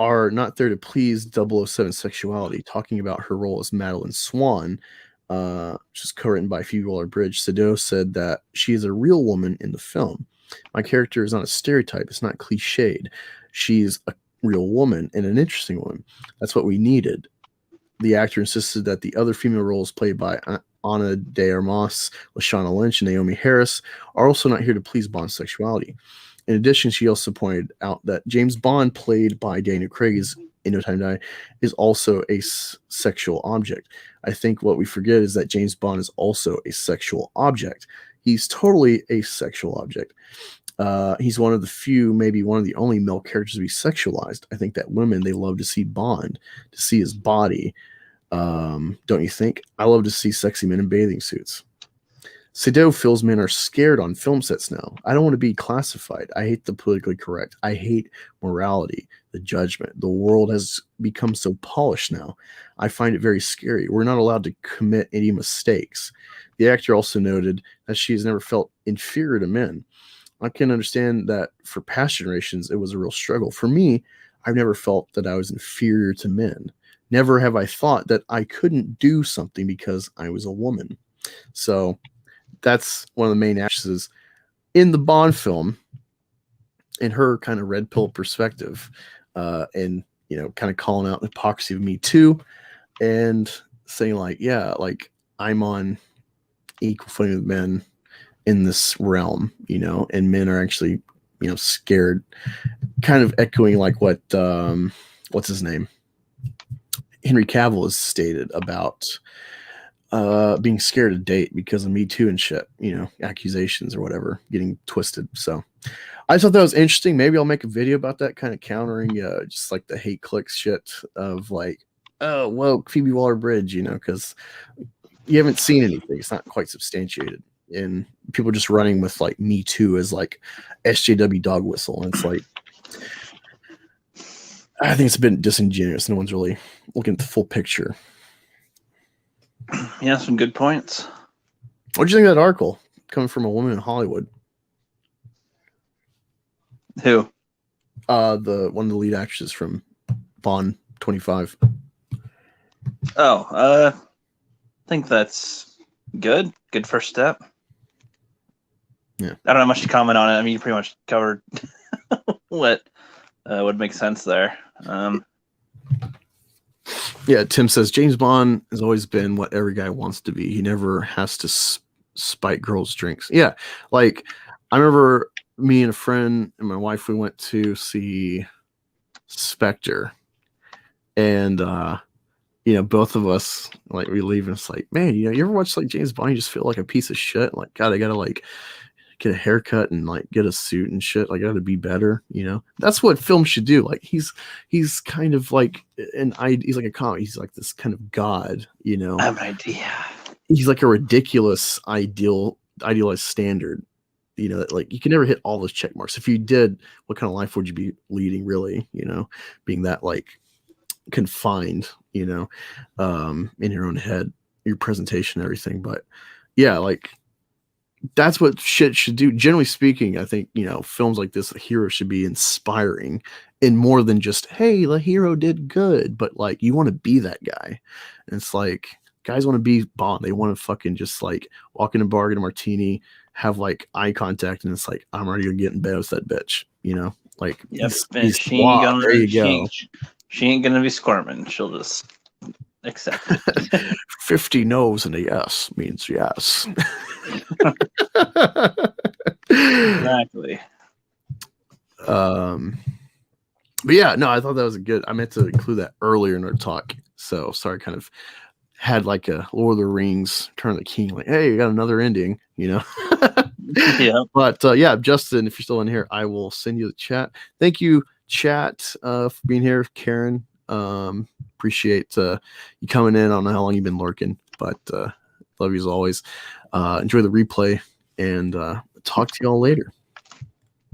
are not there to please 007 sexuality, talking about her role as Madeline Swan, which is co-written by Phoebe Waller-Bridge. Sado said that she is a real woman in the film. My character is not a stereotype. It's not cliched. She's a real woman and an interesting one. That's what we needed. The actor insisted that the other female roles played by Ana de Armas, Lashana Lynch, and Naomi Harris are also not here to please Bond's sexuality. In addition, she also pointed out that James Bond, played by Daniel Craig in No Time to Die, is also a sexual object. I think what we forget is that James Bond is also a sexual object. He's totally a sexual object. He's one of the few, maybe one of the only male characters to be sexualized. I think that women, they love to see Bond, to see his body. Don't you think? I love to see sexy men in bathing suits. Sado feels men are scared on film sets now. I don't want to be classified. I hate the politically correct. I hate morality, the judgment. The world has become so polished now. I find it very scary. We're not allowed to commit any mistakes. The actor also noted that she has never felt inferior to men. I can understand that for past generations, it was a real struggle. For me, I've never felt that I was inferior to men. Never have I thought that I couldn't do something because I was a woman. So that's one of the main actresses in the Bond film, in her kind of red pill perspective, and, you know, kind of calling out the hypocrisy of Me Too and saying like, yeah, like I'm on equal footing with men in this realm, you know, and men are actually, you know, scared, kind of echoing like what, what's his name? Henry Cavill has stated about being scared to date because of Me Too and shit, you know, accusations or whatever getting twisted. So I thought that was interesting. Maybe I'll make a video about that, kind of countering just like the hate clicks shit of like, oh, woke Phoebe Waller-Bridge, you know, because you haven't seen anything. It's not quite substantiated. And people just running with like Me Too as like SJW dog whistle. And it's like, I think it's a bit disingenuous. No one's really looking at the full picture. Yeah, some good points. What do you think of that article coming from a woman in Hollywood? Who? The one of the lead actresses from Bond 25. Oh, I think that's good. Good first step. Yeah. I don't have much to comment on it. I mean, you pretty much covered what would make sense there. Yeah, Tim says James Bond has always been what every guy wants to be. He never has to spike girls' drinks. Yeah, like I remember me and a friend and my wife, we went to see Spectre, and you know, both of us, like, we leave and it's like, man, you know, you ever watch like James Bond, you just feel like a piece of shit. Like, God, I gotta like get a haircut and like get a suit and shit. Like, I gotta be better, you know. That's what film should do. Like, he's kind of like he's like a comic. He's like this kind of god, you know. I have an idea. He's like a ridiculous idealized standard, you know. That, like, you can never hit all those check marks. If you did, what kind of life would you be leading, really? You know, being that like confined, you know, in your own head, your presentation, everything. But yeah, like, that's what shit should do. Generally speaking, I think, you know, films like this, the hero should be inspiring and more than just, hey, the hero did good, but like, you want to be that guy. And it's like, guys want to be Bond. They want to fucking just like walk in a bar, get a martini, have like eye contact, and it's like, I'm already gonna get in bed with that bitch, you know? Like, Yep. she ain't gonna be squirming. She'll just accept it. 50 no's and a yes means yes. Exactly. But yeah, no, I thought that was a good. I meant to include that earlier in our talk. So sorry, kind of had like a Lord of the Rings, Turn of the King, like, hey, you got another ending, you know. Yeah. But yeah, Justin, if you're still in here, I will send you the chat. Thank you, chat, for being here. Karen, Appreciate you coming in. I don't know how long you've been lurking, but love you as always. Enjoy the replay, and talk to y'all later.